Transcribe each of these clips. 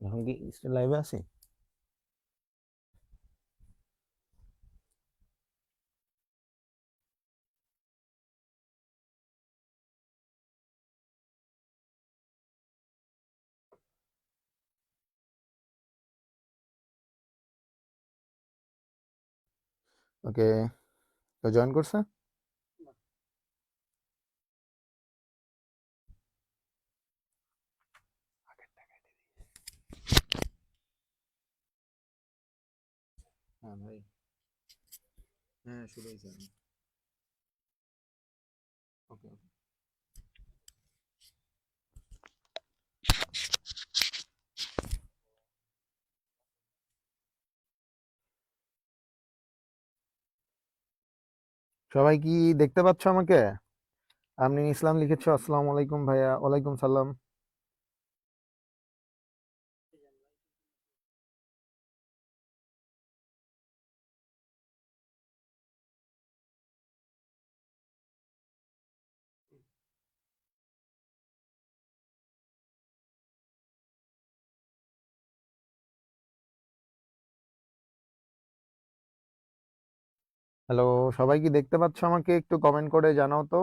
এখন কি লাইভে আছি? ওকে, তো জয়েন করছে? হ্যাঁ ভাই, হ্যাঁ শুরু হয়েছে। ওকে ওকে। সবাই কি দেখতে পাচ্ছ আমাকে? আপনি ইসলাম লিখেছো, আসসালামু আলাইকুম ভাইয়া। ওয়ালাইকুম সালাম। হ্যালো, সবাই কি দেখতে পাচ্ছ আমাকে? একটু কমেন্ট করে জানাও তো,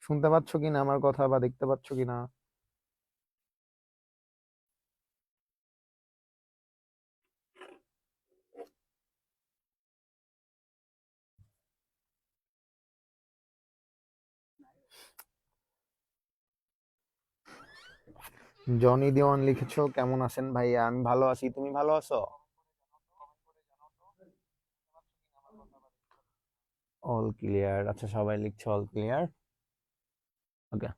শুনতে পাচ্ছ কিনা আমার কথা বা দেখতে পাচ্ছ কিনা। জনি দেওয়ান লিখেছো, কেমন আছেন ভাইয়া? আমি ভালো আছি, তুমি ভালো আছো? All clear. আচ্ছা, সবাই লিখছো অল ক্লিয়ার। ওকে।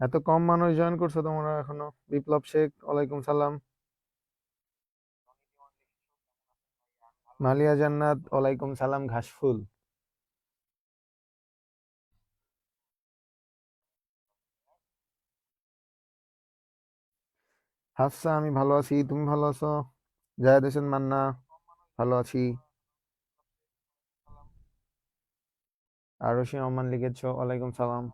এত কম মানুষ জয়েন করছো তোমরা এখনো? বিপ্লব শেখ, ওয়ালাইকুম সালাম। মালিয়া জান্নাত, ওয়ালাইকুম সালাম। ঘাসফুল, হাফসা, আমি ভালো আছি, তুমি ভালো আছো? জায়েদ হোসেন মান্না, ভালো আছি। আরশি রহমান লিখেছো, ওয়ালাইকুম সালাম।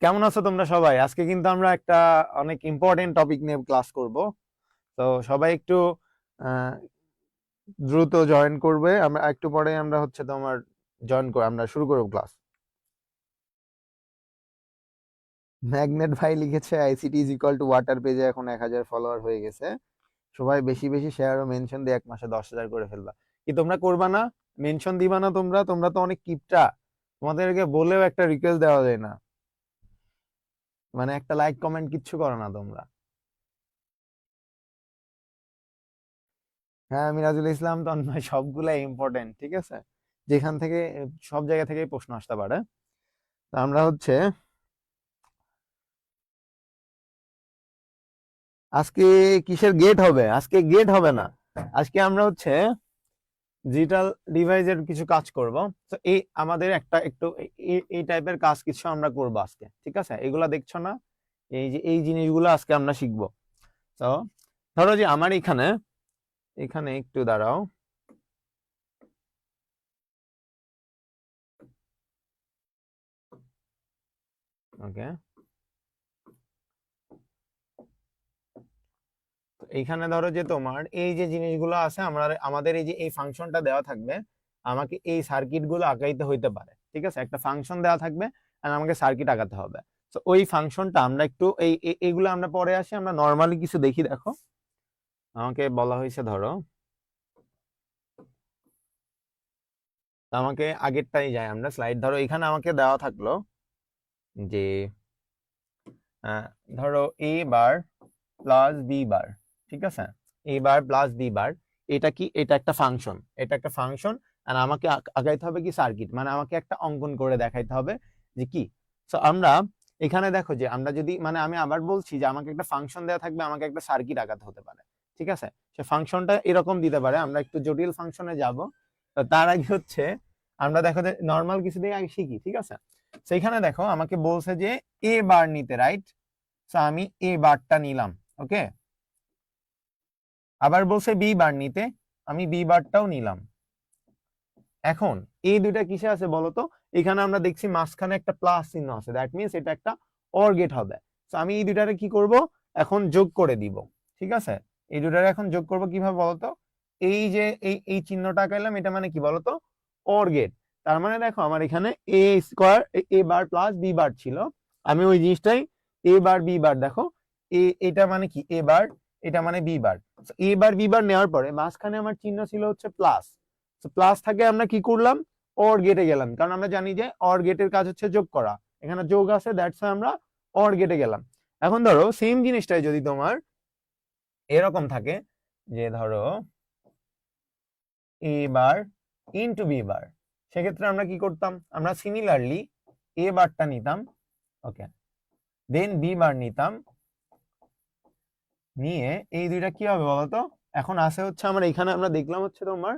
কেমন আছো তোমরা সবাই? আজকে কিন্তু আমরা একটা অনেক ইম্পর্টেন্ট টপিক নিয়ে ক্লাস করব। তো সবাই একটু আহ, দ্রুত জয়েন করবে। আমরা একটু পরে আমরা হচ্ছে তোমার আমরা শুরু করব ক্লাস। ম্যাগনেট ভাই লিখেছে ICT is equal to water, পেজে এখন 1000 ফলোয়ার হয়ে গেছে। সবাই বেশি বেশি শেয়ার ও মেনশন দিয়ে 1 মাসে 10,000 করে ফেলবা। কি তোমরা করবা না? মেনশন দিবা না? তোমরা তোমরা তো অনেক কিপটা, তোমাদেরকে বলেও একটা রিকোয়েস্ট দেওয়া যায় না, মানে একটা লাইক কমেন্ট কিচ্ছু করো না তোমরা। হ্যাঁ, মিরাজুল ইসলাম, তন্ময়, সবগুলাই ইম্পর্টেন্ট, ঠিক আছে? যেখান থেকে সব জায়গা থেকে প্রশ্ন আসতে পারে। তা আমরা হচ্ছে আজকে কিসের গেট হবে? আজকে গেট হবে না। আজকে আমরা হচ্ছে ডিজিটাল ডিভাইসের কিছু কাজ করব। তো এই আমাদের একটা একটু এই টাইপের কাজ কিছু আমরা করব আজকে, ঠিক আছে? এগুলা দেখছো না? এই যে এই জিনিসগুলো আজকে আমরা শিখবো। তো ধরো যে আমার এখানে এখানে একটু দাঁড়াও। ওকে, এইখানে ধরো যে তোমার এই যে জিনিসগুলো আছে, আমরা আমাদের এই যে এই ফাংশনটা দেওয়া থাকবে, আমাকে এই সার্কিট গুলো আঁকাইতে হইতে পারে, ঠিক আছে? একটা ফাংশন দেওয়া থাকবে আর আমাকে সার্কিট আঁকাতে হবে। তো ওই ফাংশনটা আমরা একটু এইগুলো আমরা পরে আসি, আমরা নর্মালি কিছু দেখি। দেখো, আমাকে বলা হয়েছে, ধরো আমাকে আগেরটাই যাই আমরা স্লাইড। ধরো এখানে আমাকে দেওয়া থাকলো যে আহ, ধরো এ বার প্লাস বি বার, ঠিক আছে? এ বার প্লাস বি বার, এটা কি? এটা একটা ফাংশন, এটা একটা ফাংশন। আর আমাকে আগাইতে হবে কি? সার্কিট, মানে আমাকে একটা অঙ্কন করে দেখাইতে হবে যে কি। তো আমরা এখানে দেখো যে আমরা যদি, মানে আমি আবার বলছি যে আমাকে একটা ফাংশন দেওয়া থাকবে, আমাকে একটা সার্কিট আঁকাতে হতে পারে, ঠিক আছে? সে ফাংশনটা এরকম দিতে পারে। আমরা একটু জটিল ফাংশনে যাব। তো তার আগে হচ্ছে আমরা দেখো যে নর্মাল কিছু দিয়ে আগে শিখি, ঠিক আছে? সেইখানে দেখো আমাকে বলছে যে এ বার নিতে, রাইট? সো আমি এ বারটা নিলাম। ওকে, আবার বলছে বি বার নিতে, আমি বি বারটাও নিলাম। এখন এই দুইটা কিসে আছে বলতো? এখানে আমরা দেখছি মাঝখানে একটা প্লাস চিহ্ন আছে, দ্যাট মিনস এটা একটা অর গেট হবে। তো আমি এই দুইটারে কি করব, এখন যোগ করে দিব। ঠিক আছে, এই দুইটারে এখন যোগ করব কিভাবে বলতো? এই যে এই চিহ্নটা আঁকাইলাম, এটা মানে কি বলতো? Or gate. তার মানে দেখো আমার এখানে A square A bar plus B bar ছিল, আমি ওই জিনিসটাই এ বার বি বার, দেখো এটা মানে কি এ বার, এটা মানে বি বার। এ বার বি বার নেওয়ার পরে মাঝখানে আমার চিহ্ন ছিল হচ্ছে প্লাস। প্লাস থাকে আমরা কি করলাম, অর গেটে গেলাম, কারণ আমরা জানি যে অর গেটের কাজ হচ্ছে যোগ করা, এখানে যোগ আছে, দ্যাটস আমরা অর গেটে গেলাম। এখন ধরো সেম জিনিসটাই যদি তোমার এরকম থাকে যে ধরো এ বার ইনটু বি বার, সেক্ষেত্রে আমরা কি করতাম, আমরা সিমিলারলি এ বারটা নিতাম, ওকে, দেন বি বার নিতাম, নিয়ে এই দুইটা কি হবে বলতো? এখন আছে হচ্ছে আমার এখানে আমরা দেখলাম হচ্ছে তোমার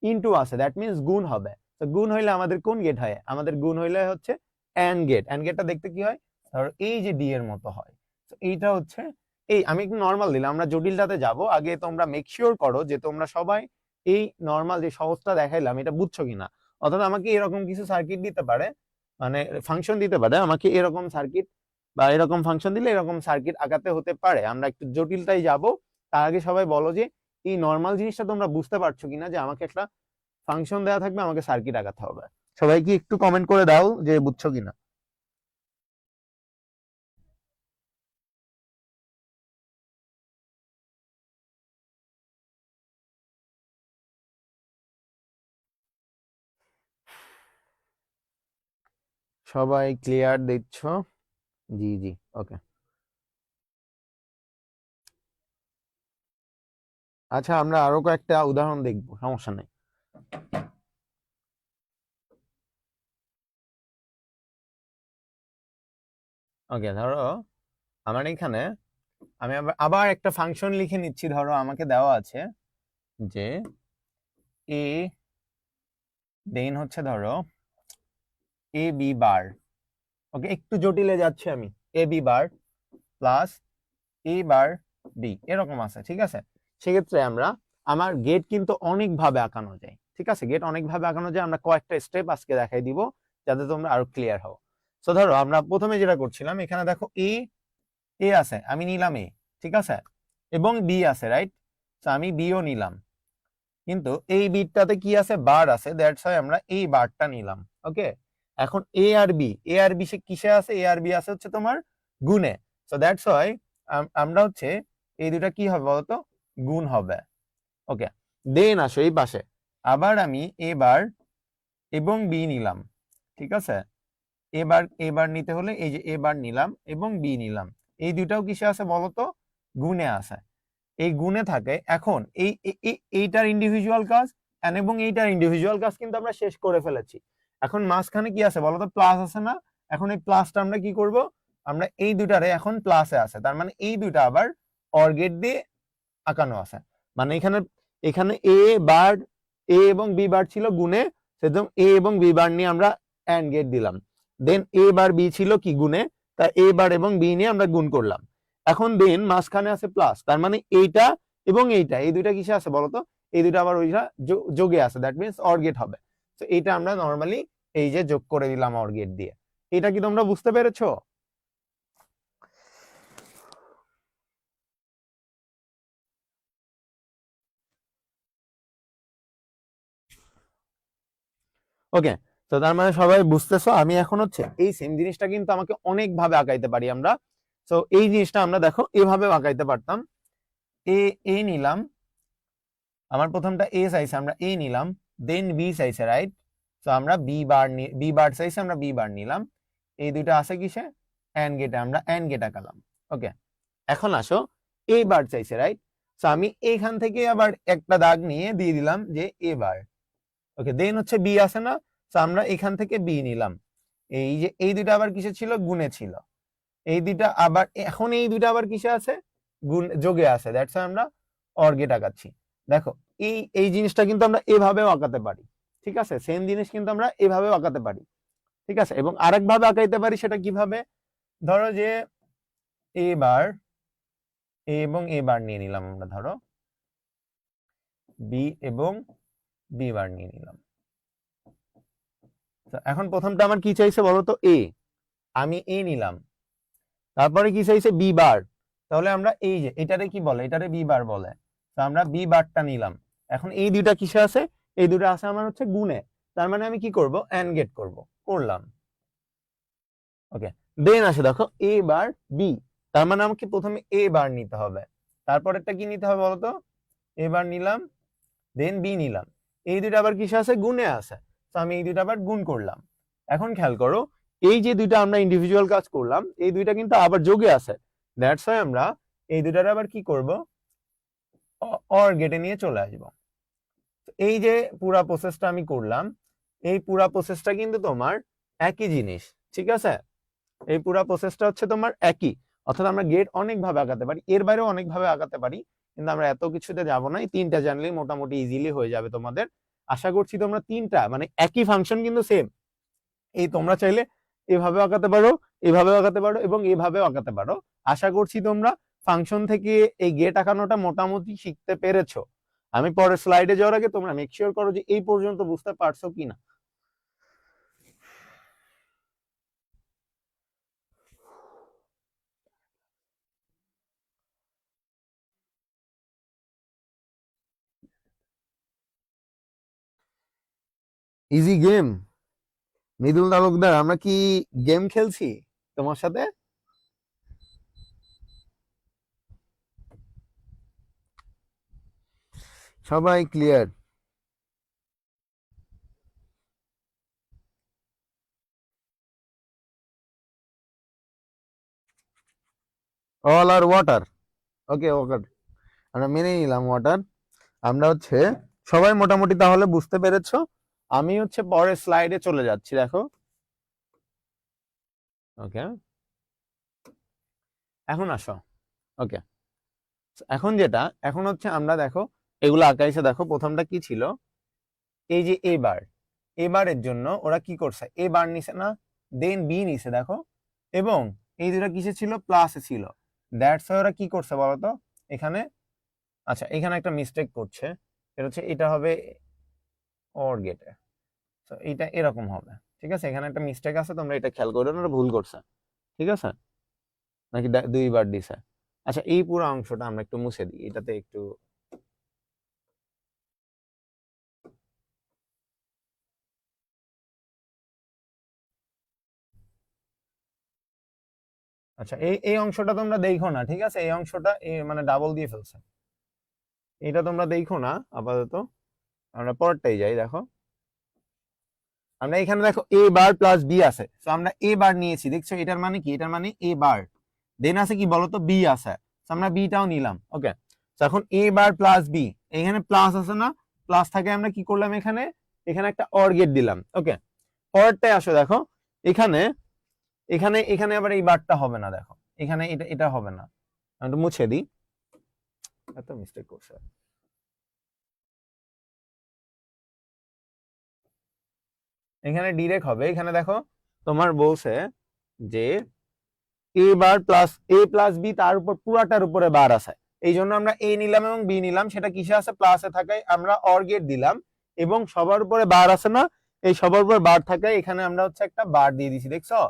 ইনটু আছে, দ্যাট মিনস গুণ হবে। তো গুণ হইলে আমাদের কোন গেট হয়? আমাদের গুণ হইলে হচ্ছে এন্ড গেট। এন্ড গেটটা দেখতে কি হয়? ধরো এই যে ডি এর মতো হয়। তো এইটা হচ্ছে এই, আমি একটু নর্মাল দিলাম, আমরা জটিলটাতে যাব আগে। তোমরা মেক শিওর করো যে তোমরা সবাই এই নর্মাল যে সহজটা দেখাইলাম এটা বুঝছো কিনা। অথবা আমাকে এরকম কিছু সার্কিট দিতে পারে, মানে ফাংশন দিতে পারে আমাকে এরকম সার্কিট, বা এরকম ফাংশন দিলে এরকম সার্কিট আঁকাতে হতে পারে। আমরা একটু জটিলটাই যাব। তার আগে সবাই বলো যে এই নর্মাল জিনিসটা তোমরা বুঝতে পারছো কিনা, যে আমাকে একটা ফাংশন দেওয়া থাকবে, আমাকে সার্কিট আঁকাতে হবে। সবাই কি একটু কমেন্ট করে দাও যে বুঝছো কিনা। সবাই ক্লিয়ার দিচ্ছ? জি জি, ওকে। আচ্ছা, আমরা আরো কয়েকটা উদাহরণ দেখবো, সমস্যা নেই। ওকে, ধরো আমার এখানে আমি আবার একটা ফাংশন লিখে নিচ্ছি। ধরো আমাকে দেওয়া আছে যে এ, দেন হচ্ছে ধরো এ বি বার, ওকে, একটু জটিলে যাচ্ছে আমি, এ বি বার প্লাস এ বার বি, এরকম আছে। ঠিক আছে, সেক্ষেত্রে আমরা, আমার গেট কিন্তু অনেক ভাবে আঁকানো যায়। ঠিক আছে, গেট অনেক ভাবে আঁকানো যায়, আমরা কয়েকটা স্টেপ আজকে দেখাই দিব যাতে তোমরা আরো ক্লিয়ার হও। তো ধরো আমরা প্রথমে যেটা করছিলাম, এখানে দেখো এ এ আছে, আমি নিলাম এ, ঠিক আছে, এবং বি আছে, রাইট। তো আমি বিও নিলাম, কিন্তু এই বিটটাতে কি আছে, বার আছে, দ্যাটস হয় আমরা এই বারটা নিলাম। ওকে, এখন এ আর বি, এ আর বি সে কিসে আছে? এ আর বি আছে হচ্ছে তোমার গুণে। সো দ্যাটস হয় আমরা হচ্ছে এই দুটা কি হবে বলতো? গুণ হবে। ওকে, দেন আসো এই পাশে, আবার আমি এবার এবং বি নিলাম। ঠিক আছে, এবার নিতে হলে এই যে এবার নিলাম এবং বি নিলাম, এই দুটাও কিসে আছে বলতো? গুণে আছে। এই গুণে থাকে। এখন এইটার ইন্ডিভিজুয়াল কাজ এবং এইটার ইন্ডিভিজুয়াল কাজ কিন্তু আমরা শেষ করে ফেলেছি। এখন মাঝখানে কি আছে বলতো? প্লাস আছে না? এখন এই প্লাসটা আমরা কি করব, আমরা এই দুটারে এখন প্লাসে আছে, তার মানে এই দুটা আবার অর গেট দিয়ে আঁকানো আছে। মানে এখানে এখানে এ বার, এ এবং বি বার ছিল গুণে, সেজন্য এ এবং বি বার নিয়ে আমরা অ্যান্ড গেট দিলাম। দেন এ বার বি ছিল কি গুণে, তা এ বার এবং বি নিয়ে আমরা গুণ করলাম। এখন দেন মাঝখানে আছে প্লাস, তার মানে এইটা এবং এইটা, এই দুইটা কিসে আছে বলতো? এই দুইটা আবার ওইটা যোগে আছে, দ্যাট মিনস অর গেট হবে। তো এটা আমরা নর্মালি এই যে যোগ করে দিলাম অর গেট দিয়ে। এটা কি তোমরা বুঝতে পেরেছো? ওকে, তো তার মানে সবাই বুঝতেছো। আমি এখন হচ্ছে এই সেম জিনিসটা কিন্তু আমাকে অনেক ভাবে আঁকাইতে পারি আমরা। তো এই জিনিসটা আমরা দেখো এভাবে আঁকাইতে পারতাম। এ এ নিলাম, আমার প্রথমটা এ চাইছে, আমরা এ নিলাম, দেন বি চাইছে, রাইট। তো আমরা বি বার চাইছে, আমরা বি বার নিলাম। এই দুইটা আছে কিসে? এন্ড গেটে, আমরা এন্ড গেট আঁকালাম। ওকে, এখন আসো এ বার চাইছে, রাইট। তো আমি এখান থেকে আবার একটা দাগ নিয়ে দিয়ে দিলাম যে এ বার। ওকে, দেন হচ্ছে বি আছে না? তো আমরা এখান থেকে বি নিলাম। এই যে এই দুইটা আবার কিসে ছিল? গুণে ছিল। এই দুইটা আবার, এখন এই দুইটা আবার কিসে আছে? গুণ যোগে আছে, দ্যাটস আমরা অর গেট আঁকাচ্ছি। দেখো এই এই জিনিসটা কিন্তু আমরা এভাবেও আঁকাতে পারি। ঠিক আছে, সেম জিনিস কিন্তু আমরা এভাবেও আঁকাতে পারি। ঠিক আছে, এবং আরেক ভাবে আঁকাইতে পারি, সেটা কিভাবে? ধরো যে এ বার এ এবং এ বার নিয়ে নিলাম আমরা, ধরো বি এবং বি বার নিয়ে নিলাম। এখন প্রথমটা আমার কি চাইছে বলতো, এ, আমি এ নিলাম, তারপরে কি চাইছে বি বার, তাহলে আমরা এই যে এটারে কি বলে, এটারে বি বার বলে, তো আমরা বি বারটা নিলাম। এখন এই দুইটা কিসে আছে, এই দুটো আছে আমার হচ্ছে গুণে, তার মানে আমি কি করব, এন্ড গেট করব, করলাম। ওকে, দেন আসে দেখো এ বার বি, তার মানে আমাকে প্রথমে এ বার নিতে হবে, তারপরেরটা কি নিতে হবে বলতো, এ বার নিলাম, দেন বি নিলাম, এই দুটো আবার কিসে আছে, গুণে আছে, তো আমি এই দুটো আবার গুণ করলাম। এখন খেয়াল করো, এই যে দুইটা আমরা ইন্ডিভিজুয়াল কাজ করলাম, এই দুইটা কিন্তু আবার যোগে আছে, দ্যাটস ওয়াই আমরা এই দুটার আবার কি করব, অর গেটে নিয়ে চলে আসবো। এই যে পুরা প্রসেসটা আমি করলাম, এই পুরা প্রসেসটা কিন্তু তোমার একই জিনিস, ঠিক আছে, এই পুরা প্রসেসটা হচ্ছে তোমার একই, অর্থাৎ আমরা গেট অনেক ভাবে আগাতে পারি, এর বাইরেও অনেক ভাবে আগাতে পারি, কিন্তু আমরা এত কিছুতে যাব না, এই তিনটা জানলেই মোটামুটি ইজিলি হয়ে যাবে তোমাদের। আশা করছি তোমরা তিনটা মানে একই ফাংশন কিন্তু সেম, এই তোমরা চাইলে এভাবে আঁকাতে পারো, এভাবে আঁকাতে পারো এবং এভাবে আঁকাতে পারো। আশা করছি তোমরা ফাংশন থেকে এই গেট আঁকানোটা মোটামুটি শিখতে পেরেছো। আমি পরের স্লাইডে যাওয়ার আগে তোমরা মেক শিওর করো যে এই পর্যন্ত বুঝতে পারছো কিনা। ইজি গেম, মৃদুল তালুকদার, আমরা কি গেম খেলছি তোমার সাথে? সবাই ক্লিয়ার? অল আর ওয়াটার, ওকে ওকে, আমরা মেনে নিলাম ওয়াটার। আমরা হচ্ছে সবাই মোটামুটি তাহলে বুঝতে পেরেছো। আমি হচ্ছে পরের স্লাইডে চলে যাচ্ছি, দেখো। ওকে, এখন আসো। ওকে, এখন যেটা, এখন হচ্ছে আমরা দেখো এগুলো আঁকাইছে, দেখো প্রথমটা কি ছিল, এই যে এ বার, এ বারের জন্য ওরা কি করছে, এ বার নিছে না, দেন বি নিছে দেখো, এবং এই দুটা কিসে ছিল, প্লাসে ছিল, দ্যাটস ওরা কি করছে বলতো এখানে, আচ্ছা এখানে একটা মিস্টেক করছে, এটা হচ্ছে এটা হবে অর গেটে, তো এটা এরকম হবে, ঠিক আছে, এখানে একটা মিস্টেক আছে, তোমরা এটা খেয়াল করো না, ভুল করছে, ঠিক আছে, নাকি দুইবার দিছে। আচ্ছা এই পুরো অংশটা আমরা একটু মুছে দিই, এটাতে একটু, আচ্ছা এই এই অংশটা তোমরা দেখো না, ঠিক আছে, এই অংশটা মানে ডাবল দিয়ে ফেলছে, এটা তোমরা দেখো না আপাতত, আমরা পরেরটাই যাই, দেখো আমরা এখানে দেখো এ বার প্লাস বি আছে, তো আমরা এ বার নিয়েছি, দেখছো এটার মানে কি, এটার মানে এ বার, দেন আছে কি বলতো, বি আছে, তো আমরা বিটাও নিলাম। ওকে, তো এখন এ বার প্লাস বি, এখানে প্লাস আছে না, প্লাস থাকে, আমরা কি করলাম এখানে, এখানে একটা অর গেট দিলাম। ওকে, পরেরটাই আসো, দেখো এখানে এখানে এখানে আবার এই বারটা হবে না, দেখো এখানে এটা এটা হবে না, আমি একটু মুছে দিই, এত মিস্টেক করছে, এখানে ডিরেক্ট হবে, এখানে দেখো তোমার বলছে যে A bar plus A plus B, তার উপর পুরাটার উপরে বার আছে, এই জন্য আমরা এ নিলাম এবং বি নিলাম, সেটা কিসে আছে, প্লাসে থাকায় আমরা অর গেট দিলাম, এবং সবার উপরে বার আছে না, এই সবার উপরে বার থাকায় এখানে আমরা হচ্ছে একটা বার দিয়ে দিছি, দেখছো।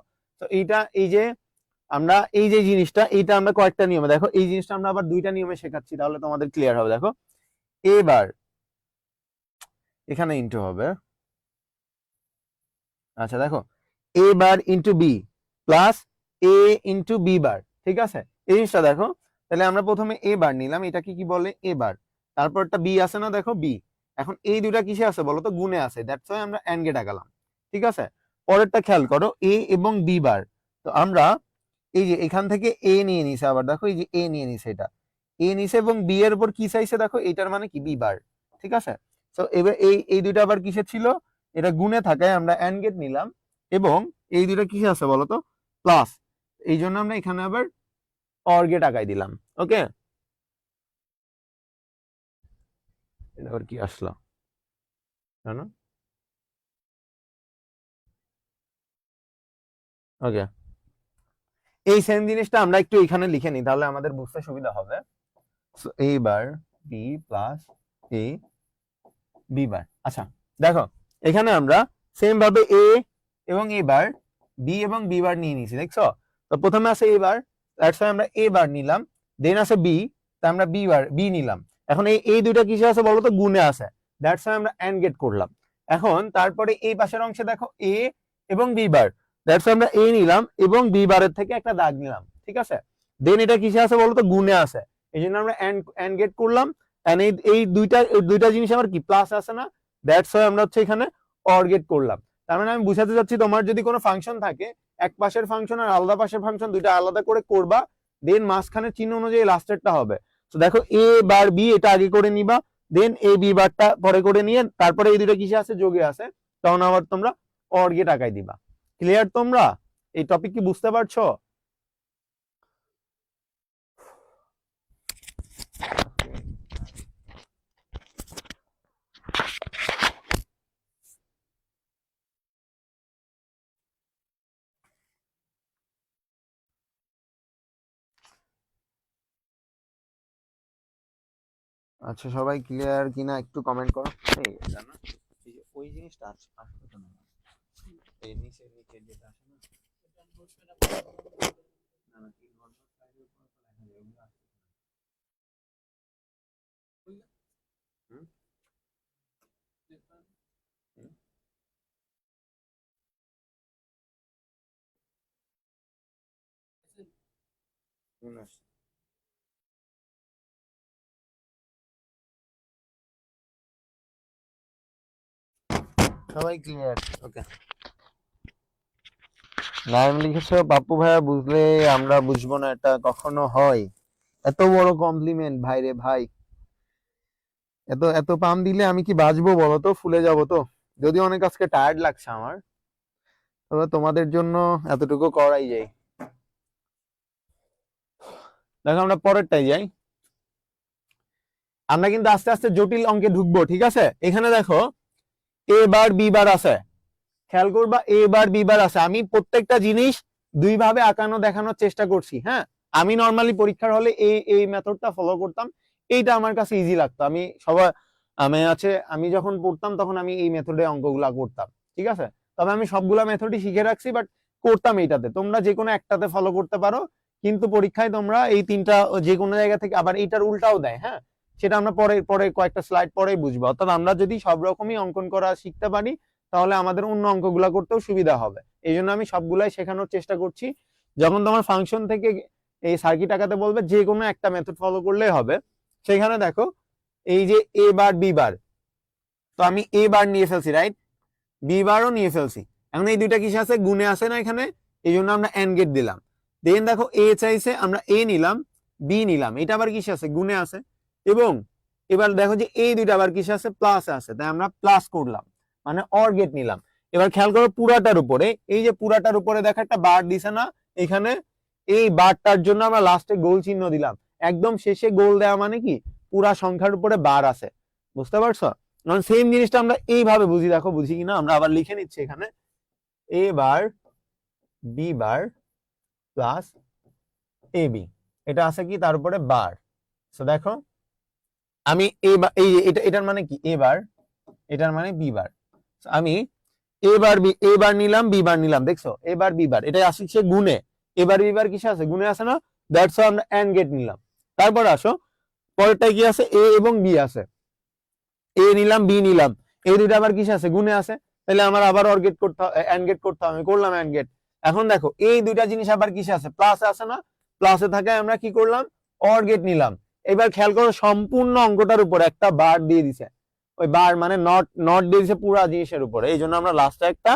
তো এইটা এই যে আমরা এই যে জিনিসটা, এইটা আমরা কয়েকটা নিয়মে, দেখো এই জিনিসটা আমরা আবার দুইটা নিয়মে শেখাচ্ছি, তাহলে তোমাদের ক্লিয়ার হবে। দেখো এ বার, এখানে ইন্টু হবে, আচ্ছা দেখো এ বার ইন্টু বি প্লাস এ ইন্টু বি বার, ঠিক আছে, এই জিনিসটা দেখো, তাহলে আমরা প্রথমে এ বার নিলাম, এটাকে কি বলে, এ বার, তারপর একটা বি আছে না, দেখো বি, এখন এই দুটা কিসে আছে বলো তো, গুণে আছে, দ্যাটস ওয়াই আমরা এন্ড গেট আগালাম, ঠিক আছে। পরেরটা খেয়াল করো, এ এবং বি বার, তো আমরা এই যে এখান থেকে এ নিয়ে নিছে, আবার দেখো এই যে এ নিয়ে নিছে, এটা এ নিছে এবং বি এর উপর কি চাইছে, দেখো এটার মানে কি, বি বার, ঠিক আছে। তো এবার এই এই দুইটা আবার কিসে ছিল, এটা গুণে থাকায় আমরা এন্ড গেট নিলাম, এবং এই দুইটা কিসে আছে বলতো, প্লাস, এই জন্য আমরা এখানে আবার অর গেট আগাই দিলাম। ওকে, এটা আবার কি আসলো, জানো, ওকে, এই সেম জিনিসটা আমরা একটু এখানে লিখে নিই, তাহলে আমাদের বুঝতে সুবিধা হবে। So a bar b plus a b বার। আচ্ছা দেখো এখানে আমরা সেম ভাবে a এবং a বার b এবং b বার নিয়ে নিয়েছি, দেখছো? তো প্রথমে আছে a বার, দ্যাটস ওয়াই আমরা a বার নিলাম, দেন আছে b, তাই আমরা b নিলাম। এখন এই দুইটা কিসে আছে বলো তো? গুণে আছে, দ্যাটস ওয়াই আমরা এন্ড গেট করলাম। এখন তারপরে এই পাশের অংশে দেখো a এবং b বার, দ্যাটস ওয়াই আমরা a নিলাম এবং b বারের থেকে একটা দাগ নিলাম, ঠিক আছে? দেন এটা কিসে আছে বলো তো? গুণে আছে, এই জন্য আমরা এন্ড গেট করলাম। এন্ড এই দুইটা জিনিস আমার কি প্লাস আছে না, দ্যাটস ওয়াই আমরা হচ্ছে এখানে অর গেট করলাম। তার মানে আমি বুঝাতে চাচ্ছি, তোমার যদি কোনো ফাংশন থাকে, এক পাশের ফাংশন আর আলাদা পাশের ফাংশন দুইটা আলাদা করে করবা, দেন মাঝখানে চিহ্ন অনুযায়ী লাস্টেরটা হবে। তো দেখো a বার b এটা আগে করে নিবা, দেন a b বারটা পরে করে নিয়ে তারপরে এই দুটো কিসে আছে? যোগে আছে, তখন আবার তোমরা অর গেট আঁকাই দিবা। ক্লিয়ার? তোমরা এই টপিক কি বুঝতে পারছো? আচ্ছা সবাই ক্লিয়ার কিনা একটু কমেন্ট করো। এই জানো এই যে ওই জিনিসটা আসবে তো না, এই নিচে যেটা আসে না, না না তিন ঘন্টা সাইডের উপর তো লেখা যায়, ওগুলো আসবে না। হুম? হুম? কোন আসছে? সবাই ক্লিয়ার? ওকে। নাম লিখেছো বাপ্পু ভাইয়া, বুঝলে আমরা বুঝবো না, এটা কখনো হয়? এত বড় কমপ্লিমেন্ট ভাই রে ভাই, এত এত পাম দিলে আমি কি বাঁচবো বলো তো? ফুলে যাবো তো। যদি অনেক আজকে টায়ার্ড লাগছে আমার, তবে তোমাদের জন্য এতটুকু করাই যায়। দেখো আমরা পরেরটাই যাই। আমরা কিন্তু আস্তে আস্তে জটিল অঙ্কে ঢুকবো, ঠিক আছে? এখানে দেখো a বার b বার আছে, খেয়াল করবা a বার b বার আছে। আমি প্রত্যেকটা জিনিস দুই ভাবে আঁকানো দেখানোর চেষ্টা করছি। হ্যাঁ, আমি নর্মালি পরীক্ষার হলে এই মেথডটা ফলো করতাম, এইটা আমার কাছে ইজি লাগতো। আমি যখন পড়তাম তখন আমি এই মেথডে অঙ্কগুলা করতাম, ঠিক আছে? তবে আমি সবগুলা মেথডই শিখে রাখছি, বাট করতাম এইটাতে। তোমরা যে কোনো একটাতে ফলো করতে পারো, কিন্তু পরীক্ষায় তোমরা এই তিনটা যে কোনো জায়গা থেকে, আবার এইটার উল্টাও দেয়, হ্যাঁ, সেটা আমরা পরে পরে কয়েকটা স্লাইড পরেই বুঝবো। অর্থাৎ আমরা যদি সব রকমই অঙ্কন করা শিখতে পারি, তাহলে আমাদের অন্য অঙ্কগুলা করতেও সুবিধা হবে। এই জন্য আমি সবগুলাই শেখানোর চেষ্টা করছি। যখন তোমার ফাংশন থেকে এই সার্কিট আঁকাতে বলবে, যে কোনো একটা মেথড ফলো করলেই হবে। সেখানে দেখো এই যে a বার b বার, তো আমি a বার নিয়ে ফেলছি, রাইট? b বারও নিয়ে ফেলছি। এখন এই দুইটা কিসে আছে? গুণে আছে না এখানে, এই জন্য আমরা এন্ড গেট দিলাম। দেন দেখো a চাইছে, আমরা a নিলাম, b নিলাম, এটা আবার কিসে আছে? গুণে আছে। এবং এবার দেখো যে এই দুইটা আবার কিসে আছে? প্লাস আছে, তাই আমরা প্লাস করলাম, মানে অর গেট নিলাম। এবার খেয়াল করো পুরাটার উপরে, এই যে পুরাটার উপরে দেখো একটা বার দিছে না এখানে, এই বারটার জন্য আমরা লাস্টে গোল চিহ্ন দিলাম। একদম শেষে গোল দেওয়া মানে কি? পুরা সংখ্যার উপরে বার আছে, বুঝতে পারছো? সেম জিনিসটা আমরা এইভাবে বুঝি, দেখো বুঝি কিনা, আমরা আবার লিখে নিচ্ছি এখানে a bar b bar plus a b, এটা আছে কি তার উপরে বার। তো দেখো আমি এই এটার মানে কি? a বার, এটার মানে b বার। আমি a বার নিলাম, b বার নিলাম, দেখছো? a বার b বার, এটা আসছে গুণে, এবার b বার কিসে আছে? গুণে আছে না, দ্যাটস হোয়াই আমরা এন্ড গেট নিলাম। তারপর আসো পরেরটাই কি আছে? a এবং b আছে, a নিলাম b নিলাম, এই দুইটা আবার কিসে আছে? গুণে আছে, তাহলে আমার আবার অর গেট করতে হবে, এন্ড গেট করতে হবে। আমি করলাম এন্ড গেট। এখন দেখো এই দুইটা জিনিস আবার কিসে আছে? প্লাসে আছে না, প্লাসে থাকে আমরা কি করলাম? অর গেট নিলাম। এবার খেয়াল করো সম্পূর্ণ অঙ্কটার উপর একটা বার দিয়ে দিছে, ওই বার মানে নট নট দিয়ে দিছে পুরা জিনিসের উপরে, এই জন্য আমরা লাস্টে একটা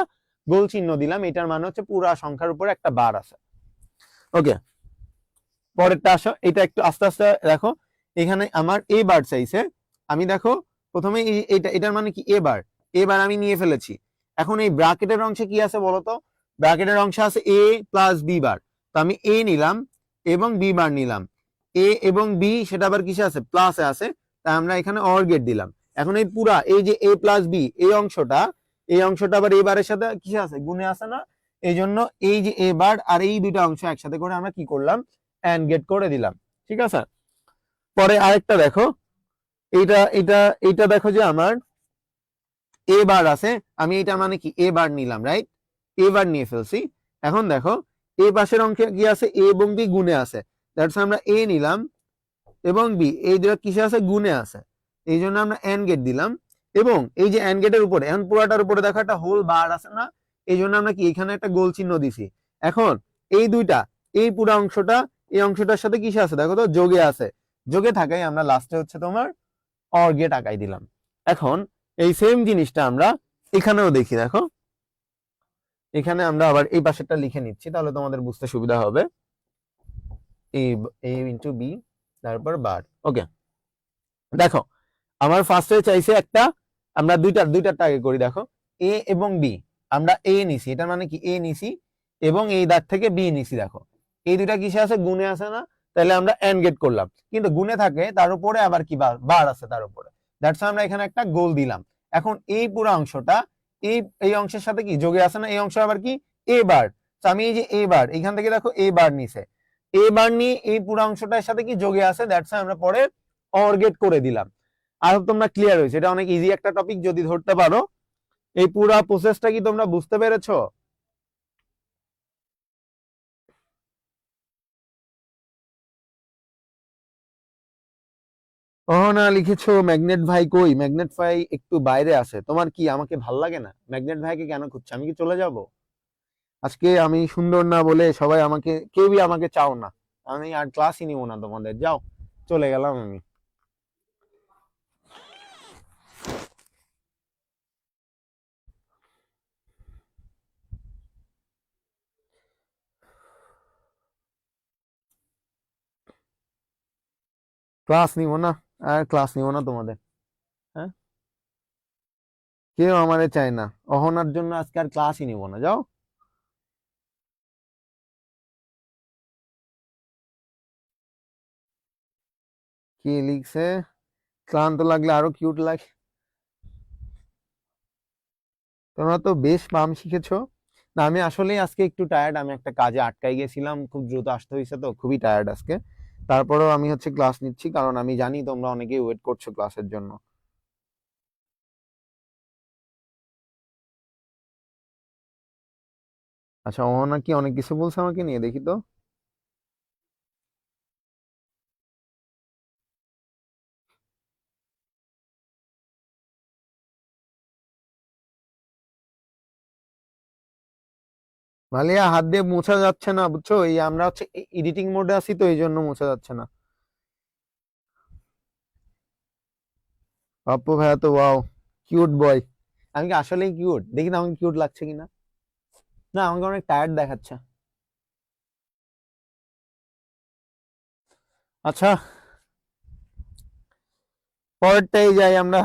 গোল চিহ্ন দিলাম। এটার মানে হচ্ছে পুরা সংখ্যার উপরে একটা বার আছে। ওকে, পরেরটা আসো, এটা একটু আস্তে আস্তে দেখো। এখানে আমার এ বার চাইছে, আমি দেখো প্রথমে এটার মানে কি? এ বার আমি নিয়ে ফেলেছি। এখন এই ব্র্যাকেটের অংশে কি আছে বলতো? ব্র্যাকেটের অংশে আছে a প্লাস b বার, তো আমি a নিলাম এবং b বার নিলাম। a এবং b সেটা আবার কিসে আছে? প্লাসে আছে, তাই আমরা এখানে অর গেট দিলাম। এখন এই পুরা এই যে a প্লাস b এই অংশটা আবার a বারের সাথে কিসে আছে? গুণে আছে না, এই জন্য এই যে এ বার আর এই দুইটা অংশ একসাথে করে আমরা কি করলাম, অ্যান্ড গেট করে দিলাম। ঠিক আছে, পরে আরেকটা দেখো, এইটা এটা এইটা দেখো যে আমার এ বার আছে, আমি এটা মানে কি এ বার নিলাম, রাইট, এ বার নিয়ে ফেলছি। এখন দেখো এই পাশের অঙ্কে কি আছে, এ এবং বি গুণে আছে, দ্যাটস আমরা এ নিলাম এবং বি এই দুটো কিসে আছে, গুণে আছে, এই জন্য আমরা এন্ড গেট দিলাম। এবং এই যে এন্ড গেটের উপরে এখন পুরাটার উপরে দেখো একটা হোল বার আছে না, এই জন্য আমরা কি এখানে একটা গোল চিহ্ন দিছি। এখন এই দুইটা, এই পুরো অংশটা এই অংশটার সাথে কিসে আছে দেখো তো, যোগে আছে, যোগে থাকাই আমরা লাস্টে হচ্ছে তোমার অর গেট আঁকাই দিলাম। এখন এই সেম জিনিসটা আমরা এখানেও দেখি, দেখো এখানে আমরা আবার এই পাশেরটা লিখে নিচ্ছি, তাহলে তোমাদের বুঝতে সুবিধা হবে। এ ইন্টু বি তারপর বার। ওকে, দেখো আমার ফার্স্টে চাইছে একটা, আমরা দুইটার আগে করি। দেখো এ এবং বি, আমরা এ নিছি, এটা মানে কি এ নিছি এবং এই দাগ থেকে বি নিছি। দেখো এই দুইটা কিসে আছে, গুণে আছে না, তাহলে আমরা এন্ড গেট করলাম। কিন্তু গুণে থাকে তার উপরে আবার কি বার আছে তার উপরে, দ্যাটস আমরা এখানে একটা গোল দিলাম। এখন এই পুরো অংশটা এই অংশের সাথে কি যোগে আছে না, এই অংশ আবার কি এ বার, তো আমি এই যে এ বার এখান থেকে দেখো এ বার নিছে, এ বার নিয়ে এই পুরো অংশটার সাথে কি যোগে আছে, দ্যাটস আমরা পরে অর গেট করে দিলাম। আর তোমরা ক্লিয়ার হয়েছে, এটা অনেক ইজি একটা টপিক, যদি ধরতে পারো। এই পুরা প্রসেসটা কি তোমরা বুঝতে পেরেছো? না লিখেছো ম্যাগনেট ভাই, কই ম্যাগনেট ভাই একটু বাইরে আছে, তোমার কি আমাকে ভাল লাগে না? ম্যাগনেট ভাইকে কেন খুঁজছো? আমি কি চলে যাব? আজকে আমি সুন্দর না বলে সবাই আমাকে, কেউই আমাকে চাও না, আমি আর ক্লাসই নিব না তোমাদের, যাও, চলে গেলাম আমি। ক্লাস নিব না, আর ক্লাস নিব না তোমাদের। হ্যাঁ, কেউ আমারে চায় না, অহনার জন্য আজকে আর ক্লাসই নিব না, যাও। কি লিখছে, ক্লান্ত লাগলে আরো কিউট লাগে। তোমরা তো বেশ পাম শিখেছো। না আমি আসলেই আজকে একটু টায়ার্ড, আমি একটা কাজে আটকাই গেছিলাম, খুব দ্রুত আসতে হয়েছে, তো খুবই টায়ার্ড আজকে। তারপরেও আমি হচ্ছে ক্লাস নিচ্ছি, কারণ আমি জানি তোমরা অনেকেই ওয়েট করছো ক্লাসের জন্য। আচ্ছা, অহনা কি অনেক কিছু বলছে আমাকে নিয়ে, দেখি তো। মালিয়া হাত দিয়ে মোছা যাচ্ছে না, বুঝছো, এই আমরা হচ্ছে এডিটিং মোডে আছি, তো এই জন্য মোছা যাচ্ছে না। পাপ্পু ভাইয়া তো ওয়াও, কিউট বয়। আমি কি আসলেই কিউট? দেখি না আমাকে কিউট লাগছে কিনা। না, আমাকে অনেক টায়ার্ড দেখাচ্ছে। আচ্ছা, পরেরটাই যাই আমরা,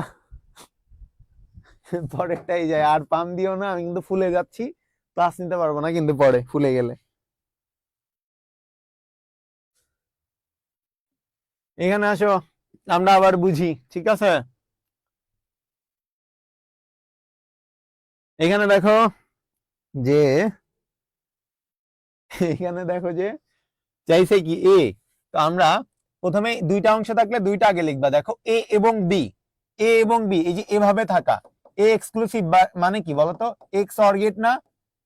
পরেরটাই যাই, আর পাম দিও না, আমি কিন্তু ফুলে যাচ্ছি, ক্লাস নিতে পারবো না কিন্তু পরে ফুলে গেলে। এখানে আসো, আমরা আবার বুঝি, ঠিক আছে? এখানে দেখো যে, এখানে দেখো যে চাইছে কি এ, তো আমরা প্রথমে দুইটা অংশ থাকলে দুইটা আগে লিখবা। দেখো এ এবং বি, এ এবং বি এই যে এভাবে থাকা, এ এক্সক্লুসিভ মানে কি বলতো, এক্স অর গেট না,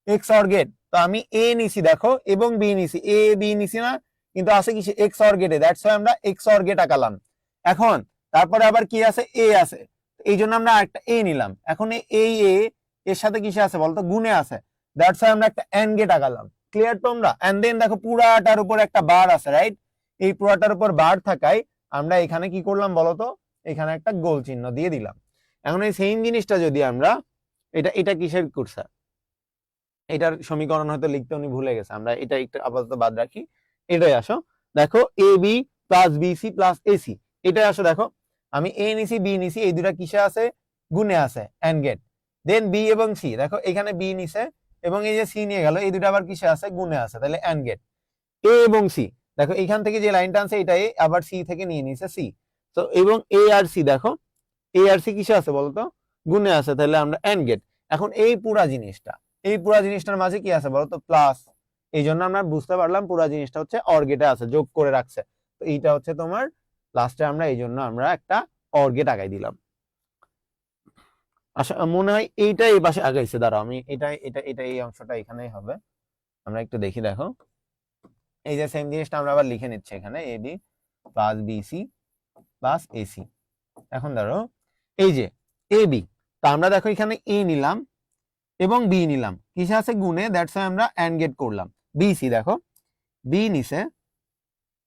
এক্স অর গেট, তো আমি এ নিছি দেখো এবং বি নিছি, এ বি নিছি না, কিন্তু আছে কি এক্স অর গেটে, দ্যাটস ওয়াই আমরা এক্স অর গেট আঁকালাম। এখন তারপরে আবার কি আছে, এ আছে, এই জন্য আমরা একটা এ নিলাম। এখন এই এ এর সাথে কিসে আছে বলতো, গুণে আছে, দ্যাটস ওয়াই আমরা একটা এন্ড গেট আঁকালাম। ক্লিয়ার তোমরা? এন্ড দেন দেখো পুরাটার উপর একটা বার আছে, রাইট, এই পুরাটার উপর বার থাকায় আমরা এখানে কি করলাম বলতো, এখানে একটা গোল চিহ্ন দিয়ে দিলাম। এখন এই সেম জিনিসটা যদি আমরা, এটা এটা কিসের করছে, এটার সমীকরণ হয়তো লিখতে উনি ভুলে গেছে, আমরা এটা একটু আপাতত বাদ রাখি। এটাই আসো, দেখো A B plus BC plus AC, এটাই আসো, দেখো আমি এ নিছি বি নিছি, এই দুটা কিসে আছে, গুণে আছে, এন্ড গেট। দেন বি এবং সি, দেখো এখানে বি নিছে এবং এই যে সি নিয়ে গেল, এই দুটা আবার কিসে আছে, গুণে আছে, তাহলে এন্ড গেট। এ এবং সি, দেখো এখান থেকে যে লাইনটা আছে এটা এ, আবার সি থেকে নিয়ে নিছে সি, তো এবং এ আর সি, দেখো এ আর সি কিসে আছে বলতো, গুণে আছে, তাহলে আমরা এন্ড গেট। এখন এই পুরা জিনিসটা, এই পুরা জিনিসটার মাঝে কি আছে বলো তো, প্লাস। এই জন্য আমরা বুঝতে পারলাম পুরা জিনিসটা হচ্ছে অর গেটে আছে, যোগ করে রাখছে। তো এইটা হচ্ছে তোমার লাস্টে আমরা এই জন্য আমরা একটা অর গেট আগাই দিলাম। আচ্ছা মনে হয় এইটা এই পাশে আগাইছে, দাঁড়াও আমি এটা এটা এটা এই অংশটা এখানেই হবে, আমরা একটু দেখি। দেখো এই যে সেম জিনিসটা আমরা আবার লিখে নিচ্ছি এখানে, A B plus BC plus AC. এখন ধরো এই যে এ বি, তা আমরা দেখো এখানে এ নিলাম এবং বি নিলাম, কিসে আছে গুণে, দ্যাটস ওয়াই আমরা এন্ড গেট করলাম। বিসি দেখো বি নিছে,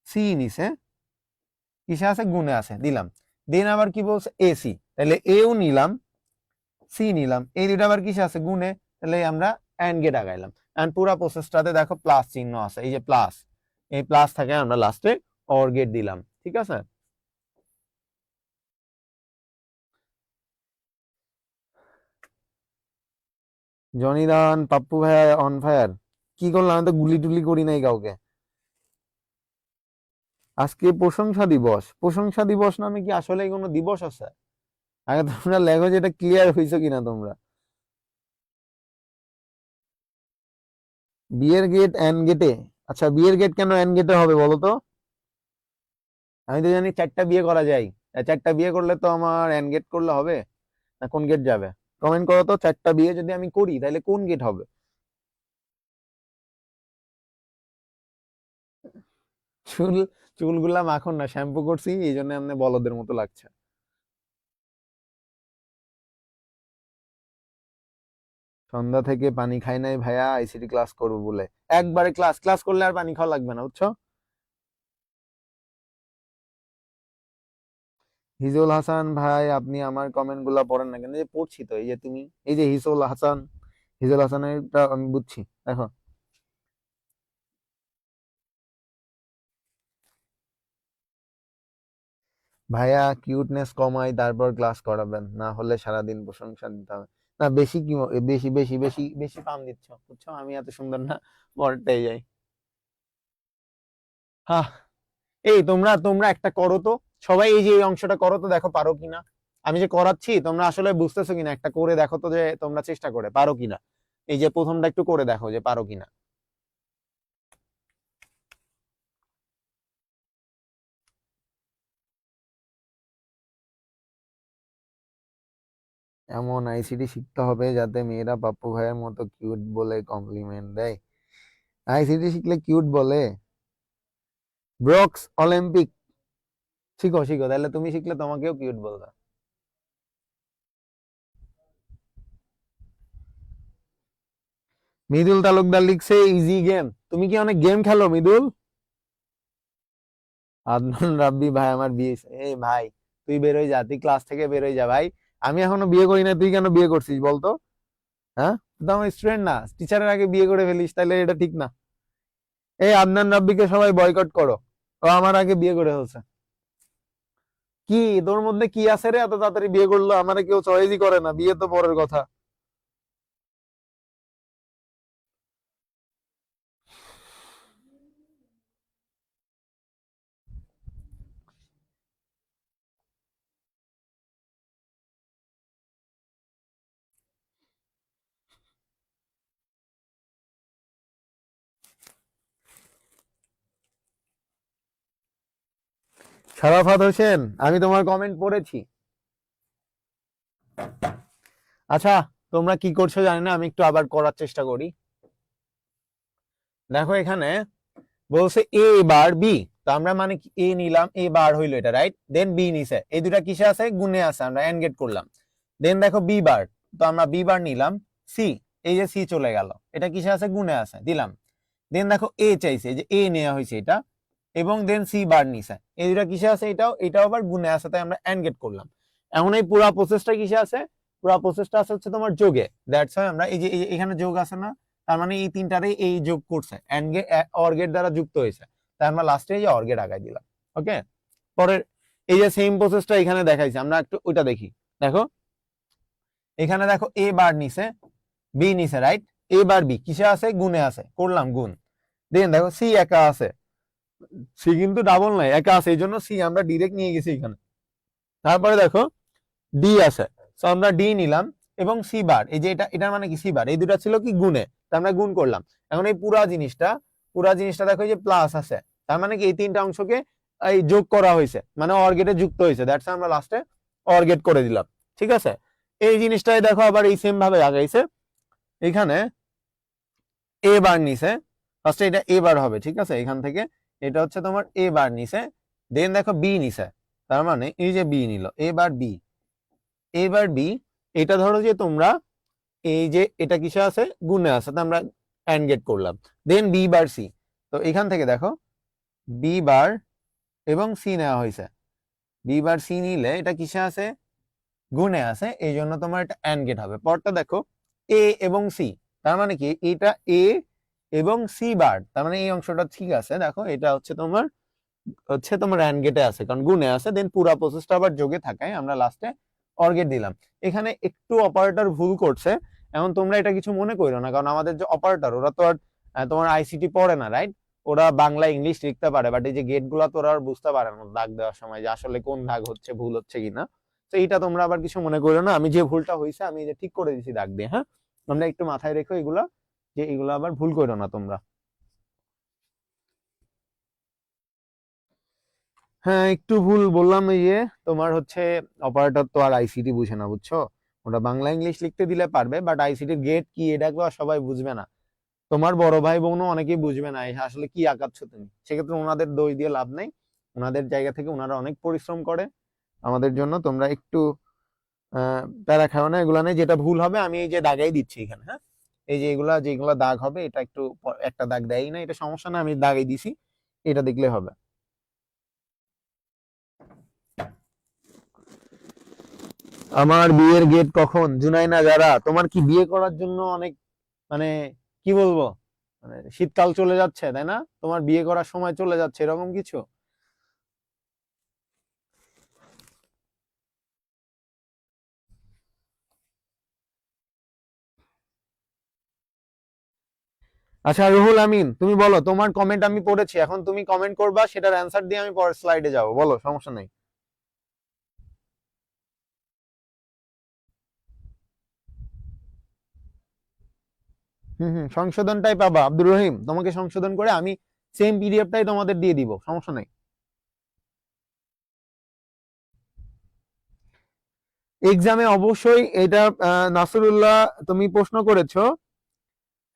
সি নিছে, কিসে আছে গুণে আছে, দিলাম। দেন আবার কি বলছে এসি, তাহলে এও নিলাম সি নিলাম, এই দুটো আবার কিসে আছে গুণে, তাহলে আমরা এন্ড গেট আগাইলাম। এন্ড পুরো প্রসেসটাতে দেখো প্লাস চিহ্ন আছে, এই যে প্লাস, এই প্লাস থাকে আমরা লাস্টে অর গেট দিলাম। ঠিক আছে, জনি দান পাপ্পু ভাই অন ফায়ার। কি করলাম, আমি তো গুলি টুলি করি নাই কাউকে। আজকে প্রশংসা দিবস, প্রশংসা দিবস নামে কি আসলে কোনো দিবস আছে? আগে তোমরা লেখো যে এটা ক্লিয়ার হয়েছে কিনা তোমরা। বিয়ের গেট এন্ড গেটে, আচ্ছা বিয়ের গেট কেন এন্ড গেটে হবে বলো তো? আমি তো জানি 4টা বিয়ে করা যায়, 4টা বিয়ে করলে তো আমার এন্ড গেট করলে হবে, না কোন গেট যাবে? কমেন্ট করো তো, 4টা বিয়ে যদি আমি করি তাহলে কোন গেট হবে? চুল, চুলগুলা মাখন না, শ্যাম্পু করছি এই জন্য এমনি বলদের মতো লাগছে। সন্ধ্যা থেকে পানি খাই নাই ভাইয়া, আইসিটি ক্লাস করবো বলে। একবারে ক্লাস ক্লাস করলে আর পানি খাওয়া লাগবে না, বুঝছো? হিজুল হাসান ভাই, আপনি আমার কমেন্ট গুলা পড়েন না কেন? এই যে পড়ছি তো, এই যে তুমি, এই যে হিজুল হাসান, হিজুল হাসানের আমি বুঝছি। দেখো ভাইয়া কিউটনেস কমাই তারপর ক্লাস করাবেন, না হলে সারাদিন প্রশংসা দিতে হবে। না বেশি কি, বেশি বেশি বেশি বেশি পাম দিচ্ছ, বুঝছো? আমি এত সুন্দর না, পরটাই যাই। হ্যাঁ, এই তোমরা তোমরা একটা করো তো, সবাই এই যে এই অংশটা করো তো, দেখো পারো কিনা। আমি যে করাচ্ছি তোমরা আসলে বুঝতেছো কিনা, একটা করে দেখো তো যে তোমরা চেষ্টা করে পারো কিনা। এই যে প্রথমটা একটু করে দেখো যে পারো কিনা। এমন আইসিটি শিখতে হবে যাতে মেয়েরা পাপ্পু ভাইয়ের মতো কিউট বলে কমপ্লিমেন্ট দেয়। আইসিটি শিখলে কিউট বলে? ব্রক্স অলিম্পিক, শিখো শিখো, তাহলে তুমি শিখলে তোমাকেও কিউট বলবে। মৃদুল তালুকদার লিখছে ইজি গেম। তুমি কি অনেক গেম খেলো মৃদুল? আদনান রাব্বি ভাই, আমার বিয়ে এই ভাই, তুই বেরোয় যা, তুই ক্লাস থেকে বেরোয় যা ভাই। আমি এখনো বিয়ে করি না, তুই কেন বিয়ে করছিস বলতো? হ্যাঁ, তুই তো আমার স্টুডেন্ট না, টিচারের আগে বিয়ে করে ফেলিস, তাহলে এটা ঠিক না। এই আদনান রাব্বিকে সবাই বয়কট করো, ও আমার আগে বিয়ে করে ফেলছে। কি তোর মধ্যে কি আছে রে, এত তাড়াতাড়ি বিয়ে করলো? আমারে কেউ চয়েসই করে না, বিয়ে তো পরের কথা। শারাফাত হোসেন, আমি তোমার কমেন্ট পড়েছি। আচ্ছা, তোমরা কি করছো জানি না, আমি একটু আবার করার চেষ্টা করি। দেখো এখানে বলছে এ বার বি, তো আমরা মানে এ নিলাম, এ বার হইলো এটা, রাইট? দেন বি নিছে, এই দুটা কিসে আছে গুণে আছে, আমরা এন্ড গেট করলাম। দেন দেখো বি বার, তো আমরা বি বার নিলাম, সি, এই যে সি চলে গেল, এটা কিসে আছে গুণে আছে, দিলাম। দেন দেখো এ চাইছে, এই যে এ নেওয়া হয়েছে এটা, এবং দেন সি বার নিছে, এই দুটা কিসে আছে, এটাও এটাও আবার গুণে আছে, তাই আমরা এন্ড গেট করলাম। এখন এই পুরা প্রসেসটা কিসে আছে? পুরা প্রসেসটা আছে হচ্ছে তোমার যোগে, দ্যাটস ওয়াই আমরা এই যে এখানে যোগ আছে না, তার মানে এই তিনটারে এই যোগ করছে, এন্ড গেট অর গেট দ্বারা যুক্ত হয়েছে, তাই আমরা লাস্টে এই অর গেট আগাই দিলাম। ওকে, পরের এই যে সেম প্রসেসটা এখানে দেখাইছি, আমরা একটু ওইটা দেখি। দেখো এখানে দেখো এ বার নিছে, বি নিছে, রাইট? এ বার বি কিসে আছে গুণে আছে, করলাম গুণ। দেন দেখো সি একা আছে, সি কিন্তু ডাবল নাই, একা আছে, এই জন্য সি আমরা ডিরেক্ট নিয়ে গেছি এখানে। তারপরে দেখো ডি আছে, তো আমরা ডি নিলাম, এবং সি বার, এই যে এটার মানে কি সি বার, এই দুটা ছিল কি গুণে, তার আমরা গুণ করলাম। এখন এই পুরা জিনিসটা দেখো যে প্লাস আছে, তার মানে কি এই তিনটা অংশকে এই যোগ করা হয়েছে, মানে অর গেটে যুক্ত হয়েছে, দ্যাটস আমরা লাস্টে অর গেট করে দিলাম। ঠিক আছে, এই জিনিসটাই দেখো আবার এই সেম ভাবে আগাইছে, এখানে এ বার নিছে, ফার্স্টে এটা এ বার হবে, ঠিক আছে, এখান থেকে এটা হচ্ছে তোমার এ বার নিছে, দেন দেখো বি নিছে, তার মানে এই যে বি নিল, এ বার বি, এ বার বি, এটা ধরো যে তোমরা এই যে এটা কিসে আছে, গুণে আছে, তো আমরা অ্যান্ড গেট করলাম, দেন বি বার সি, তো এখান থেকে দেখো বি বার এবং সি নেওয়া হয়েছে, বি বার সি নিলে এটা কিসে আছে, গুণে আছে, এই জন্য তোমার এটা অ্যান্ড গেট হবে। পরটা দেখো এ এবং সি, তার মানে কি এটা এ এবং সি বার, তার মানে এই অংশটা ঠিক আছে, দেখো এটা হচ্ছে তোমার অ্যান্ড গেটে আছে, কারণ গুণে আছে, দেন পুরা প্রসেসটা আবার যোগে থাকায় আমরা লাস্টে অর গেট দিলাম। এখানে একটু অপারেটর ভুল করছে, এখন তোমরা এটা কিছু মনে করো না, কারণ আমাদের যে অপারেটর ওরা তো আর তোমার আইসিটি পড়ে না, রাইট, ওরা বাংলা ইংলিশ লিখতে পারে, বাট এই যে গেট গুলা তো ওরা আর বুঝতে পারে না দাগ দেওয়ার সময় যে আসলে কোন দাগ হচ্ছে, ভুল হচ্ছে কিনা। তো এইটা তোমরা আবার কিছু মনে করো না, আমি যে ভুলটা হয়েছে আমি যে ঠিক করে দিছি দাগ দিয়ে, হ্যাঁ, তোমরা একটু মাথায় রেখো এগুলা, যে এগুলো আবার ভুল করো না তোমরা। হ্যাঁ, একটু ভুল বললাম, এই যে তোমার হচ্ছে অপারেটর তো আর আইসিটি বুঝে না, বুঝছো, ওটা বাংলা ইংলিশ লিখতে দিলে পারবে, বাট আইসিটির গেট কি এটা সবাই বুঝবে না, তোমার বড় ভাই বোনও অনেকেই বুঝবে না আসলে কি আঁকাচ্ছ তুমি, সেক্ষেত্রে ওনাদের দোষ দিয়ে লাভ নেই, ওনাদের জায়গা থেকে ওনারা অনেক পরিশ্রম করে আমাদের জন্য, তোমরা একটু প্যারা খাও না এগুলা নেই, যেটা ভুল হবে আমি এই যে দাগাই দিচ্ছি এখানে, হ্যাঁ, এই যে এগুলা যেগুলা দাগ হবে এটা একটু একটা দাগ দেয় না, এটা সমস্যা না, আমি দাগাই দিছি, এটা দেখলে হবে। আমার বিয়ের গেট কখন, জুনাইনা যারা, তোমার কি বিয়ে করার জন্য অনেক, মানে কি বলবো, মানে শীতকাল চলে যাচ্ছে তাই না, তোমার বিয়ে করার সময় চলে যাচ্ছে এরকম কিছু? আচ্ছা রুহুল আমিন, তুমি বলো, তোমার কমেন্ট আমি পড়েছি, এখন তুমি কমেন্ট করবা, সেটার অ্যান্সার দিয়ে আমি পরের স্লাইডে যাবো, বলো, সমস্যা নেই। সংশোধনটাই পাবা আব্দুর রহিম, তোমাকে সংশোধন করে আমি সেম পিডিএফটাই তোমাদের দিয়ে দিব, সমস্যা নেই। এক্সামে অবশ্যই এটা নাসরুল্লাহ তুমি প্রশ্ন করেছো,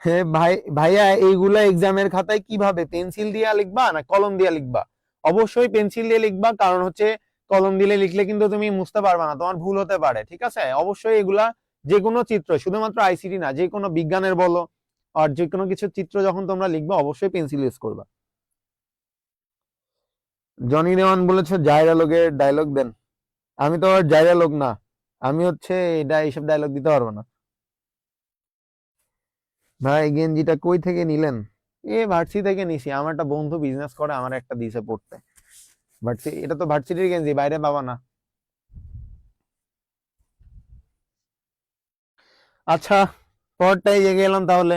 হ্যাঁ ভাই, ভাইয়া এইগুলা এক্সামের খাতায় কিভাবে, পেন্সিল দিয়ে লিখবা না কলম দিয়ে লিখবা? অবশ্যই পেন্সিল দিয়ে লিখবা, কারণ হচ্ছে কলম দিয়ে লিখলে কিন্তু তুমি মুছতে পারবা না, তোমার ভুল হতে পারে, ঠিক আছে, অবশ্যই এগুলা যে কোনো চিত্র, শুধুমাত্র আইসিটি না, যে কোনো বিজ্ঞানের বলো আর যে কোনো কিছু চিত্র যখন তোমরা লিখবা অবশ্যই পেন্সিল ইউজ করবা। জনি দেওয়ান বলেছে জায়রা লোকের ডায়লগ দেন, আমি তো আর জায়রা লোক না, আমি হচ্ছে এটা এইসব ডায়লগ দিতে পারবো না। ভাই গেঞ্জিটা কই থেকে নিলেন? এ ভার্সি থেকে নিছি, আমার একটা বন্ধু বিজনেস করে, আমার একটা দিছে পড়তে, ভার্সি, এটা তো ভার্সিটির গেঞ্জি, বাইরে পাবা না। আচ্ছা, পরটাই জেগে গেলাম তাহলে।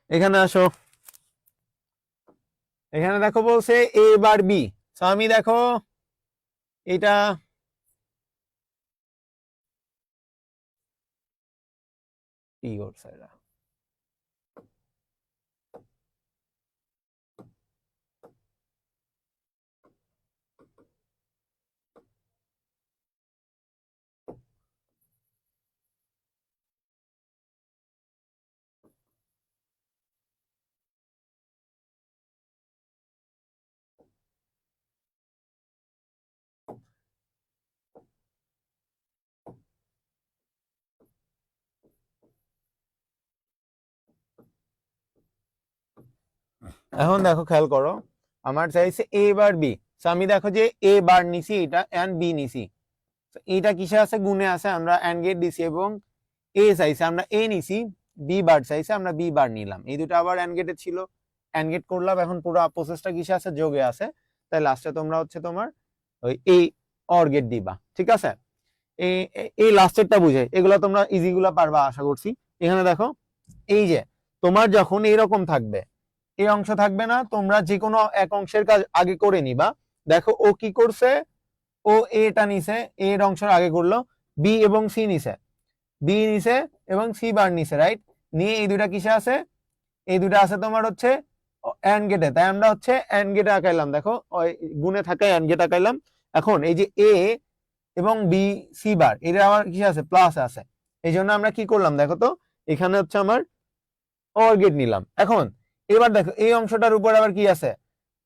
এখানে আসো, এখানে দেখো বলছে এ বার বি, আমি দেখো এটা কি করছে এরা, এখন দেখো খেয়াল করো, আমার চাইছে এ বার বি, আমি দেখো যে এ বার নিছি এটা এন্ড বি নিছি, এটা কিসে আছে, গুণে আছে, আমরা এন্ড গেট দিছি, এবং এ চাইছে আমরা এ নিছি, বি বার চাইছে আমরা বি বার নিলাম, এই দুটো আবার এন্ড গেটে ছিল, এন্ড গেট করলাম, এখন পুরো প্রসেসটা কিসে আছে, যোগে আছে, তাই লাস্টে তোমরা হচ্ছে তোমার ওই এই অর গেট দিবা, ঠিক আছে, এই এই লাস্টেরটা বুঝে, এগুলা তোমরা ইজি গুলা পারবা আশা করছি। এখানে দেখো, এই যে তোমার যখন এইরকম থাকবে, এই অংশ থাকবে না, তোমরা যে কোনো এক অংশের কাজ আগে করে নিবা, দেখো ও কি করছে, ও এটা নিছে, এর অংশের আগে করলো, বি এবং সি নিছে, বি নিছে এবং সি বার নিছে, রাইট? নিয়ে এই দুইটা কিসে আছে, এই দুইটা আছে তোমার হচ্ছে এন্ড গেটে, তাই আমরা হচ্ছে এন্ড গেটে আঁকাইলাম, দেখো ওই গুণে থাকে এন্ড গেট আঁকাইলাম। এখন এই যে এ এবং বি সি বার এটা আমার কি আছে, প্লাস আছে, এই জন্য আমরা কি করলাম দেখো তো, এখানে হচ্ছে আমার অর গেট নিলাম। এখন এবার দেখো এই অংশটার উপর আবার কি আছে,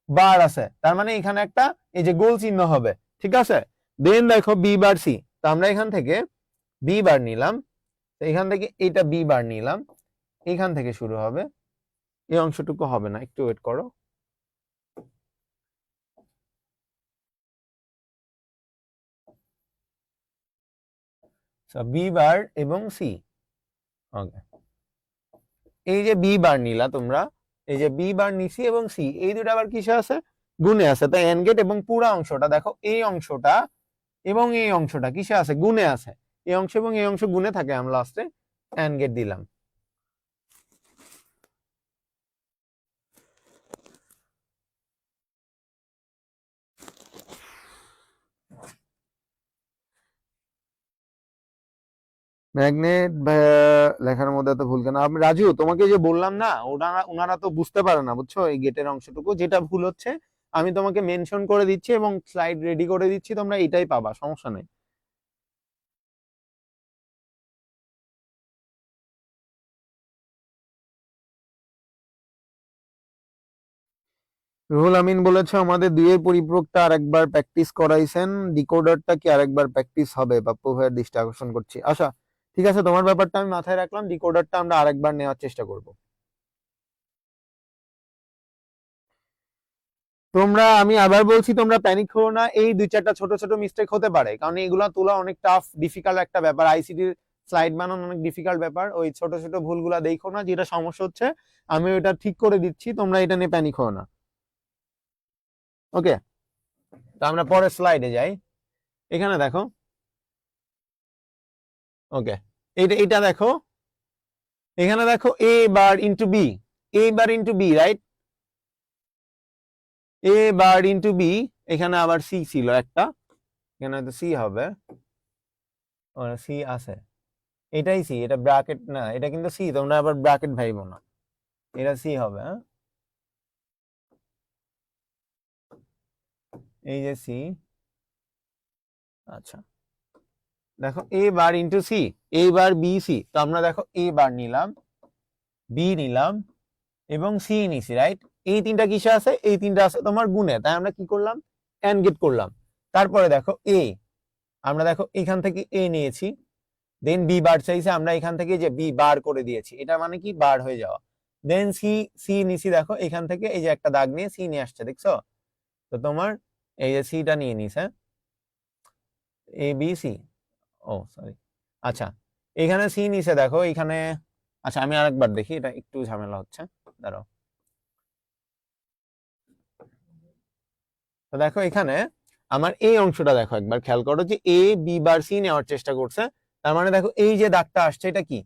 বার আছে, তার মানে এখানে একটা এই যে গোল চিহ্ন হবে, ঠিক আছে? দেন দেখো বি বার সি, তো আমরা এখান থেকে বি বার নিলাম, এখান থেকে এটা বি বার নিলাম, এখান থেকে শুরু হবে, এই অংশটুকু হবে না, একটু ওয়েট করো। বি বার এবং সি, ওকে, এই যে বি বার নিলা তোমরা, এই যে বি বার নিসি এবং সি এই দুটো আবার কিসে আছে, গুণে আছে, তাই এন গেট এবং পুরো অংশটা দেখো, এই অংশটা এবং এই অংশটা কিসে আছে, গুণে আছে, এই অংশ এবং এই অংশ গুণে থাকে, আমরা লাস্টে এন গেট দিলাম। ম্যাগনেট লেখার মধ্যে তো ভুল কেন? আমি রাজু তোমাকে যে বললাম না, ওনারা তো বুঝতে পারে না, বুঝছো, এই গেটের অংশটুকু যেটা ভুল হচ্ছে আমি তোমাকে মেনশন করে দিচ্ছি এবং স্লাইড রেডি করে দিচ্ছি, তোমরা এটাই পাবা, সমস্যা নেই। রুহুল আমিন বলেছে আমাদের দুইয়ের পরিপূরকটা আরেকবার প্র্যাকটিস করাইছেন, ডিকোডারটা কি আরেকবার প্র্যাকটিস হবে? বাপ্পু ভাইয়ের দৃষ্টি আকর্ষণ করছি। আচ্ছা ঠিক আছে, তোমার ব্যাপারটা আমি মাথায় রাখলাম, ডিকোডারটা আমরা আরেকবার নেওয়ার চেষ্টা করব। তোমরা, আমি আবার বলছি, তোমরা প্যানিক হও না, এই দুই চারটা ছোট ছোট মিস্টেক হতে পারে, কারণ এগুলা তোলা অনেক টাফ ডিফিকাল্ট একটা ব্যাপার, আইসিটির স্লাইড বানানো অনেক ডিফিকাল্ট ব্যাপার, ওই ছোট ছোট ভুলগুলা দেখো না, যেটা সমস্যা হচ্ছে আমি ওটা ঠিক করে দিচ্ছি, তোমরা এটা নিয়ে প্যানিক হও না। ওকে, তো আমরা পরের স্লাইডে যাই। এখানে দেখো, ওকে, এটা দেখো, এখানে দেখো এ বার ইন্টু বি, এ বার ইন্টু বি, রাইট? এ বার ইন্টু বি, এখানে আবার সি ছিল একটা, এখানে তো সি হবে, সি আছে, এটাই সি, এটা ব্র্যাকেট না, এটা কিন্তু সি, তোমরা আবার ব্র্যাকেট ভাইবো না, এটা সি হবে, হ্যাঁ, এই যে সি। আচ্ছা দেখো এ বার into C, A bar B C, তো আমরা দেখো এ বার নিলাম, বি নিলাম এবং সি নিছি, রাইট? এই তিনটা কিসে আছে, এই তিনটা আছে তোমার গুণে, তাই আমরা কি করলাম, এন্ড গেট করলাম। তারপরে দেখো এ, আমরা দেখো এখান থেকে এ নিয়েছি, দেন বি বার চাইছে, আমরা এখান থেকে যে বি বার করে দিয়েছি, এটা মানে কি বার হয়ে যাওয়া। দেন সি, সি নিছি, দেখো এখান থেকে এই যে একটা দাগ নিয়ে সি নিয়ে আসছে, দেখছো? তো তোমার এই যে সিটা নিয়ে নিস, হ্যাঁ, এ বি সি, ও সরি, আচ্ছা এখানে সি নিছে, দেখো এখানে, আচ্ছা আমি আরেকবার দেখি, এটা একটু ঝামেলা হচ্ছে, দাঁড়াও। তো দেখো এখানে আমার এই অংশটা দেখো, একবার খেয়াল করো যে এ বি বার সি নেওয়ার চেষ্টা করছে, তার মানে দেখো এই যে দাগটা আসছে এটা কি,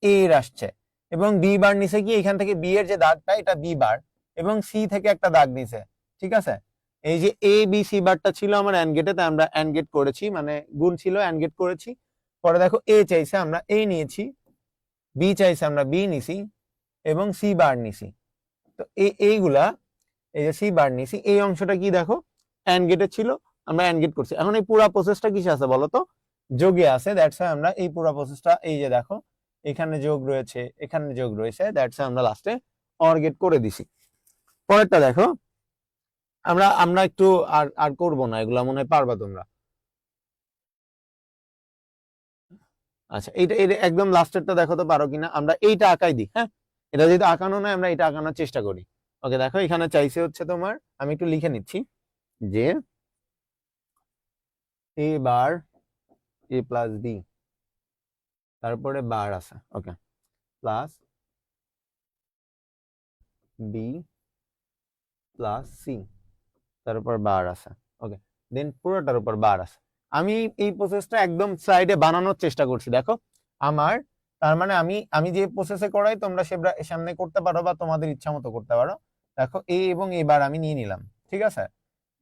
এ এর আসছে, এবং বি বার নিচে কি, এখান থেকে বি এর যে দাগটা এটা বি বার, এবং সি থেকে একটা দাগ নিছে, ঠিক আছে? এই যে এ বি সি বারটা ছিল আমার অ্যান্ড গেটে, তাই আমরা অ্যান্ড গেট করেছি, মানে গুণ ছিল অ্যান্ড গেট করেছি। পরে দেখো এ চাইছে, আমরা এ নিয়েছি, বি চাইছে, আমরা বি নিছি, এবং সি বার নিছি। তো এইগুলা, এই যে সি বার নিছি, এই অংশটা কি দেখো অ্যান্ড গেটে ছিল, আমরা অ্যান্ড গেট করছি। এখন এই পুরো প্রসেসটা কিসে আছে বলো তো, যোগে আছে, দ্যাটস ওয়াই আমরা এই পুরো প্রসেসটা, এই যে দেখো এখানে যোগ রয়েছে, এখানে যোগ রয়েছে, দ্যাটস ওয়াই আমরা লাস্টে অর গেট করে দিছি। পরেরটা দেখো, আমরা আমরা একটু আর আর করবো না, এগুলা মনে হয় পারবা তোমরা। আচ্ছা এটা এটা একদম লাস্টেরটা দেখো তো পারো কিনা, আমরা এইটা আঁকাই দিই, হ্যাঁ, এটা যেহেতু আঁকানো নয় আমরা এটা আঁকানোর চেষ্টা করি। ওকে দেখো এখানে চাইছে হচ্ছে তোমার, আমি একটু লিখে নিচ্ছি, যে A bar A plus B, তারপরে বার আছে, ওকে, প্লাস বি প্লাস সি, তারপর বার আছে, ওকে, দেন পুরোটার উপর বার আছে। আমি এই প্রসেসটা একদম স্লাইডে বানানোর চেষ্টা করছি, দেখো আমার, তার মানে আমি আমি যে প্রসেসে করাই তোমরা সামনে করতে পারো বা তোমাদের ইচ্ছা মতো করতে পারো। দেখো এ এবং এ বার আমি নিয়ে নিলাম, ঠিক আছে?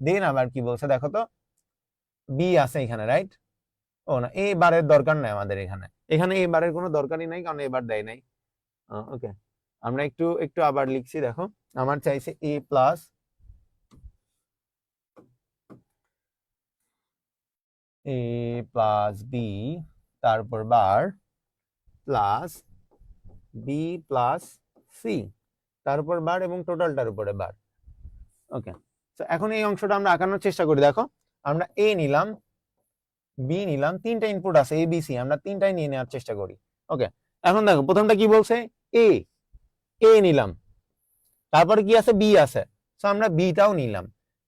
দেন আবার কি বলছে দেখো তো, বি আছে এখানে, রাইট? ও না, এ বারের দরকার নাই আমাদের এখানে, এখানে এ বারের কোনো দরকারই নাই, কারণ এবার দেয় নাই। ওকে, আমরা একটু একটু আবার লিখছি, দেখো আমার চাইছে এ প্লাস বি, তারপর বার প্লাস বি প্লাস সি, তারপর বার এবং টোটালটার উপরে বার। ওকে, তো এখন এই অংশটা আমরা আঁকানোর চেষ্টা করি। দেখো আমরা এ নিলাম, বি নিলাম, তিনটা ইনপুট আছে এ বি সি, আমরা তিনটাই নিয়ে নেওয়ার চেষ্টা করি। ওকে, এখন দেখো প্রথমটা কি বলছে, এ এ নিলাম, তারপরে কি আছে, বি আছে, তো আমরা বিটাও নিলাম।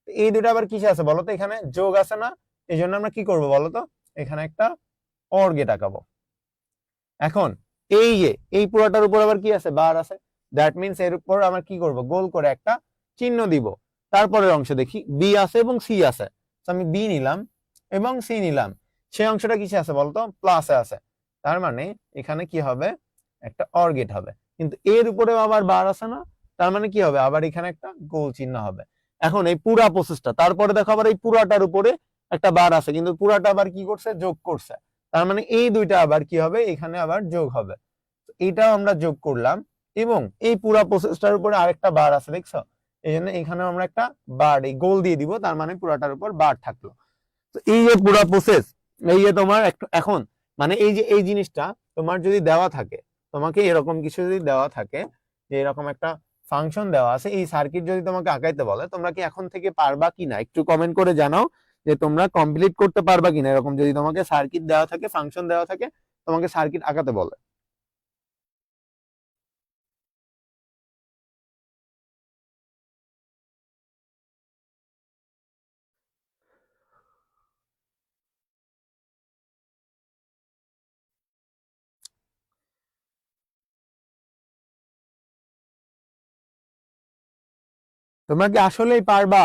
এই দুটো আবার কিসে আছে বলতো, এখানে যোগ আছে না, এই জন্য আমরা কি করব বলতো, এখানে একটা অর গেট আঁকাবো। এখন এই যে এই পুরোটার উপর আবার কি আছে, বার আছে, দ্যাট মিনস এর উপর আমরা কি করব, গোল করে একটা চিহ্ন দিব। তারপরের অংশ দেখি, বি আছে এবং সি আছে, তো আমি বি নিলাম এবং সি নিলাম, সেই অংশটা কিসে আছে বলতো, প্লাসে আছে, তার মানে এখানে কি হবে, একটা অর গেট হবে। কিন্তু এর উপরেও আবার বার আছে না, তার মানে কি হবে, আবার এখানে একটা গোল চিহ্ন হবে। এখন এই পুরা প্রসেসটা, তারপরে দেখো আবার এই পুরাটার উপরে একটা বার আছে, কিন্তু পুরাটা আবার কি করছে, যোগ করছে, তার মানে এই দুইটা আবার কি হবে, এখানে আবার যোগ হবে। এটাও আমরা যোগ করলাম, এবং এই পুরা প্রসেসটার উপরে আরেকটা বার আছে, দেখছো? এই জন্য এখানে আমরা একটা বার, এই গোল দিয়ে দিব, তার মানে পুরাটার উপর বার থাকলো। তো এই যে পুরা প্রসেস, এই যে তোমার এখন মানে এই যে এই জিনিসটা তোমার যদি দেওয়া থাকে, তোমাকে এরকম কিছু যদি দেওয়া থাকে, যে এরকম একটা ফাংশন দেওয়া আছে, এই সার্কিট যদি তোমাকে আঁকাইতে বলে, তোমরা কি এখন থেকে পারবা কিনা একটু কমেন্ট করে জানাও, যে তোমরা কমপ্লিট করতে পারবা কিনা, এরকম যদি তোমাকে সার্কিট দেওয়া থাকে, ফাংশন দেওয়া থাকে, তোমাকে সার্কিট আঁকাতে বলে। তোমরা কি আসলেই পারবা?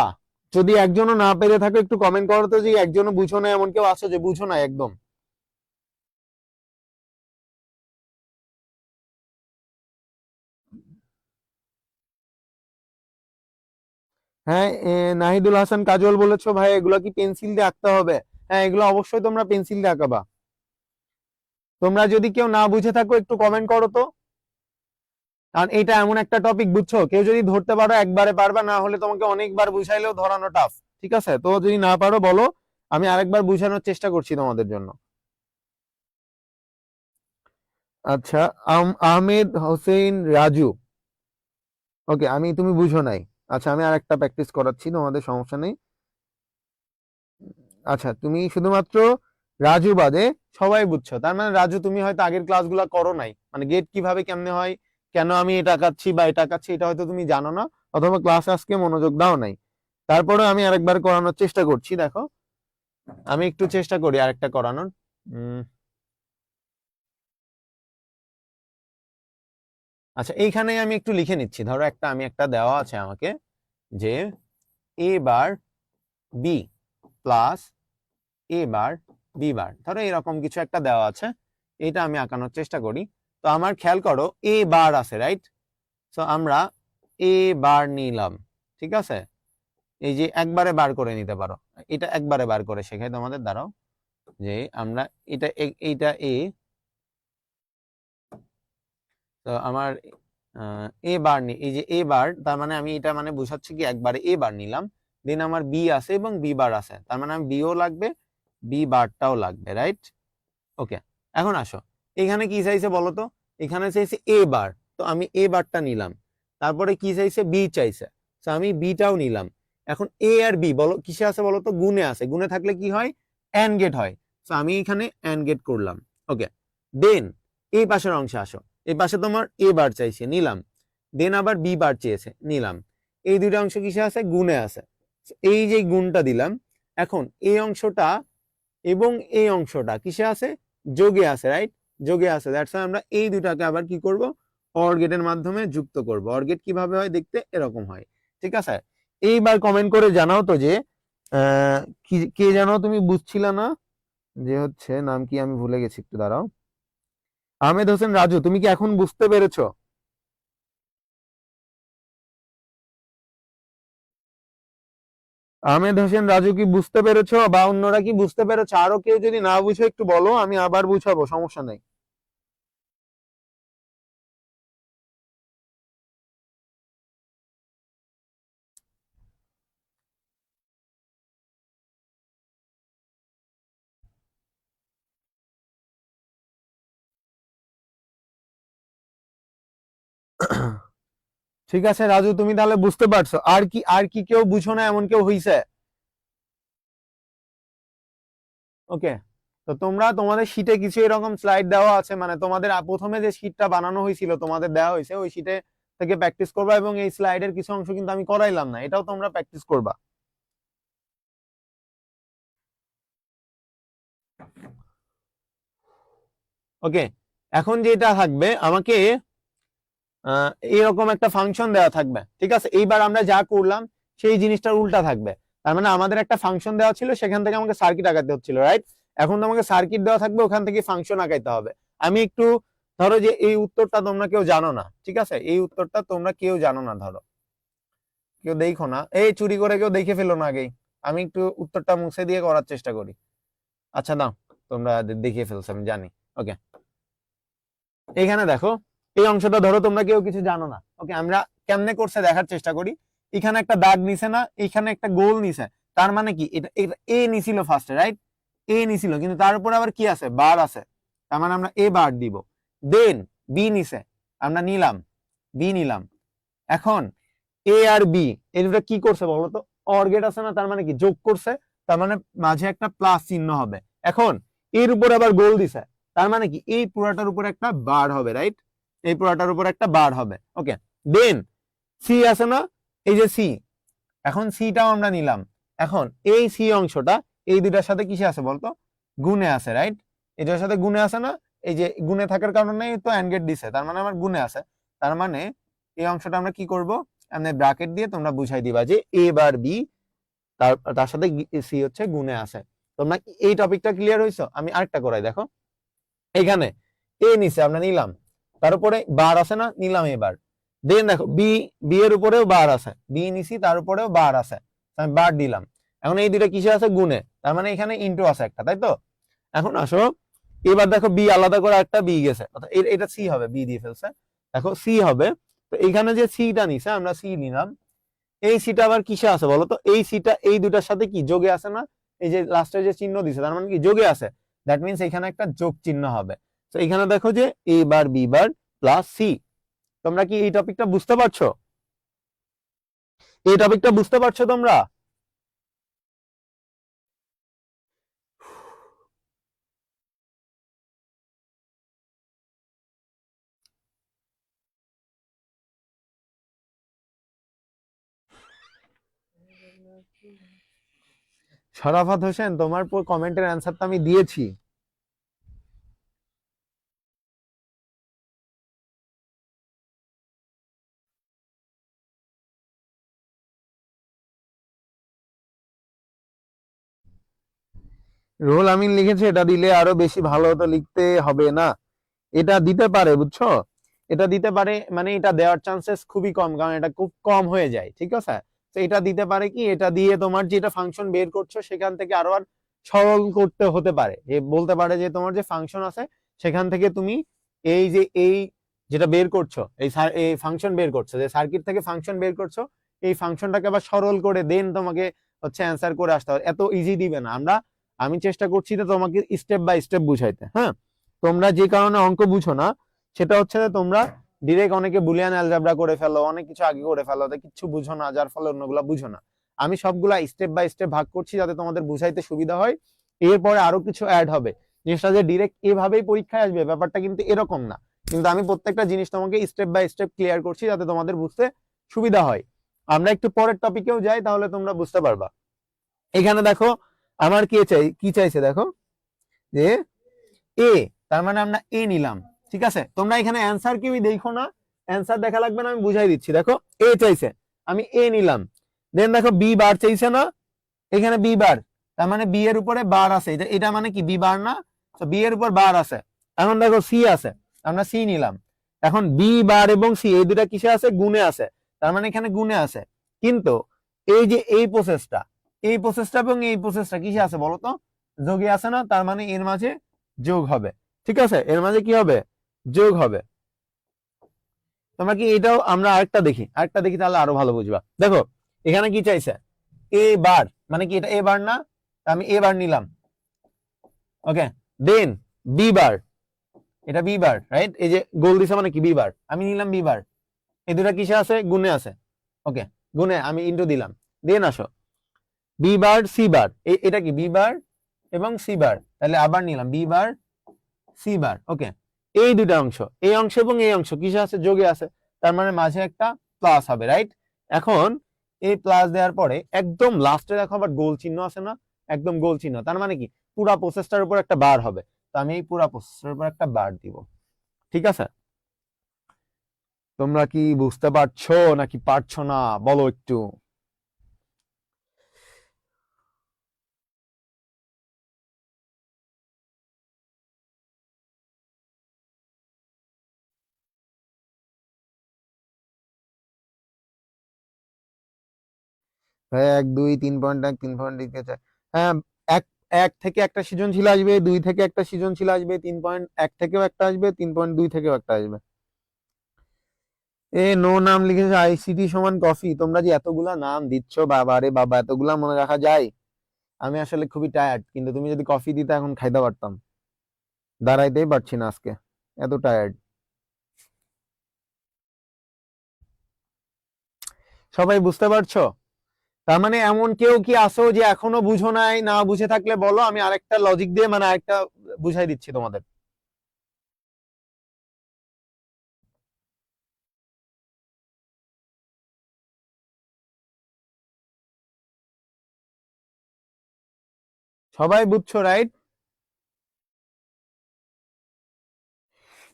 যদি একজনও না পেরে থাকো একটু কমেন্ট করো তো, যে একজনও বুঝো না, এমন কেউ আছে যে বুঝো না একদম? হ্যাঁ, নাহিদুল হাসান কাজল বলেছো, ভাই এগুলো কি পেন্সিল দিয়ে আঁকতে হবে? হ্যাঁ, এগুলো অবশ্যই তোমরা পেন্সিল দিয়ে আঁকাবা। তোমরা যদি কেউ না বুঝে থাকো একটু কমেন্ট করো তো, কারণ এটা এমন একটা টপিক, বুঝছো, কেউ যদি ধরতে পারো একবারে পারবা, না হলে তোমাকে অনেকবার বুঝাইলেও ধরানো টাফ। ঠিক আছে, তো যদি না পারো বলো, আমি আরেকবার বুঝানোর চেষ্টা করছি তোমাদের জন্য। আচ্ছা, আহমেদ হোসেন রাজু, ওকে, তুমি বুঝো নাই। আচ্ছা, আমি আরেকটা প্র্যাকটিস করাচ্ছি, তোমাদের সমস্যা নেই। আচ্ছা, তুমি শুধুমাত্র রাজু বাদে সবাই বুঝছো, তার মানে রাজু তুমি হয়তো আগের ক্লাসগুলো করো নাই, মানে গেট কিভাবে কেমনে হয়, কেন আমি এটা আঁকাচ্ছি বা এটা আঁকাচ্ছি, এটা হয়তো তুমি জানো না, অথবা ক্লাসে আজকে মনোযোগ দাও নাই। তারপরে আমি আরেকবার করানোর চেষ্টা করছি, দেখো আমি একটু চেষ্টা করি আরেকটা করানোর। উম আচ্ছা, এইখানে আমি একটু লিখে নিচ্ছি, ধরো আমি একটা দেওয়া আছে আমাকে, যে A bar B plus A bar B বার, ধরো এরকম কিছু একটা দেওয়া আছে, এটা আমি আঁকানোর চেষ্টা করি। তো আমার খেয়াল করো এ বার আছে, রাইট? তো আমরা এ বার নিলাম, ঠিক আছে, এই যে একবারে বার করে নিতে পারো, এটা একবারে বার করে শেখাই তোমাদের, দ্বারাও যে আমরা এইটা এ, তো আমার এ বার নি, এই যে এ বার, তার মানে আমি এটা মানে বুঝাচ্ছি কি একবারে এ বার নিলাম, দেন আমার বি আছে এবং বি বার আছে, তার মানে আমি বিও লাগবে, বি বারটাও লাগবে, রাইট? ওকে, এখন আসো, এখানে কি চাইছে বলো তো, এখানে চাইছে এ বার, তো আমি এ বারটা নিলাম, তারপরে কি চাইছে, বি চাইছে, তো আমি বিটাও নিলাম। এখন এ আর বি বলো কিসে আছে বলো তো, গুণে আছে, গুণে থাকলে কি হয়, এন্ড গেট হয়, তো আমি এখানে এন্ড গেট করলাম। ওকে, দেন এই পাশের অংশে আসো, এই পাশে তোমার এ বার চাইছে, নিলাম, দেন আবার বি বার চেয়েছে, নিলাম, এই দুইটা অংশ কিসে আছে, গুণে আছে, এই যে গুণটা দিলাম। এখন এই অংশটা এবং এই অংশটা কিসে আছে, যোগে আছে, রাইট? যোগে আছে, দ্যাটস ওয়াই আমরা এই দুটাকে আবার কি করব, অর গেটের মাধ্যমে যুক্ত করব। অর গেট কিভাবে হয় দেখতে এরকম হয়, ঠিক আছে? এইবার কমেন্ট করে জানাও তো যে কে জানাও তুমি বুঝছিলা না, যে হচ্ছে নাম কি আমি ভুলে গেছি, একটু দাঁড়াও। আহমেদ হোসেন রাজু, তুমি কি এখন বুঝতে পেরেছো? আহমেদ হোসেন রাজু কি বুঝতে পেরেছো, বা অন্যরা কি বুঝতে পেরেছো? আরো কেউ যদি না বুঝো একটু বলো, আমি আবার বুঝাবো, সমস্যা নেই। ঠিক আছে রাজু, তুমি তাহলে বুঝতে পারছো। আর কি কেউ বুঝো না এমন কেউ হইছে? ওকে, তো তোমরা তোমাদের শীটে কিছু এরকম স্লাইড দেওয়া আছে, মানে তোমাদের প্রথমে যে শীটটা বানানো হয়েছিল তোমাদের দেওয়া হয়েছে, ওই শীটে থেকে প্র্যাকটিস করবা, এবং এই স্লাইডের কিছু অংশ কিন্তু আমি করাইলাম না, এটাও তোমরা প্র্যাকটিস করবা। ওকে, এখন যেটা থাকবে আমাকে এরকম একটা ফাংশন দেওয়া থাকবে, ঠিক আছে? এইবার আমরা যা করলাম সেই জিনিসটার উল্টা থাকবে। তার মানে আমাদের একটা ফাংশন দেওয়া ছিল, সেখান থেকে আমাকে সার্কিট আঁকাতে হচ্ছিল, রাইট? এখন তোমাকে সার্কিট দেওয়া থাকবে, ওখান থেকে ফাংশন আঁকাইতে হবে। আমি একটু, ধরো যে এই উত্তরটা তোমরা কেউ জানো না, ঠিক আছে? এই উত্তরটা তোমরা কেউ জানো না, ধরো কেউ দেখো না, এই চুরি করে কেউ দেখে ফেলো না আগেই। আমি একটু উত্তরটা মুছে দিয়ে করার চেষ্টা করি। আচ্ছা দাও, তোমরা দেখিয়ে ফেলছো আমি জানি। ওকে, এখানে দেখো, এই অংশটা ধরো তোমরা কেউ কিছু জানো না। ওকে, আমরা কেমনে করছে দেখার চেষ্টা করি। এখানে একটা দাগ নিছে না, এখানে একটা গোল নিছে, তার মানে কি এটা এ নিছিল ফার্স্টে, রাইট? এ নিছিল, কিন্তু তার উপরে আবার কি আছে, বার আছে, তার মানে আমরা এ বার দিব। দেন বি নিছে, আমরা নিলাম, বি নিলাম। এখন এ আর বি এই দুটো কি করছে বলতো, অর গেট আছে না, তার মানে কি যোগ করছে, তার মানে মাঝে একটা প্লাস চিহ্ন হবে। এখন এর উপর আবার গোল দিছে, তার মানে কি এই পুরাটার উপর একটা বার হবে, রাইট? এই পুরাটার উপর একটা বার হবে। ওকে, দেন সি আছে না, এই যে সি, এখন সিটাও আমরা নিলাম। এখন এই সি অংশটা এই দুটার সাথে কিসে আছে বলতো, গুণে আছে, রাইট? এটার সাথে গুণে আছে না, এই যে গুণে থাকার কারণে তো এন্ড গেট দিছে, তার মানে আমার গুণে আছে। তার মানে এই অংশটা আমরা কি করব, এমনি ব্র্যাকেট দিয়ে তোমরা বুঝাই দিবা যে এ বার বি, তার সাথে সি হচ্ছে গুণে আছে। তোমরা এই টপিকটা ক্লিয়ার হইছো? আমি আরেকটা করাই, দেখো এখানে এ নিচে আমরা নিলাম, তার উপরে বার আছে না, নিলাম এবার। দেন দেখো বি, বি এর উপরেও বার আছে, বি নিছি তার উপরেও বার আছে, আমি বার দিলাম। এখন এই দুটো কিসে আছে, গুণে, তার মানে এখানে ইনটু আছে একটা, তাই তো? এখন আসো, এবার দেখো বি আলাদা করে একটা বি গেছে, এটা সি হবে, বি দিয়ে ফেলছে, দেখো সি হবে। তো এখানে যে সিটা নিছে আমরা সি নিলাম, এই সিটা আবার কিসে আছে বলো তো, এই সিটা এই দুটার সাথে কি যোগে আছে না, এই যে লাস্টে যে চিহ্ন দিছে তার মানে কি যোগে আছে, দ্যাট মিনস এখানে একটা যোগ চিহ্ন হবে। তো এখানে দেখো যে A bar B bar plus C. তোমরা কি এই টপিকটা বুঝতে পারছো? এই টপিকটা বুঝতে পারছো তোমরা? শরাফত হোসেন, তোমার কমেন্টের অ্যান্সারটা আমি দিয়েছি। রোল আমিন লিখেছে এটা দিলে আরো বেশি ভালো হতো, লিখতে হবে না, এটা দিতে পারে, বুঝছো? এটা দিতে পারে, মানে এটা দেওয়ার চান্সেস খুবই কম, কারণ এটা খুব কম হয়ে যায়, ঠিক আছে? তো এটা দিতে পারে কি, এটা দিয়ে তোমার যেটা ফাংশন বের করছো সেখান থেকে আরো আর সরল করতে হতে পারে, যে বলতে পারে যে তোমার যে ফাংশন আছে সেখান থেকে তুমি এই যে এই যেটা বের করছো, এই ফাংশন বের করছো, যে সার্কিট থেকে ফাংশন বের করছো, এই ফাংশনটাকে আবার সরল করে দেন তোমাকে হচ্ছে অ্যান্সার করে আসতে হবে। এত ইজি দিবে না, আমি চেষ্টা করছি যে তোমাকে স্টেপ বাই স্টেপ বুঝাইতে। হ্যাঁ, তোমরা যে কারণে অঙ্ক বুঝো না সেটা হচ্ছে যে তোমরা ডিরেক্ট অনেকে বুলিয়ান অ্যালজেব্রা করে ফেলো, অনেক কিছু আগে করে ফেলো, কিচ্ছু বুঝো না, যার ফলে অন্যগুলা বুঝো না। আমি সবগুলা স্টেপ বাই স্টেপ ভাগ করছি যাতে তোমাদের বুঝাইতে সুবিধা হয়। এরপরে আরো কিছু অ্যাড হবে, জিনিসটা যে ডিরেক্ট এভাবেই পরীক্ষায় আসবে ব্যাপারটা কিন্তু এরকম না, কিন্তু আমি প্রত্যেকটা জিনিস তোমাকে স্টেপ বাই স্টেপ ক্লিয়ার করছি যাতে তোমাদের বুঝতে সুবিধা হয়। আমরা একটু পরের টপিকেও যাই, তাহলে তোমরা বুঝতে পারবা। এখানে দেখো আমার কি চাইছে, দেখো যে এ, তার মানে আমরা এ নিলাম, ঠিক আছে? তোমরা এখানে অ্যান্সার কেউই দেখো না, অ্যান্সার দেখা লাগবে না, আমি বুঝাই দিচ্ছি। দেখো এ চাইছে, আমি এ নিলাম। দেন দেখো বি বার চাইছে না, এখানে বি বার, তার মানে বি এর উপরে বার আছে, এটা মানে কি বি বার না, তো বি এর উপর বার আছে। এখন দেখো সি আছে, আমরা সি নিলাম। এখন বি বার এবং সি এই দুটা কিসে আছে, গুণে আছে, তার মানে এখানে গুণে আছে। কিন্তু এই যে এই প্রসেসটা, এই প্রসেসটা এবং এই প্রসেসটা কিসে আছে বলো তো, যোগে আছে না, তার মানে এর মাঝে যোগ হবে। ঠিক আছে, এর মাঝে কি হবে, যোগ হবে। তোমরা কি এটাও, আমরা আরেকটা দেখি তাহলে আরো ভালো বুঝবা। দেখো এখানে কি চাইছে, এ বার, মানে কি এটা এ বার না, আমি এ বার নিলাম, ওকে, দেন বি বার, এটা বি বার, রাইট, এই যে গোল দিছে মানে কি বি বার, আমি নিলাম বি বার, এই দুটা কিসে আছে, গুণে আছে, ওকে, গুণে আমি ইন্টু দিলাম, দেন আসো বি বার সি বার, এটা কি বি বার এবং সি বার, তাহলে আবার নিলাম বি বার সি বার, ওকে, এই দুটা অংশ, এই অংশ এবং এই অংশ কিসে আছে, যোগে আছে, তার মানে মাঝে একটা প্লাস হবে, রাইট। এখন এই প্লাস দেওয়ার পরে একদম লাস্টে দেখো আবার গোল চিহ্ন আছে না, একদম গোল চিহ্ন, তার মানে কি পুরা প্রসেসটার উপর একটা বার হবে, তো আমি এই পুরা প্রসেসটার উপর একটা বার দিব। ঠিক আছে, তোমরা কি বুঝতে পারছো নাকি পারছো না বলো একটু। এক দুই 3.1 3.1, হ্যাঁ, এক এক থেকে একটা সৃজনশীল আসবে, দুই থেকে একটা সৃজনশীল আসবে, 3.1 থেকেও একটা আসবে, 3.2 থেকেও একটা আসবে। এ নো নাম লিখেছে আইসিটি সমান কফি, তোমরা যে এতগুলা নাম দিচ্ছ বাবা রে বাবা, এতগুলা মনে রাখা যায়? আমি আসলে খুবই টায়ার্ড, কিন্তু তুমি যদি কফি দিতে এখন খাইতে পারতাম, দাঁড়াইতেই পারছি না আজকে, এত টায়ার্ড। সবাই বুঝতে পারছো? তার মানে এমন কেউ কি আসো যে এখনো বুঝো নাই, না বুঝে থাকলে বলো, আমি আরেকটা লজিক দিয়ে মানে আরেকটা বুঝাই দিচ্ছি তোমাদের। সবাই বুঝছো, রাইট?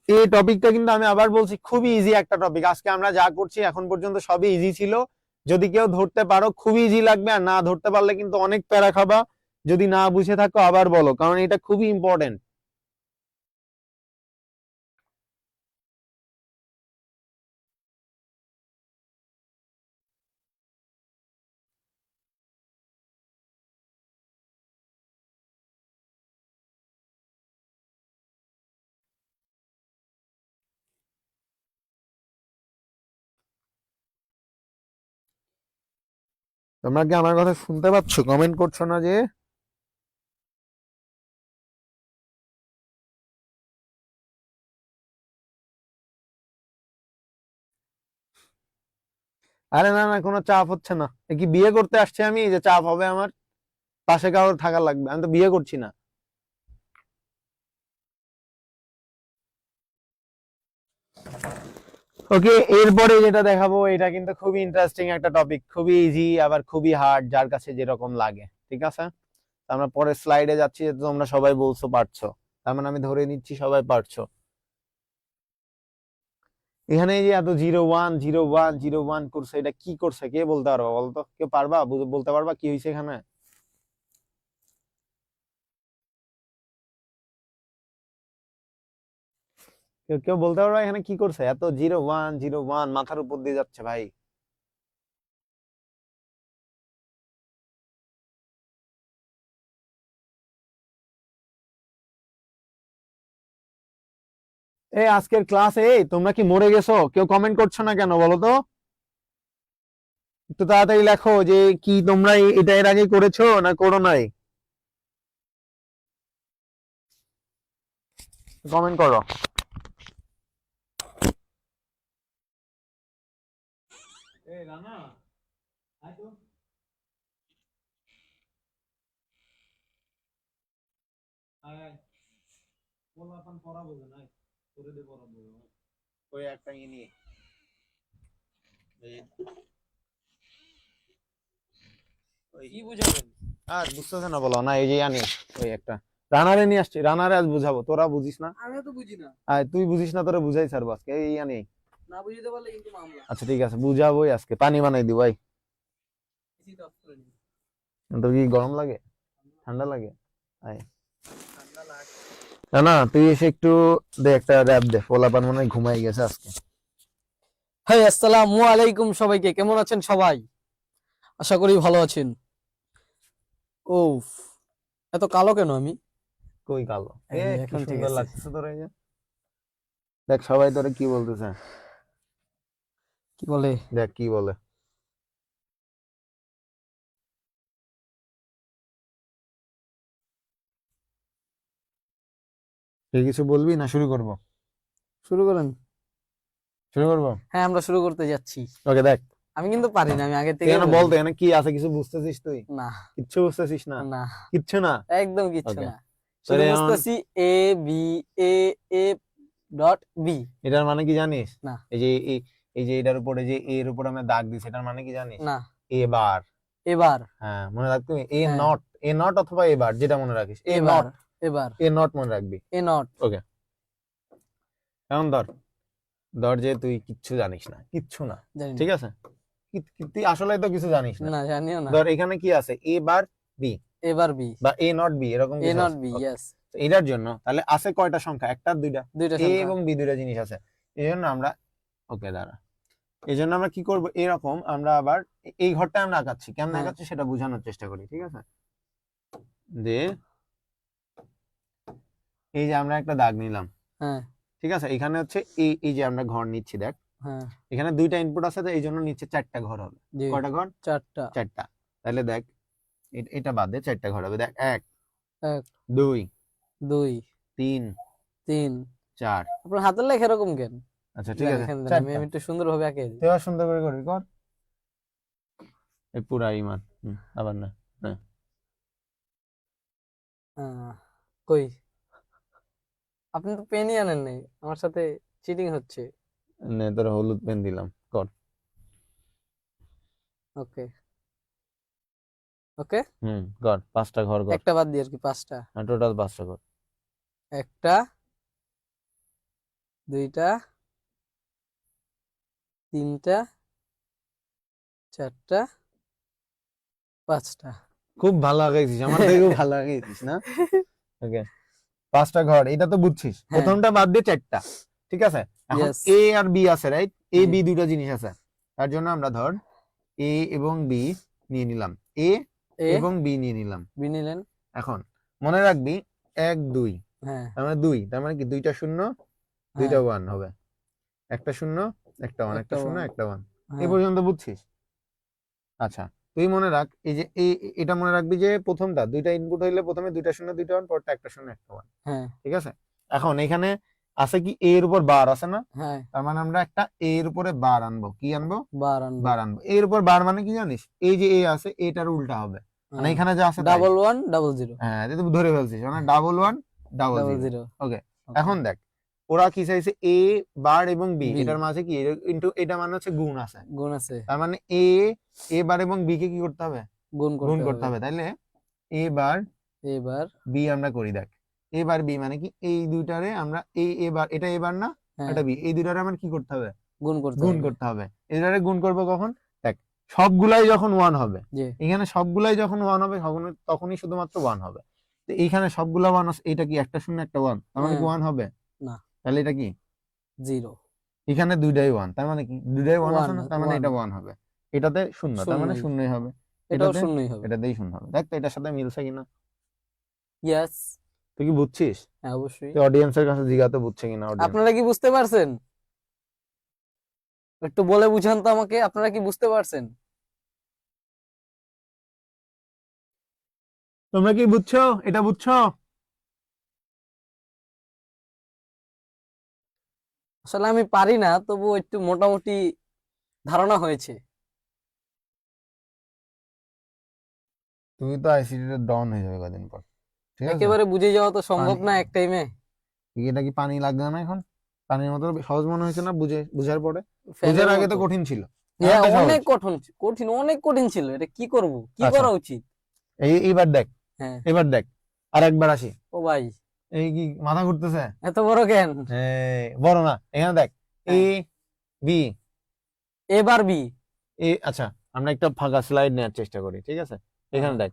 এই টপিকটা কিন্তু আমি আবার বলছি খুবই ইজি একটা টপিক, আজকে আমরা যা করছি এখন পর্যন্ত সবই ইজি ছিল, যদি কেউ ধরতে পারো খুবই ইজি লাগবে, আর না ধরতে পারলে কিন্তু অনেক প্যারা খাবা, যদি না বুঝে থাকো আবার বলো, কারণ এটা খুবই ইম্পর্টেন্ট। তোমরা কি আমার কথা শুনতে পাচ্ছ? কমেন্ট করছো না যে? আরে না না, কোনো চাপ হচ্ছে না, এ কি বিয়ে করতে আসছে আমি যে চাপ হবে আমার, পাশে কারোর থাকা লাগবে, আমি তো বিয়ে করছি না। ওকে, এরপরে যেটা দেখাবো এটা কিন্তু খুবই ইন্টারেস্টিং একটা টপিক, খুবই ইজি আবার খুবই হার্ড, যার কাছে যেরকম লাগে। ঠিক আছে, আমরা পরের স্লাইডে যাচ্ছি, যে তোমরা সবাই বলছো পারছো, তার মানে আমি ধরে নিচ্ছি সবাই পারছো। এখানে এই যে এত 0 1 0 1 0 1 করছে, এটা কি করছে কে বলতে পারবা বলতো, কেউ পারবা বলতে পারবা কি হয়েছে এখানে? কেউ কেউ বলতে পারবা এখানে কি করছে, এত 0 1 0 1 মাথার উপর দিয়ে যাচ্ছে ভাই। এই আজকের ক্লাসে এই তোমরা কি মরে গেছো? কেউ কমেন্ট করছো না কেন বলো তো? একটু তাড়াতাড়ি লেখো যে কি তোমরা এটা এর আগে করেছো না করো নাই, কমেন্ট করো। এই রানা, আয় তো। আয় আয়, বলো এখন পড়াবো না, করে দে পড়াবো, ওই একটা নিয়ে, কি বুঝাবেন? আর বুঝতেছে না বলো না, এই যে আনি, ওই একটা রানারে নিয়ে আসছি, রানারে আজ বুঝাবো, তোরা বুঝিস না। আমি তো বুঝি না। আয় তুই বুঝিস না, তোরা বুঝাই স্যার আজকে, এই আনি। না বুঝিতে পারলে কিন্তু মামলা। আচ্ছা ঠিক আছে, বুঝাবোই আজকে, পানি বানাই দিব ভাই। তোর কি গরম লাগে, ঠান্ডা লাগে? আয় না না, তুই এসে একটু দে, একটা র‍্যাপ দে, পোলাপান মনে হয় ঘুমাই গেছে আজকে। হাই, আসসালামু আলাইকুম সবাইকে, কেমন আছেন সবাই? আশা করি ভালো আছেন। ওফ, এত কালো কেন আমি? কই কালো? এই যে, কি এখন ঠিক সুন্দর আছে। লাগতেছে তোর, এই যে দেখ সবাই তোরে কি বলতেছে, কি বলে? দেখ কি বলে। তুই কিছু বলবি না শুরু করব? শুরু করেন। শুরু করব। হ্যাঁ, আমরা শুরু করতে যাচ্ছি। ওকে দেখ, আমি কিন্তু পারি না, আমি আগে তুই থেকে এখানে বলি। বলতে এখানে কি আছে কিছু বুঝতেছিস তুই? না, কিচ্ছু বুঝতেছিস না? না, কিচ্ছু না? একদম কিচ্ছু ওকে, না। শুধু তাহলে এখন বুঝতেছি A B, A A dot B. এটার মানে কি জানিস? না, এই যে এই যে এটার উপরে যে এর উপরে আমরা দাগ দিছি, এটার মানে কি জানিস? না, এবার। এবার। হ্যাঁ মনে রাখবি, এ হ্যাঁ, নট, এ নট অথবা এবার, যেটা মনে রাখিস, এ এবার, নট, এবার, এ নট মনে রাখবি। এ নট। ওকে, এখন ধর, ধর যে তুই কিচ্ছু জানিস না, কিচ্ছু না, জানি না। ঠিক আছে? তুই আসলে তো কিছু জানিস না। না, জানিও না। ধর এখানে কি আছে, এ বার বি এবার বি, বা এ নট বি, এরকম এ কিছু নট আছে। B, Okay. ইয়েস। তো এটার জন্য তাহলে আছে কয়টা সংখ্যা? একটা দুইটা? দুইটা এ সংখ্যা। এবং বি দুইটা জিনিস আছে। এই জন্য আমরা, ওকে দাঁড়া, এই জন্য আমরা কি করব, এরকম আমরা আবার এই ঘরটা আমরা আঁকাচ্ছি, কেমন হ্যাঁ, আঁকাচ্ছি সেটা বোঝানোর চেষ্টা করি, ঠিক আছে? যে এই যে আমরা একটা দাগ নিলাম, হ্যাঁ, ঠিক আছে? এখানে হচ্ছে এই যে আমরা ঘর নিচ্ছি, দেখ হ্যাঁ, এখানে দুইটা ইনপুট আছে, তো এই জন্য নিচে চারটা ঘর হবে। জি, কয়টা ঘর? চারটা। চারটা। তাহলে দেখ, এটা বাদে চারটা ঘর হবে, দেখ এক, এক, দুই, দুই, তিন, তিন। চার। আপনার হাতের লেখা এরকম কেন? আচ্ছা ঠিক দেন, আছে, এখানে দেন, আমি চারটা। আমি একটু সুন্দরভাবে আঁকে দিই। তুই আর সুন্দর করে করবি, কর। এই পুরা ইমান, আবার না, হ্যাঁ কই, আপনি তো পেনই আনেন নাই, আমার সাথে চিটিং হচ্ছে। নে তোর হলুদ পেন দিলাম, কর। ওকে, ওকে। কর, পাঁচটা ঘর কর। একটা বাদ দিয়ে আর কি, পাঁচটা। টোটাল পাঁচটা ঘর। একটা, দুইটা, তিনটা, চারটা, পাঁচটা। খুব ভালো আঁকাইছিস, আমার থেকে খুব ভালো আঁকাইছিস না? ওকে, পাঁচটা ঘর, এটা তো বুঝছিস। হ্যাঁ, প্রথমটা বাদ দিয়ে চারটা, ঠিক আছে? এখন ইয়েস, এ আর বি আছে, রাইট? এ জি, বি দুইটা জিনিস আছে, তার জন্য আমরা ধর এ এবং বি নিয়ে নিলাম, এ এ এবং বি নিয়ে নিলাম। বি নিলেন। এখন মনে রাখবি, এক দুই, হ্যাঁ, তার মানে দুই, তার মানে কি দুইটা শূন্য, দুইটা হ্যাঁ, ওয়ান হবে, একটা শূন্য, একটা ওয়ান, একটা একটা শূন্য, ওয়ান। একটা ওয়ান। এই হ্যাঁ, পর্যন্ত বুঝছিস? আচ্ছা, তুই মনে রাখ, এই যে এটা মনে রাখবি যে প্রথমটা দুইটা ইনপুট হইলে প্রথমে দুইটা শূন্য দুইটা ওয়ান, পরটা একটা শূন্য একটা ওয়ান, হ্যাঁ, ঠিক আছে? এখন এখানে আছে কি, এ এর উপর বার আছে না? হ্যাঁ, তার মানে আমরা একটা এ এর উপরে বার আনবো, কি আনবো? বার আনবো। বার আনবো। এর উপর বার মানে কি জানিস? এই যে এ আছে, এটার উল্টা হবে, মানে হ্যাঁ, এখানে যা আছে তাই। Double one double zero. হ্যাঁ, তুই তো ধরে ফেলছিস, মানে double one double double zero. Zero. Okay, okay, এখন দেখ, ওরা কি চাইছে, এ বার এবং বি, বি, এটার মাঝে কি ইন্টু, এটা মানে হচ্ছে গুণ আছে, গুণ আছে, তার মানে এ বার এবং বি কে কি করতে হবে? গুণ গুণ করতে করতে হবে। হবে। তাইলে এ বার এবার, বি আমরা করি, দেখ এ বার বি মানে কি, এই দুইটারে আমরা এ বার, এটা এ বার না, হ্যাঁ, এটা বি, এই দুইটারে আমার কি করতে হবে? গুণ করতে গুণ হবে। করতে হবে। এই দুইটারে গুণ করবো কখন? দেখ, সবগুলাই যখন ওয়ান হবে, জি, এখানে সবগুলাই যখন ওয়ান হবে, তখনই শুধুমাত্র ওয়ান হবে। তো এইখানে সবগুলা ওয়ান আছে, এটা কি একটা শূন্য একটা ওয়ান, তার মানে কি হ্যাঁ, ওয়ান হবে? না, তাহলে এটা কি? জিরো। এখানে দুইটাই ওয়ান, তার মানে কি দুইটাই ওয়ান ওয়ান, আছে না, তার মানে ওয়ান। এটা ওয়ান হবে। এটাতে শূন্য, তার মানে শূন্যই, শূন্যই হবে। এটাও এটাতে, শূন্যই হবে। এটাতেই শূন্য হবে। দেখ তো এটার সাথে মিলছে কিনা, ইয়েস। তুই কি বুঝছিস? হ্যাঁ, অবশ্যই। তুই অডিয়েন্সের কাছে জিজ্ঞাসা, বুঝছে কিনা অডিয়েন্স। আপনারা কি বুঝতে পারছেন? একটু বলে বুঝান তো আমাকে, আপনারা কি বুঝতে পারছেন? তোমরা কি বুঝছো? এটা বুঝছো? আসলে আমি পারি না, তবু একটু মোটামুটি ধারণা হয়েছে। তুমি তো আইসিটি তে ডন হয়ে যাবে কদিন পর, ঠিক আছে? একেবারে বুঝে যাওয়া তো সম্ভব পানি, না এক টাইমে। এটা কি পানি লাগবে না এখন? পানির মতো সহজ মনে হয়েছে না বুঝার পরে? বুঝার ফ্যানের আগে তো মতো। কঠিন ছিল, এখন হ্যাঁ, তো সহজ। অনেক কঠিন, কঠিন, অনেক কঠিন ছিল। এটা কি করব, কি আচ্ছা, করা উচিত? এইবার দেখ, হ্যাঁ, এবার দেখ, আর একবার আসি। ও ভাই, এই কি মাথা ঘুরতেছে? এত বড় কেন? বড় না, এখানে দেখ, এ হ্যাঁ, বি, এবার বি। আচ্ছা, আমরা একটা ফাঁকা স্লাইড নেওয়ার চেষ্টা করি, ঠিক আছে? এখানে হ্যাঁ, দেখ,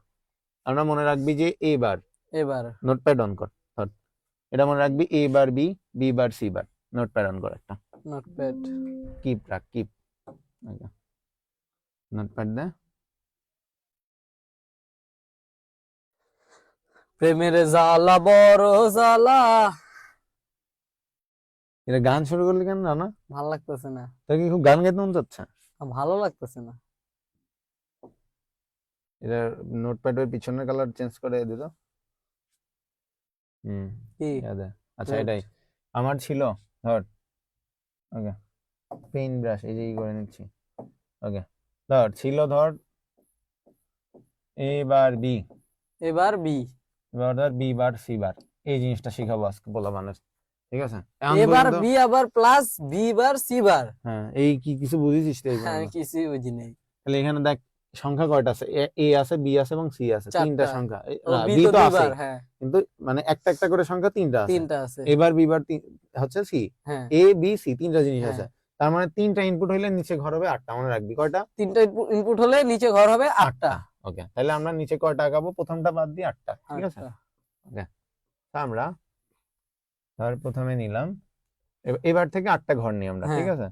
আমরা মনে রাখবি যে এ বার, এবার নোটপ্যাড অন কর, ধর, এটা মনে রাখবি, A bar B, B bar C bar, notepad on কর একটা, নোটপ্যাড। কিপ রাখ, কিপ, নোটপ্যাড দে। প্রেমের জ্বালা বড় জ্বালা। এটা গান শুরু করলি কেন না? ভালো লাগতেছে না, তোর কি খুব গান গাইতে মন চাচ্ছে? ভালো লাগতেছে না। এটা নোটপ্যাডের পিছনের কালার চেঞ্জ করে দিত। কি আচ্ছা Red? এটাই আমার ছিল। ধর ওকে, পেইন্ট ব্রাশ এই যে করে নিচ্ছি। ওকে ধর ছিল, ধর এ বার বি, এবার বি। এবার ধর বি বার সি বার। এই জিনিসটা শিখাবো আজকে বলা মানুষ, ঠিক আছে? এখন এবার পর্যন্ত বি আবার plus B bar C bar. হ্যাঁ, এই কি কিছু বুঝেছিস তো? এই আমি পর্যন্ত কিছুই বুঝি নাই। তাহলে এখানে দেখ সংখ্যা কয়টা আছে, এ আছে, বি আছে এবং সি আছে, তিনটা চারটা। সংখ্যা। ও না, বি বি তো তো আছে, দুইবার, হ্যাঁ কিন্তু মানে একটা একটা করে সংখ্যা তিনটা আছে। তিনটা আছে। এবার বি বার হচ্ছে সি, হ্যাঁ এ বি সি তিনটা জিনিস হ্যাঁ আছে। তার মানে তিনটা ইনপুট হইলে নিচে ঘর হবে আটটা। মনে রাখবি কয়টা? তিনটা ইনপুট হলে নিচে ঘর হবে আটটা। ওকে, তাহলে আমরা নিচে কয়টা আঁকাবো? প্রথমটা বাদ দিয়ে আটটা, ঠিক আছে? আটটা। ওকে, আমরা ধর প্রথমে নিলাম, এবার থেকে আটটা ঘর নিই আমরা, ঠিক হ্যাঁ। আছে?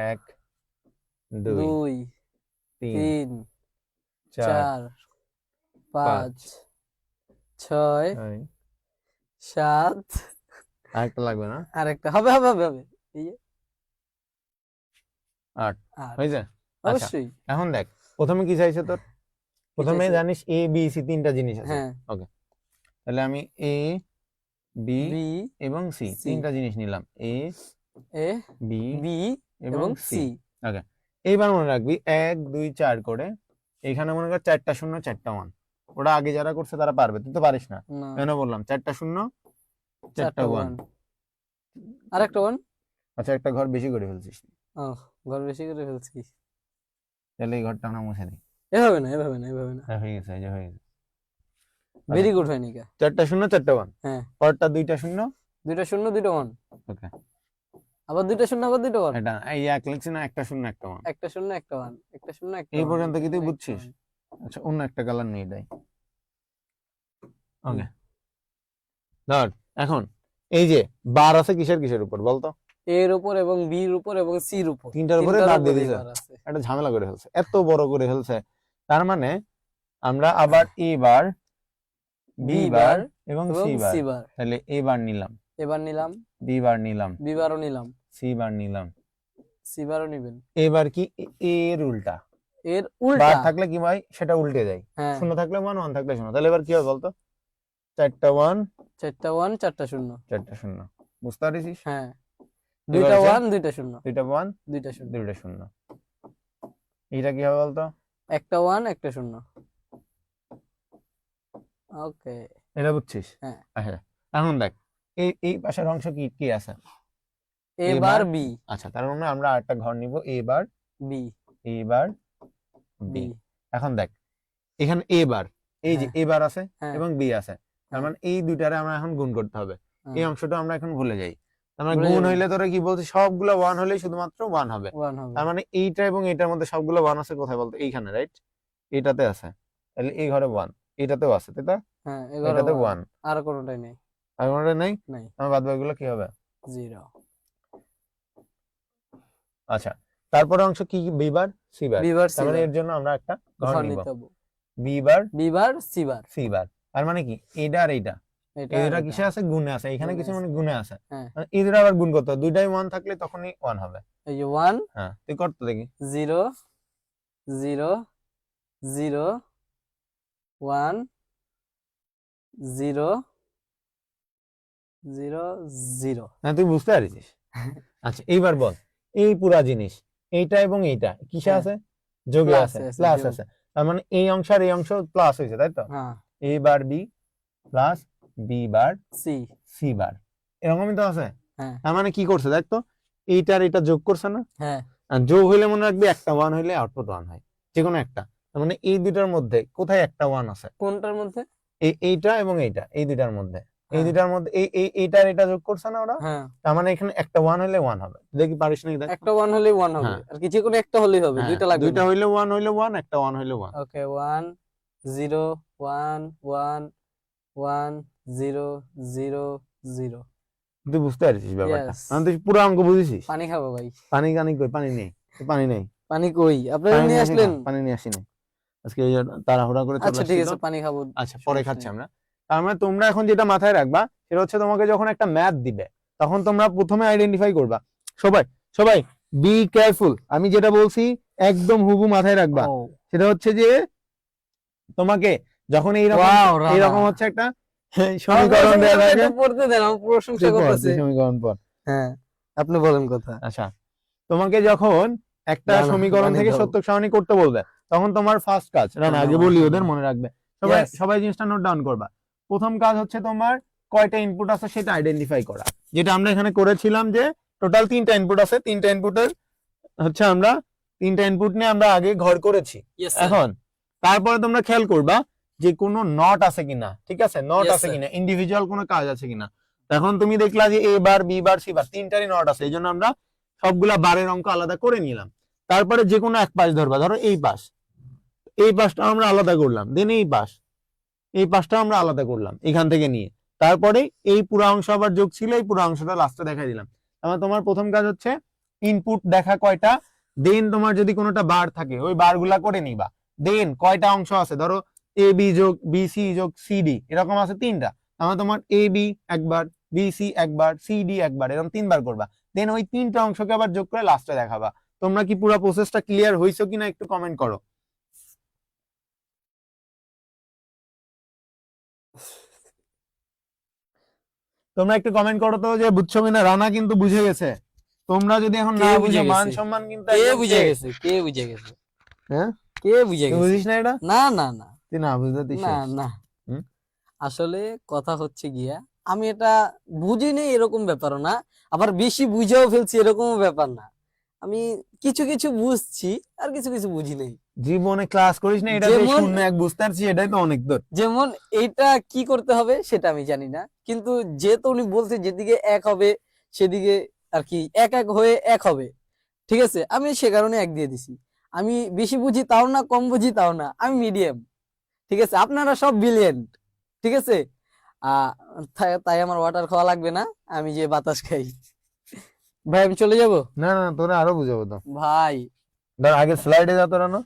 এক, দুই, দুই, তিন, তিন, চার, চার, পাঁচ, ছয়, ছয়, সাত। আরেকটা লাগবে না? আরেকটা হবে হবে হবে হবে। এই যে আট আট। হয়েছে? আচ্ছা অবশ্যই। এখন দেখ, প্রথমে কি চাইছে তোর? প্রথমে চাইছে? জানিস এ বি সি তিনটা জিনিস আছে। হ্যাঁ। ওকে, তাহলে আমি এ বি বি এবং সি সি। তিনটা জিনিস নিলাম, এ এ বি বি এবং এবং সি। সি। ওকে, এইবার মনে রাখবি 1 2 4 করে এখানে মনে কর 4টা শূন্য 4টা ওয়ান। ওটা আগে যারা করছে তারা পারবে, তুই তো পারিস না। না, কেন বললাম 4টা শূন্য 4টা চারটা ওয়ান। ওয়ান। আরেকটা ওয়ান। আচ্ছা, একটা ঘর বেশি করে ফেলছিস, ও, ঘর বেশি করে ফেলছি। তাহলে এই ঘরটা আমরা মুছে দিই। এভাবে না এভাবে না এভাবে না। হ্যাঁ, হয়ে গেছে, এই যে হয়ে গেছে। ভেরি গুড হয়নি কা? 4টা শূন্য 4টা ওয়ান, হ্যাঁ, পরটা 2টা শূন্য। দুইটা শূন্য দুইটা ওয়ান, ওকে, আবার দুইটা শূন্য আবার দুইটা ওয়ান। এটা এই এক লিখছি না, একটা শূন্য একটা ওয়ান। একটা শূন্য একটা ওয়ান, একটা শূন্য একটা এই ওয়ান, পর্যন্ত একটা কি তুই শূন্য একটা বুঝছিস? ওয়ান। আচ্ছা, অন্য একটা কালার নিয়ে দেয়। ওকে, ধর এখন এই যে বার আছে কিসের কিসের উপর বলতো? এর উপর এবং বির উপর এবং সির উপর। তিনটার উপরে বার দিয়ে দিছে। বার আছে। একটা ঝামেলা করে ফেলছে, এত বড় করে ফেলছে। তার মানে আমরা আবার এ বার বি বার এবং এবং সি বার। সি বার। তাহলে এ বার নিলাম, এবার নিলাম, বি বার নিলাম, বি বারও নিলাম, সি বার নিলাম। সি বারও নিবেন। এবার কি এর উল্টা, এর বার উল্টা। থাকলে কি ভাই সেটা উল্টে যায়। হ্যাঁ, শূন্য থাকলে ওয়ান, ওয়ান থাকলে শূন্য। তাহলে এবার কি হবে বলতো? 4টা ওয়ান চারটা ওয়ান চারটা শূন্য। 4টা শূন্য, বুঝতে পারছিস? হ্যাঁ, এবার দুইটা হচ্ছে ওয়ান দুইটা শূন্য, 2টা ওয়ান দুইটা শূন্য, 2টা শূন্য। এটা কি হবে বলতো? একটা ওয়ান একটা শূন্য। ওকে, এটা বুঝছিস? হ্যাঁ। আচ্ছা, এখন দেখ এই এই পাশের অংশ কি কি আছে? এবার বি। আচ্ছা, তার মানে আমরা আরেকটা ঘর নিব, এ বার বি এ বার বি। বি। এখন দেখ এখানে এ বার, এই যে হ্যাঁ। এ বার আছে হ্যাঁ। এবং বি আছে, তার হ্যাঁ। মানে এই দুইটারে আমরা এখন গুণ করতে হবে। হ্যাঁ। এই অংশটা আমরা এখন ভুলে যাই। তার মানে ভুলে গুণ যাবেন। হইলে তোরা কি বলছিস? সবগুলো ওয়ান হলেই শুধুমাত্র ওয়ান হবে। ওয়ান হবে। তার মানে এইটা এবং এইটার মধ্যে সবগুলো ওয়ান আছে কোথায় বলতো? এইখানে, রাইট? এটাতে আছে, তাহলে এই ঘরে ওয়ান, এটাতেও আছে, তাই তো? হ্যাঁ, এটাতে 11 ওয়ান, আর কোনোটাই নেই। আর কোনটা নেই। নাই, আমার বাদ বাকিগুলো কি হবে? জিরো। আচ্ছা, তারপরে অংশ কি? B bar C bar. B bar তার সি মানে বার। এর জন্য আমরা একটা ঘর ঘর নিব, নিতে হবে। B bar B bar C bar. C bar. তার মানে কি এইটা আর এইটা, এটা এই আর দুটা এটা। কিসে আছে? গুণে আছে। এখানে গুণে কিছু আছে। মানে গুণে আছে, হ্যাঁ। মানে এই দুটা আবার গুণ করতে হবে। দুইটাই ওয়ান থাকলে তখনই ওয়ান হবে। এই যে ওয়ান হ্যাঁ, তুই করতে দেখি। Zero zero zero one zero zero zero. হ্যাঁ, তুই বুঝতে পারছিস। আচ্ছা, এইবার বল এই পুরা জিনিস এইটা এবং এইটা কিসে হ্যাঁ। আছে? যোগে Plus আছে, আছে, প্লাস যোগ। আছে। তার মানে এই অংশ আর এই অংশ প্লাস হয়েছে, তাই তো? হ্যাঁ, A bar B plus B bar C. C bar, এরকমই তো আছে। হ্যাঁ। তার মানে কি করছে দেখ তো, এইটা আর এটা যোগ করছে না? হ্যাঁ, আর যোগ হইলে মনে রাখবি একটা ওয়ান হইলে আউটপুট ওয়ান হয়, যে কোনো একটা। তার মানে এই দুইটার মধ্যে কোথায় একটা ওয়ান আছে? কোনটার মধ্যে? এইটা এবং এইটা, এই দুইটার মধ্যে, এই হ্যাঁ। দুইটার মধ্যে এইটা আর এটা যোগ করছে না ওরা? হ্যাঁ, তার মানে এখানে একটা ওয়ান হইলে ওয়ান হবে। দেখি পারিস নাকি দেখ। একটা ওয়ান হলেই ওয়ান হবে, হ্যাঁ। আর কি যে কোনো একটা হলেই হবে, হ্যাঁ, দুইটা লাগবে দুইটা না। হইলে ওয়ান, একটা ওয়ান হইলে one. Okay, one zero one one one zero zero zero. তুই বুঝতে পারছিস ব্যাপারটা? Yes. মানে তুই পুরো অঙ্ক বুঝেছিস? পানি খাবো ভাই। পানি কানি কই? পানি নেই, পানি নেই। পানি কই? আপনারা পানি নিয়ে আসি না, আসলেন? পানি নিয়ে আসি না। আজকে এই যে তাড়াহুড়া করে চলে আচ্ছা ঠিক আসছি আছে, তো। পানি খাবো। আচ্ছা পরে সমস্যা খাচ্ছি নেই। আমরা। তার মানে তোমরা এখন যেটা মাথায় রাখবা সেটা হচ্ছে তোমাকে যখন একটা ম্যাথ দিবে তখন তোমরা প্রথমে আইডেন্টিফাই করবা। সবাই সবাই বি কেয়ারফুল, আমি যেটা বলছি একদম হুবহু মাথায় রাখবা। ও সেটা হচ্ছে যে তোমাকে যখন ওয়াও রানা, এইরকম হচ্ছে একটা আমার সমীকরণ দেওয়া প্রশংসাটা থাকে, একটু পড়তে দেন, আমার প্রশংসা তুই পড়, করতেছে। তুই সমীকরণ পড়। হ্যাঁ, আপনি বলেন কথা। আচ্ছা, তোমাকে যখন একটা রানা সমীকরণ পানি থেকে দাও। সত্য সারণী করতে বলবে তখন তোমার ফার্স্ট কাজ, রানা আগে বলি ওদের মনে রাখবে, সবাই Yes. সবাই জিনিসটা নোট ডাউন করবা। প্রথম কাজ হচ্ছে তোমার কয়টা ইনপুট আছে সেটা আইডেন্টিফাই করা, যেটা আমরা এখানে করেছিলাম যে টোটাল 3টা ইনপুট আছে, 3টা ইনপুটের হচ্ছে আমরা 3টা ইনপুট নিয়ে আমরা আগে ঘর করেছি। Yes, sir. এখন তারপরে তোমরা খেয়াল করবা যে কোনো নট আছে কিনা, ঠিক আছে, নট Yes, আছে sir. কিনা, ইন্ডিভিজুয়াল কোনো কাজ আছে কিনা। এখন তুমি দেখলা যে A bar B bar C bar তিনটারই নট আছে, এই জন্য আমরা সবগুলা বারের অঙ্ক আলাদা করে নিলাম। তারপরে যে কোনো এক পাশ ধরবা, ধরো এই পাশ, এই পাশটা আমরা আলাদা করলাম, দেন এই পাশটা আমরা আলাদা করলাম এখান থেকে নিয়ে, তারপরে এই পুরো অংশ আবার যোগ ছিল, এই পুরো অংশটা লাস্টে দেখাই দিলাম। আমার তোমার প্রথম কাজ হচ্ছে ইনপুট দেখা কয়টা, দেন তোমার যদি কোনোটা বার থাকে ওই বারগুলা করে নিবা, দেন কয়টা অংশ আছে, ধরো এ বি যোগ বি সি যোগ সি ডি এরকম আছে 3টা, আমার তোমার এ বি একবার, বি সি একবার, সি ডি একবার, এরকম 3বার করবা, দেন ওই 3টা অংশকে আবার যোগ করে লাস্টে দেখাবা। তোমরা কি পুরো প্রসেসটা ক্লিয়ার হইছো কিনা একটু কমেন্ট করো। তোমরা একটু কমেন্ট করো তো যে বুঝছো কিনা, রানা কিন্তু বুঝে গেছে। তোমরা যদি এখন কে না বুঝে বুঝো মান গেছে? সম্মান কিন্তু কে একদম বুঝে শেষ। গেছে? কে বুঝে গেছে? হ্যাঁ, কে বুঝে তুই গেছে? বুঝিস না এটা, না না না তুই না বুঝলে তুই না শেষ। না, হুম? আসলে কথা হচ্ছে গিয়া আমি এটা বুঝিনি এরকম ব্যাপারও না, আবার বেশি বুঝেও ফেলছি এরকমও ব্যাপার না। আমি কিছু কিছু বুঝছি আর কিছু কিছু বুঝি নাই। জীবনে ক্লাস করিস না, এটা যে যেমন শূন্য এক বুঝতে পারছি এটাই তো অনেক দূর। যেমন এইটা কি করতে হবে সেটা আমি জানি না, কিন্তু যেহেতু উনি বলছে যেদিকে এক হবে সেদিকে আর কি এক এক হয়ে এক হবে, ঠিক আছে, আমি সে কারণে এক দিয়ে দিছি। আমি বেশি বুঝি তাও না, কম বুঝি তাও না, আমি মিডিয়াম, ঠিক আছে। আপনারা সব ব্রিলিয়েন্ট, ঠিক আছে। আহ তাই আমার ওয়াটার খাওয়া লাগবে না, আমি যে বাতাস খাই। ভাই আমি চলে যাব না না, তোরা আরো বুঝাবো তো। ভাই। ধর আগে স্লাইডে যা তোরা না,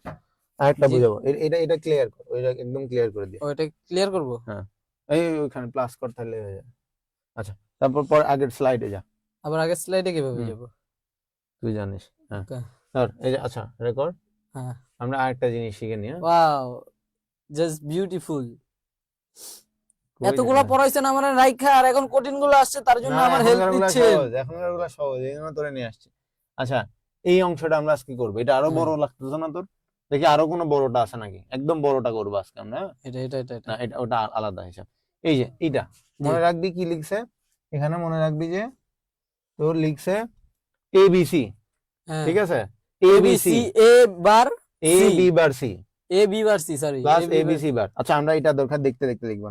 আরেকটা জি, বুঝাবো, এটা এটা ক্লিয়ার কর, ওইটা একদম ক্লিয়ার করে দিয়ে। ওইটা ক্লিয়ার করব। হ্যাঁ, এই ওইখানে প্লাস কর তাহলে হয়ে যাবে। আচ্ছা, তারপর পর আগের স্লাইডে যা। আবার আগের স্লাইডে কিভাবে হুম, যাব? তুই জানিস। হ্যাঁ, ওকে, ধর এই যে, আচ্ছা রেকর্ড। হ্যাঁ, আমরা আরেকটা জিনিস শিখে নিই। হ্যাঁ? Wow, just beautiful. কই এতগুলা জানা। পড়াইছেন আমার রাইখা, আর এখন কঠিন গুলো আসছে তার জন্য না, আমার হেল্প এখনকার গুলা নিচ্ছেন। সহজ, এখনকার গুলা সহজ, এই জন্য তোরে নিয়ে আসছি। আচ্ছা, এই অংশটা আমরা আজকে করবো, এটা আরো হ্যাঁ, বড় লাগতেছে না তোর? দেখি আরো কোনো বড়টা আছে নাকি, একদম বড়টা করবো আজকে আমরা। হ্যাঁ? এটা এটা এটা এটা না, এটা ওটা আলাদা হিসাব। এই যে এটা জি, মনে রাখবি কি লিখছে এখানে, মনে রাখবি যে তোর লিখছে এবিসি, হ্যাঁ, ঠিক আছে, A B ABC, C, A bar A C, B bar C A B bar C, sorry, plus A B bar, ABC bar. আচ্ছা, আমরা এটা দরকার দেখতে দেখতে লিখবো,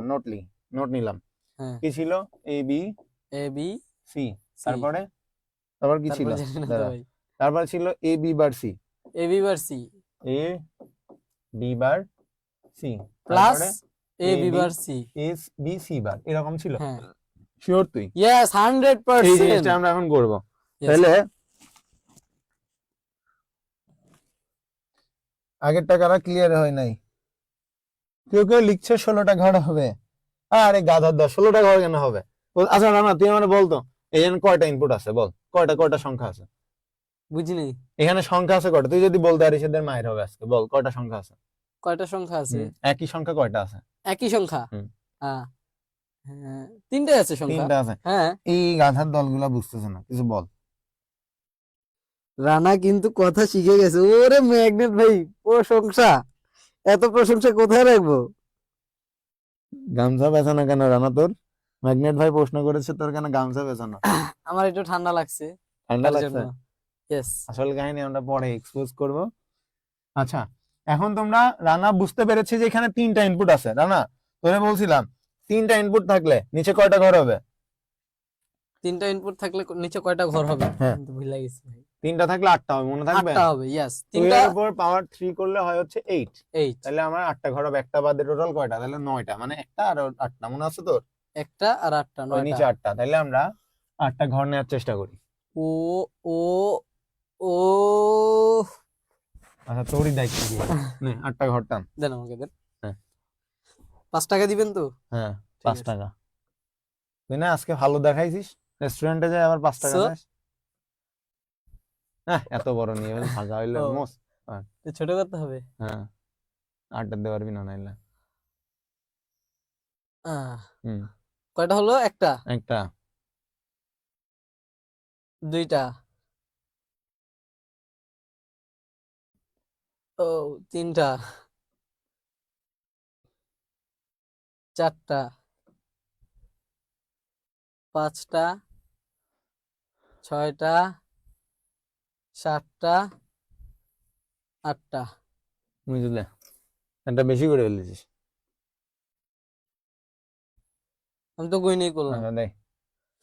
নোট নিলাম। হ্যাঁ, কি ছিল, A B A B C, C, তারপরে তারপর কি ছিল, তারপর জানি না তো দাঁড়া, ভাই। তারপর ছিল A B bar C, A B bar C A B bar C, plus তারপরে A A B B bar C, S B C bar, এরকম ছিল। হ্যাঁ, শিওর তুই? ইয়েস, এই 100%। জিনিসটা আমরা এখন করবো। Yes. তাহলে আগেরটা কারা ক্লিয়ার হয় নাই, কেউ কেউ লিখছে 16টা ঘর হবে, আরে গাধার দশ, 16টা ঘর কেন হবে? আচ্ছা রানা, তুই আমার বলতো এখানে কয়টা ইনপুট আছে, বল কয়টা কয়টা সংখ্যা আছে বুঝি নাই এখানে, সংখ্যা আছে কয়টা? তুই যদি বলতে পারিস এদের মায়ের হবে আজকে, বল কয়টা সংখ্যা আছে। কয়টা সংখ্যা আছে? একই সংখ্যা কয়টা আছে? একই সংখ্যা, হুম, হ্যাঁ, হ্যাঁ, তিনটে আছে সংখ্যা, 3টা আছে। হ্যাঁ। এই গাধার দলগুলা বুঝতেছে না, কিছু বল। রানা কিন্তু কথা শিখে গেছে। ওরে ম্যাগনেট ভাই, প্রশংসা, এত প্রশংসা কোথায় রাখবো? গামছা বেচানো কেন রানা তোর? ম্যাগনেট ভাই প্রশ্ন করেছে তোর কেন গামছা বেচানো? আমার একটু ঠান্ডা লাগছে ঠান্ডা তার লাগছে? জন্য। ইয়েস, আসল কাহিনী আমরা পরে এক্সপোজ করব। আচ্ছা, এখন তোমরা, রানা বুঝতে পেরেছে যে এখানে 3টা ইনপুট আছে। রানা, তোরে বলছিলাম 3টা ইনপুট থাকলে নিচে কয়টা ঘর হবে? তিনটা ইনপুট থাকলে নিচে কয়টা ঘর হবে? হ্যাঁ, কিন্তু ভুলে গেছি ভাই। 3টা থাকলে 8টা হবে, মনে থাকবে? 8টা হবে, ইয়েস, 2 তিনটা, এর উপর পাওয়ার 3 করলে হয় হচ্ছে 8। 8, তাহলে আমার 8টা ঘর হবে, একটা বাদে টোটাল কয়টা? তাহলে 9টা, মানে একটা আর 8টা, মনে আছে তোর? একটা আর 8টা, ওই 9টা। নিচে 8টা, তাহলে আমরা 8টা ঘর নেওয়ার চেষ্টা করি। ও ও ও আচ্ছা তোরই দায়িত্ব দিয়ে নে 8 টাকা ঘর টান। দেন আমাকে দেন। হ্যাঁ 5 টাকা দিবেন তো? হ্যাঁ ঠিক 5 আছে। টাকা। তুই না আজকে ভালো দেখাইছিস, রেস্টুরেন্টে যাই আবার 5 টাকা So, চাস। হ্যাঁ এত বড় নিয়ে ভাগা হইলে ও মোস। তো ছোট করতে হবে। হ্যাঁ 8 দিতে পারবি না নাইলে। আহ, হুম কয়টা হলো? একটা, একটা, দুইটা, ও তিনটা, চারটা, পাঁচটা, ছয়টা, সাতটা, আটটা। বুঝলে একটা বেশি করে ফেলেছিস। আমি তো গই নেই করলাম। আচ্ছা দেখ,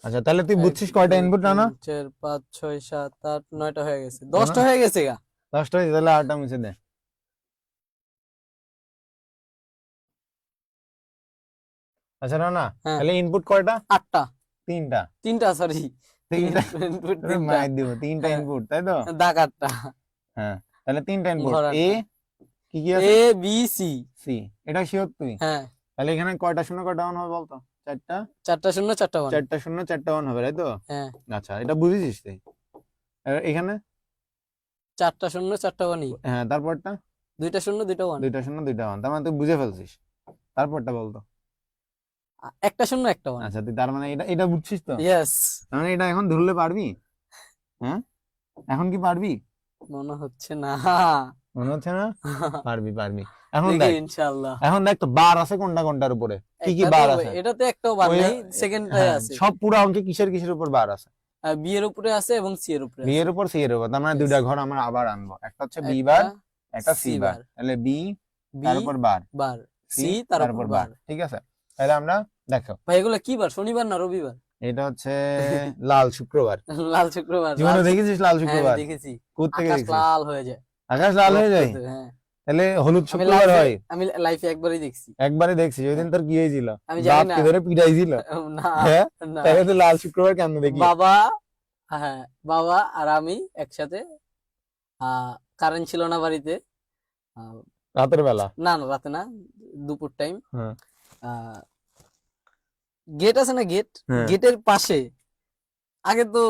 আচ্ছা তাহলে তুই এক, বুঝছিস কয়টা দুই, ইনপুট তিন, না? 4, 5, 6, 7, 8, 9টা হয়ে গেছে, না 10টা হয়ে গেছে গা। 10টা হয়েছে, তাহলে 8টা মুছে দে। আচ্ছা না না, হ্যাঁ তাহলে ইনপুট কয়টা? 8টা, তিনটা। তিনটা সরি, তিনটা ইনপুট তোরে তিনটা। মাইর দিব, তিনটা হ্যাঁ ইনপুট তাই তো? দাগ 8টা, হ্যাঁ তাহলে তিনটা ইনপুট। ঘর এ 8টা, কি কি আছে? A B C. সি, এটা শিওর তুই? হ্যাঁ তাহলে এখানে কয়টা শূন্য কয়টা ওয়ান হবে বলতো? চারটা। 4টা শূন্য 4টা 1। চারটা শূন্য চারটা ওয়ান হবে তাই তো? হ্যাঁ আচ্ছা এটা বুঝেছিস তুই? এখানে 4টা শূন্য 4টা 1ই, হ্যাঁ তারপরটা 2টা শূন্য 2টা 1, দুইটা শূন্য দুইটা ওয়ান, তার মানে তুই বুঝে ফেলছিস। তারপরটা বলতো। একটা শূন্য একটা 1। আচ্ছা তুই তার মানে এটা এটা বুঝছিস তো? ইয়েস, তার মানে এটা এখন ধরলে পারবি? হ্যাঁ এখন কি পারবি? মনে হচ্ছে না। মনে হচ্ছে না? পারবি পারবি। এখন দেখি দেখ, ইনশাআল্লাহ। এখন দেখ তো বার আছে কোনটা কোনটার উপরে, কি কি একটা বার তো আছে? এটাতে একটাও বার ওই নাই, সেকেন্ডটায় হ্যাঁ আছে। সব পুরো অঙ্কে কিসের কিসের উপর বার আছে? বি এর উপরে আছে এবং সি এর উপরে বি আছে। এর উপর সি এর উপর, তার মানে Yes. দুইটা ঘর আমরা আবার আনবো, একটা হচ্ছে বি একটা বার একটা সি সি বার, বার, তাহলে বি বি তার উপর বার, বার, সি সি তার তার উপর উপর বার। বার, ঠিক আছে? তাহলে আমরা দেখো ভাই এগুলা কি বার? শনিবার না রবিবার? এটা হচ্ছে লাল শুক্রবার। লাল শুক্রবার। জীবনে দেখেছিস লাল হ্যাঁ আমি শুক্রবার? দেখেছি, কোত্থেকে আকাশ দেখছিস? লাল হয়ে যায়, আকাশ লাল হয়ে যায়? রক্ততে, হ্যাঁ। তাহলে হলুদ আমি শুক্রবার হয়? আমি লাইফে একবারই দেখছি। একবারে দেখছিস? ওই দিন তোর কি হয়েছিল? আমি জানি বাপ না। কে ধরে পিটাইছিল? না হ্যাঁ না, তাহলে তুই লাল শুক্রবার কেন দেখলি? বাবা, হ্যাঁ বাবা আর আমি একসাথে, কারেন্ট ছিল না বাড়িতে, আহ, রাতের বেলা? না না রাতে না, দুপুর টাইম। হ্যাঁ গেট আছে না, গেট, হ্যাঁ গেটের পাশে আগে তো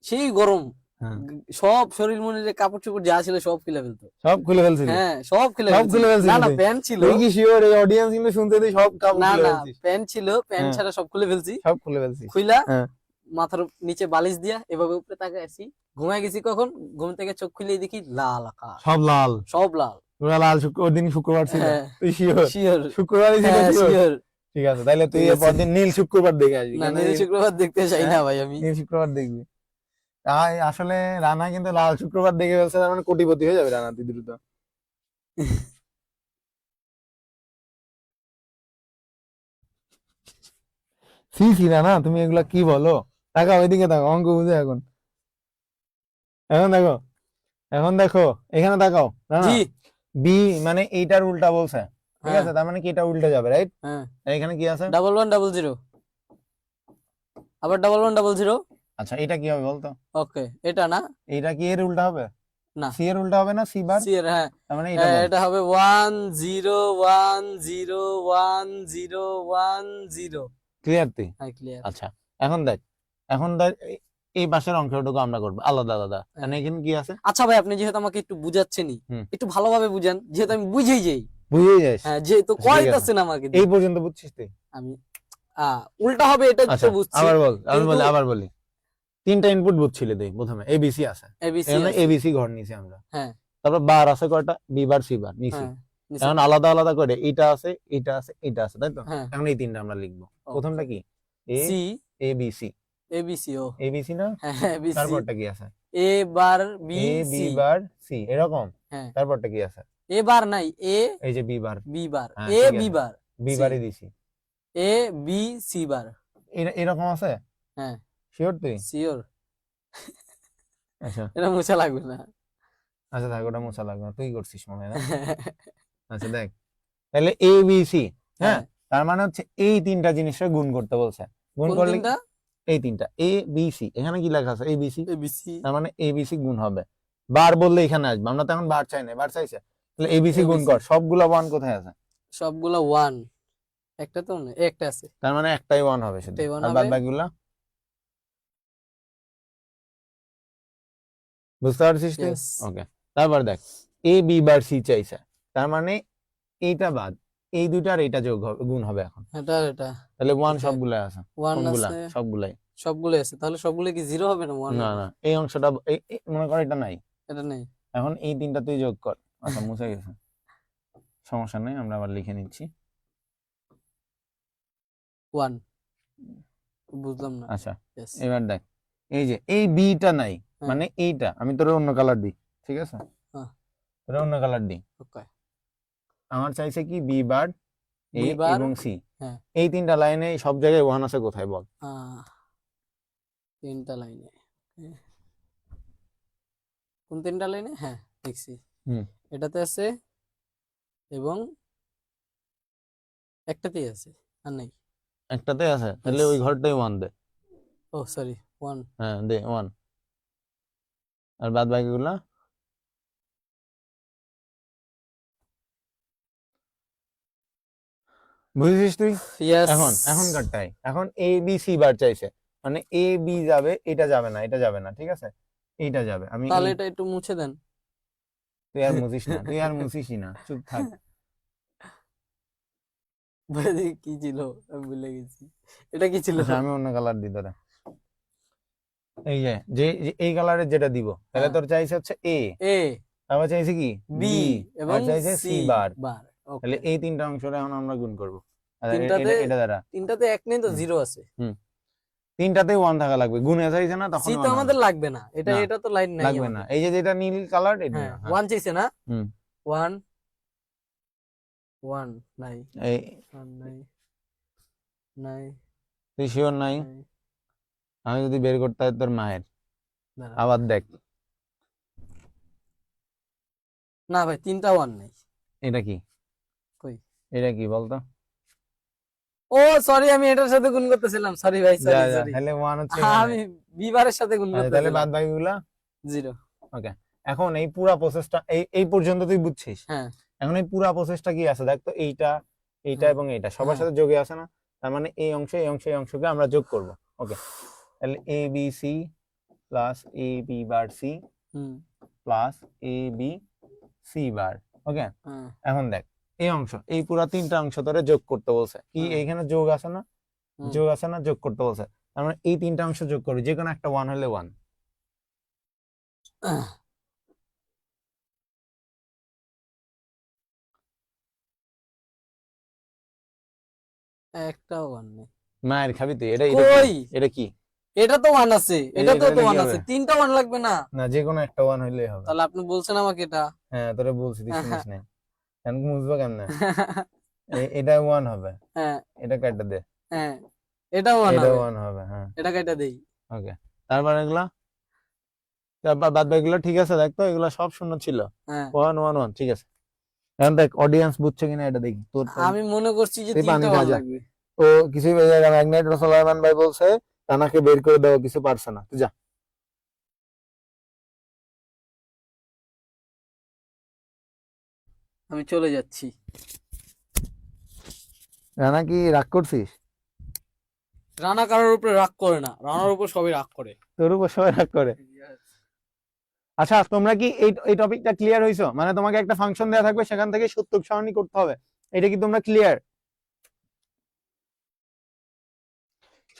সেই গরম, হ্যাঁ। সব শরীর মনিরে কাপড় চোপড় যা ছিল সব খুলে ফেলতো। সব খুলে ফেলছিলি? হ্যাঁ সব খুলে সব ফেলছি। খুলে ফেলছিলি না না তুই? প্যান্ট ছিল, তুই কি শিওর এই অডিয়েন্স কিন্তু শুনতে দিই সব কাপড় না খুলে না ফেলছিস? প্যান্ট ছিল, প্যান্ট হ্যাঁ ছাড়া সব খুলে ফেলছি। সব খুলে ফেলছিস? খুইলা হ্যাঁ মাথার নিচে বালিশ দিয়া এভাবে উপরে তাকায় আছি, ঘুমায় গেছি। কখন ঘুম থেকে চোখ খুলে দেখি লাল আকাশ, সব লাল? সব লাল। তোরা লাল শুক্র ওই দিন শুক্রবার ছিল? হ্যাঁ তুই শিওর শিওর, শুক্রবারই ছিল? হ্যাঁ শিওর? শিওর। ঠিক আছে তাহলে তুই ঠিক আছে। এরপর দিন নীল শুক্রবার দেখে আসবি, না কেন নীল শুক্রবার দেখতে চাই না হ্যাঁ? ভাই আমি। নীল শুক্রবার দেখবি। তাই আসলে রানা কিন্তু লাল শুক্রবার দেখে ফেলছে, তার মানে কোটিপতি হয়ে যাবে রানা তুই দ্রুত। সি সি রানা, তুমি এগুলা কি বলো? তাকাও ওইদিকে, তাকাও অঙ্ক বুঝে এখন। এখন দেখো, এখন দেখো এখানে তাকাও রানা, জি বি মানে এইটার উল্টা বলছে, ঠিক হ্যাঁ আছে? তার মানে কি এটা উল্টে যাবে, রাইট? হ্যাঁ, এখানে কি আছে? 1100, আবার 1100। আচ্ছা এটা কি হবে বলতো? ওকে এটা না, এইটা কি এর উল্টা হবে? না সি এর উল্টা হবে না? সি বার, সি এর, হ্যাঁ তার মানে এটা বল। এটা হবে 10101010। ক্লিয়ার তুই? হ্যাঁ ক্লিয়ার। আচ্ছা এখন দেখ, এখন দেখ এই পাশের অংশটুকু আমরা করবো আলাদা আলাদা, মানে এখানে কি আছে? আচ্ছা ভাই আপনি যেহেতু আমাকে একটু বুঝাচ্ছেনই, হুম। একটু ভালোভাবে বুঝান, যেহেতু আমি বুঝেই যাই। বুঝেই যাস? হ্যাঁ যেহেতু আচ্ছা, ঠিক আছে। কয়তাছেন আমাকে দিয়ে। এই পর্যন্ত বুঝছিস তুই? আমি উল্টা হবে এটা আচ্ছা তো বুঝছি। আবার বল, কিন্তু- আবার বলি। তিনটা ইনপুট বুঝছিলে তুই প্রথমে, এবিসি আছে, এবিসি এখানে আছে। এবিসি ঘর নিছি আমরা। হ্যাঁ তারপর বার আছে কয়টা? বি বার সি বার নিছি। হ্যাঁ নিচে। এখন আলাদা আলাদা করে এটা আছে এটা আছে এটা আছে, তাই তো? হ্যাঁ এখন এই তিনটা আমরা লিখবো। প্রথমটা কি? A C A B C, ABC, ও এবিসি না? হ্যাঁ এবিসি, তারপরটা কি আছে? A bar B A B C. Bar C, এরকম। হ্যাঁ তারপরটা কি আছে? এ বার নাই, এ এই যে বি বার, বি বার, হ্যাঁ, এ ঠিক বি আছে। বার, বি সি। বারে দিছি। এ বি সি বার। এরকম আছে? হ্যাঁ শিওর তুই? শিওর, আচ্ছা এটা মুছা লাগবে না। আচ্ছা থাক, ওটা মোছা লাগবে না, তুই করছিস মনে হয় না? আচ্ছা দেখ, তাহলে এ বি সি, হ্যাঁ হ্যাঁ তার মানে হচ্ছে এই তিনটা জিনিসের গুণ করতে বলছে। গুণ কোন করলে তিনটা? এই তিনটা এ বি সি, এখানে কি লেখা আছে? A B C, ABC. তার মানে এ বি সি গুণ হবে বার বললে এখানে আসবে, আমরা তো এখন বার চাই না, বার চাইছে, তাহলে এবিসি গুণ ABC কর, সবগুলা ওয়ান কোথায় আছে? সবগুলা ওয়ান, একটা তো নেই, একটা আছে, তার মানে একটাই ওয়ান হবে শুধু, একটাই ওয়ান আর হবে। বাদ বাকিগুলা বুঝতে পারছিস তুই? ইয়েস, ওকে, তারপর দেখ এ বি বার সি চাইছে, তার মানে এইটা বাদ, এই দুইটা আর এইটা যোগ হবে, গুণ হবে এখন, এটা আর এটা, তাহলে ওয়ান এটা সবগুলাই আছে। ওয়ান কোনগুলা? আছে, সবগুলাই। সবগুলো আছে, তাহলে সবগুলো কি জিরো হবে না ওয়ান না হবে? না, এই অংশটা মনে কর এটা নাই, এটা নেই, এখন এই তিনটা তুই যোগ কর। আচ্ছা মুছে গেছে, সমস্যা নেই, আমরা আবার লিখে নিচ্ছি। ওয়ান, বুঝলাম না। আচ্ছা ইয়েস, এবার দেখ, এই যে এই বিটা নাই, হ্যাঁ। মানে এইটা আমি তোর অন্য কালার দিই, ঠিক আছে, হ্যাঁ। তোর অন্য কালার দিই। ওকে, আমার চাইছে কি বি বার এ বি বার, এবং সি, হ্যাঁ, এই তিনটা লাইনে সব জায়গায় ওয়ান আছে কোথায় বল? তিনটা লাইনে, কোন তিনটা লাইনে? হ্যাঁ দেখছি, হুম, এটাতে আছে এবং একটাতেই আছে, আর নাই। একটাতে আছে, তাহলে Yes. ওই ঘরটাই one they. O sorry, one. হ্যাঁ দে ওয়ান, আর বাদ বাকিগুলা বুঝেছিস তুই? ইয়েস, এখন এখনকারটাই, এখন এ বি সি বার চাইছে, মানে এ বি যাবে, এটা যাবে না, এটা যাবে না, ঠিক আছে, এইটা যাবে। আমি তাহলে এটা একটু মুছে দেন। তুই আর মুছিস না, তুই আর মুছিসই না, চুপ থাক। বলে দেখি কি ছিল, আমি ভুলে গেছি। এটা কি ছিল? আচ্ছা আমি অন্য কালার দিই তোরা, এই যে যে যে এই কালারের যেটা দিব, তাহলে হ্যাঁ। তোর চাইছে হচ্ছে এ, এ, তারপর চাইছে কি বি বি, এবং আর চাইছে সি সি বার, বার। তাহলে ওকে, এই তিনটা অংশটা এখন আমরা গুণ করবো। আর তিনটাতে, এটা দ্বারা তিনটাতে এক নেই তো, হুম, জিরো আছে। হুম, তিনটাতেই ওয়ান থাকা লাগবে, গুণে চাইছে না সি তখন তো ওয়ান হবে। আমাদের লাগবে না, এটা না এটা তো লাইন নাই লাগবে না, আমাদের। এই যে যেটা নীল কালার এটা হ্যাঁ, না, হ্যাঁ ওয়ান চাইছে না, হুম, ওয়ান, ওয়ান নাই, এই ওয়ান নাই, নাই, তুই শিওর নাই? নাই, আমি যদি বের করতে হয় তোর মায়ের, দাঁড়া। আবার দেখ না ভাই, তিনটা ওয়ান নাই। এটা কি, কই? এটা কি বলতো? ও সরি, আমি এটার সাথে গুণ করতেছিলাম, সরি ভাই, যা সরি যা, সরি। তাহলে ওয়ান হচ্ছে এখানে। আমি বি বারের সাথে গুণ আচ্ছা, তাহলে বাদ করতেছিলাম। বাকিগুলা জিরো। ওকে। এখন এই পুরা প্রসেসটা এই পর্যন্ত তুই বুঝছিস, হ্যাঁ, এখন এই পুরা প্রসেসটা কি আছে দেখ তো, এইটা এইটা হ্যাঁ, এবং এইটা সবার হ্যাঁ। সাথে যোগে আছে না, তার মানে এই অংশ এই অংশ এই অংশকে আমরা যোগ করব। ওকে, তাহলে এ B C plus A B bar C hmm, plus A B C বার। ওকে, হ্যাঁ, এখন দেখ এই অংশ, এই পুরা তিনটা অংশ তোরে যোগ করতে বলছে, কি হ্যাঁ, এইখানে যোগ আছে না, হুম। যোগ আছে না, যোগ করতে বলছে, তার মানে এই তিনটা অংশ যোগ করবি, যে কোনো একটা ওয়ান হলে ওয়ান। একটা ওয়ান নেই। মায়ের খাবি তুই, এটা কই? এটা কি? এটা তো ওয়ান আছে, এই এটা তো এটা ওয়ান কি আছে, হবে? তিনটা ওয়ান লাগবে না? না, যে কোনো একটা ওয়ান হইলেই হবে। তাহলে আপনি বলছেন আমাকে এটা। হ্যাঁ তোরে বলছি, তুই শুনিস নাই, এখন বুঝবো কেমনে? এটা ওয়ান হবে, হ্যাঁ, এটা কাটা দে, হ্যাঁ, এটা ওয়ান এটা হবে, ওয়ান হবে, হ্যাঁ এটা কেটে দেই। ওকে। তারপর এগুলা, তারপর বাদ বাকিগুলো ঠিক আছে, দেখ তো এগুলা সব শূন্য ছিল, হ্যাঁ, ওয়ান ওয়ান ওয়ান, ঠিক আছে। এখন দেখ অডিয়েন্স বুঝছে কিনা এটা দেখি, তোর আমি মনে করছি যে তুই পানি তিনটা খা ওয়ান যা। লাগবে। ও কিছুই বোঝা যায় না, ম্যাগনেট সোলাইমান ভাই বলছে রানাকে বের করে দেওয়া কিছু পারছে না, তুই যা। আমি চলে যাচ্ছি। রানা কি রাগ করছিস? রানা কারোর উপরে রাগ করে না, রানার উপর সবাই রাগ করে। তোর উপর সবাই রাগ করে? আচ্ছা তোমরা কি এই টপিকটা ক্লিয়ার হইছো? মানে তোমাকে একটা ফাংশন দেওয়া থাকবে, সেখান থেকে সূত্র সারণী করতে হবে, এটা কি তোমরা ক্লিয়ার?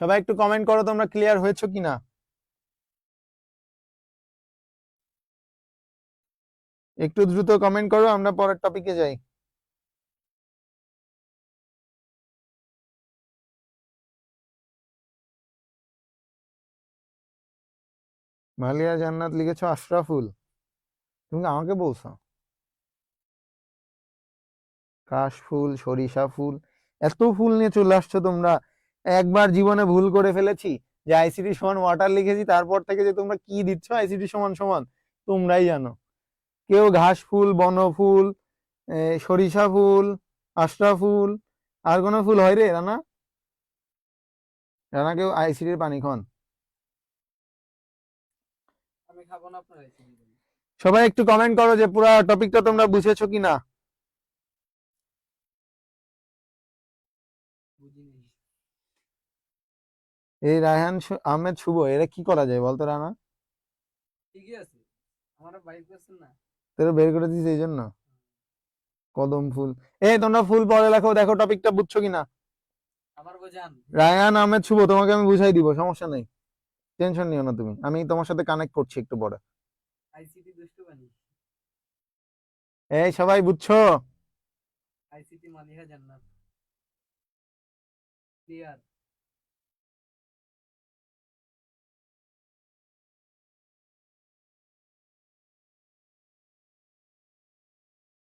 সবাই একটু কমেন্ট করো তোমরা ক্লিয়ার হয়েছো কিনা। একটু দ্রুত কমেন্ট করো, আমরা পরের টপিকে যাই। মালিয়া জান্নাত লিখেছো আশরাফুল, তুমি কি আমাকে বলছো? কাশফুল, সরিষা ফুল, এত ফুল নিয়ে চলে আসছো তোমরা। একবার জীবনে ভুল করে ফেলেছি যে আইসিটি সমান ওয়াটার লিখেছি, তারপর থেকে যে তোমরা কি দিচ্ছ আইসিটি সমান সমান তোমরাই জানো। কেউ ঘাস ফুল, বনফুল, সরিষা ফুল, আশরা ফুল, আর কোনো ফুল হয় রে রানা? রানা কেউ আইসিটির পানি খান? আমি খাবো না, আপনার সবাই একটু কমেন্ট করো যে পুরো টপিকটা তোমরা বুঝেছো কিনা। এই রায়হান আহমেদ শুভ, এরা কি করা যায় বলতো রানা? ঠিকই আছে, আমার বাইক করছেন না। তোরা বের করে দিস এই জন্য। কদম ফুল, এই তোমরা ফুল পড়ে লেখো, দেখো টপিকটা বুঝছো কিনা। আমার বোঝান। রায়হান আহমেদ শুভ, তোমাকে আমি বুঝাই দিব, সমস্যা নেই, টেনশন নিও না তুমি, আমি তোমার সাথে কানেক্ট করছি একটু পরে। আইসিটি দুষ্টু বানি। এই সবাই বুঝছো? আইসিটি মালিহা জান্নাত। ক্লিয়ার।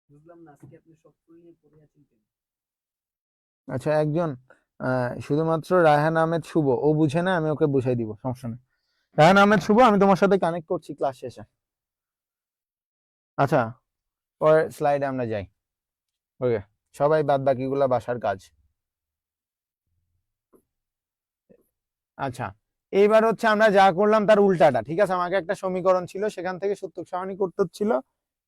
বুঝলাম না আজকে আপনি সব ফুল নিয়ে পড়ে আছেন কেন? আচ্ছা, একজন শুধুমাত্র রায়হান আহমেদ শুভ, ও বুঝে না, আমি ওকে বুঝাই দিব, সমস্যা নেই। রায়হান আহমেদ শুভ, আমি তোমার সাথে কানেক্ট করছি ক্লাস শেষে। আচ্ছা, পরের স্লাইডে আমরা যাই। ওকে, সবাই বাদ বাকিগুলা বাসার কাজ। আচ্ছা, এইবার হচ্ছে আমরা যা করলাম তার উল্টাটা, ঠিক আছে? আমাকে একটা সমীকরণ ছিল, সেখান থেকে সূত্রক সারণী করতে হচ্ছিল,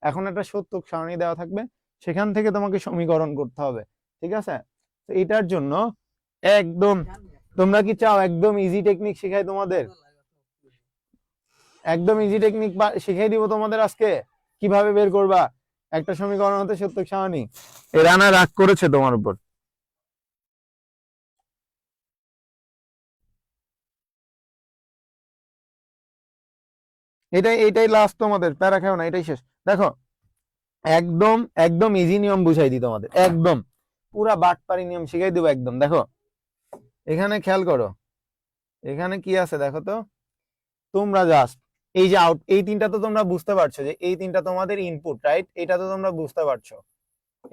এখন একটা সূত্রক সারণী দেওয়া থাকবে, সেখান থেকে তোমাকে সমীকরণ করতে হবে, ঠিক আছে? তো এটার জন্য একদম, তোমরা কি চাও একদম ইজি টেকনিক শিখাই তোমাদের? একদম ইজি টেকনিক শিখাই দিব তোমাদের আজকে, কিভাবে বের করবা একটা সমীকরণ হতে সূত্রক সারণী। এ রানা রাগ করেছে তোমার উপর। এটাই লাস্ট, তোমাদের প্যারা খেও না, এটাই শেষ। দেখো, একদম একদম ইজি নিয়ম বুঝাই দিই তোমাদের, একদম পুরা বাটপারি নিয়ম শিখাই দেবো একদম। দেখো, এখানে খেয়াল করো, এখানে কি আছে দেখো তো, তোমরা জাস্ট এই যে আউট, এই তিনটা তো তোমরা বুঝতে পারছো যে এই তিনটা তোমাদের ইনপুট, রাইট? এটা তো তোমরা বুঝতে পারছো।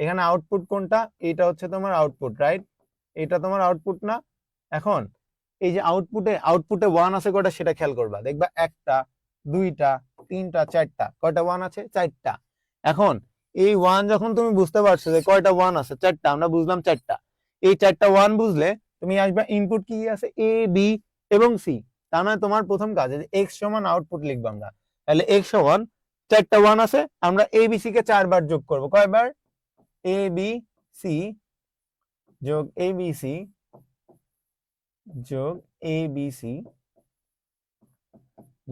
এখানে আউটপুট কোনটা? এটা হচ্ছে তোমার আউটপুট, রাইট? এটা তোমার আউটপুট না? এখন এই যে আউটপুটে ওয়ান আছে কয়টা সেটা খেয়াল করবা, দেখবা একটা, দুইটা, তিনটা, চারটা। কয়টা ওয়ান আছে? চারটা। এখন এই ওয়ান যখন তুমি বুঝতে পারছো যে কয়টা ওয়ান আছে, চারটা, আমরা বুঝলাম চারটা, এই চারটা ওয়ান বুঝলে তুমি আসবে ইনপুট কি আছে, এ বি এবং সি। তার মানে তোমার প্রথম কাজ এক্স সমান আউটপুট লিখবো আমরা, তাহলে এক্স সমান চারটা ওয়ান আছে, আমরা এ বি সি কে 4 বার যোগ করবো। কয়বার? এ বি সি যোগ এ বি সি যোগ এ বি সি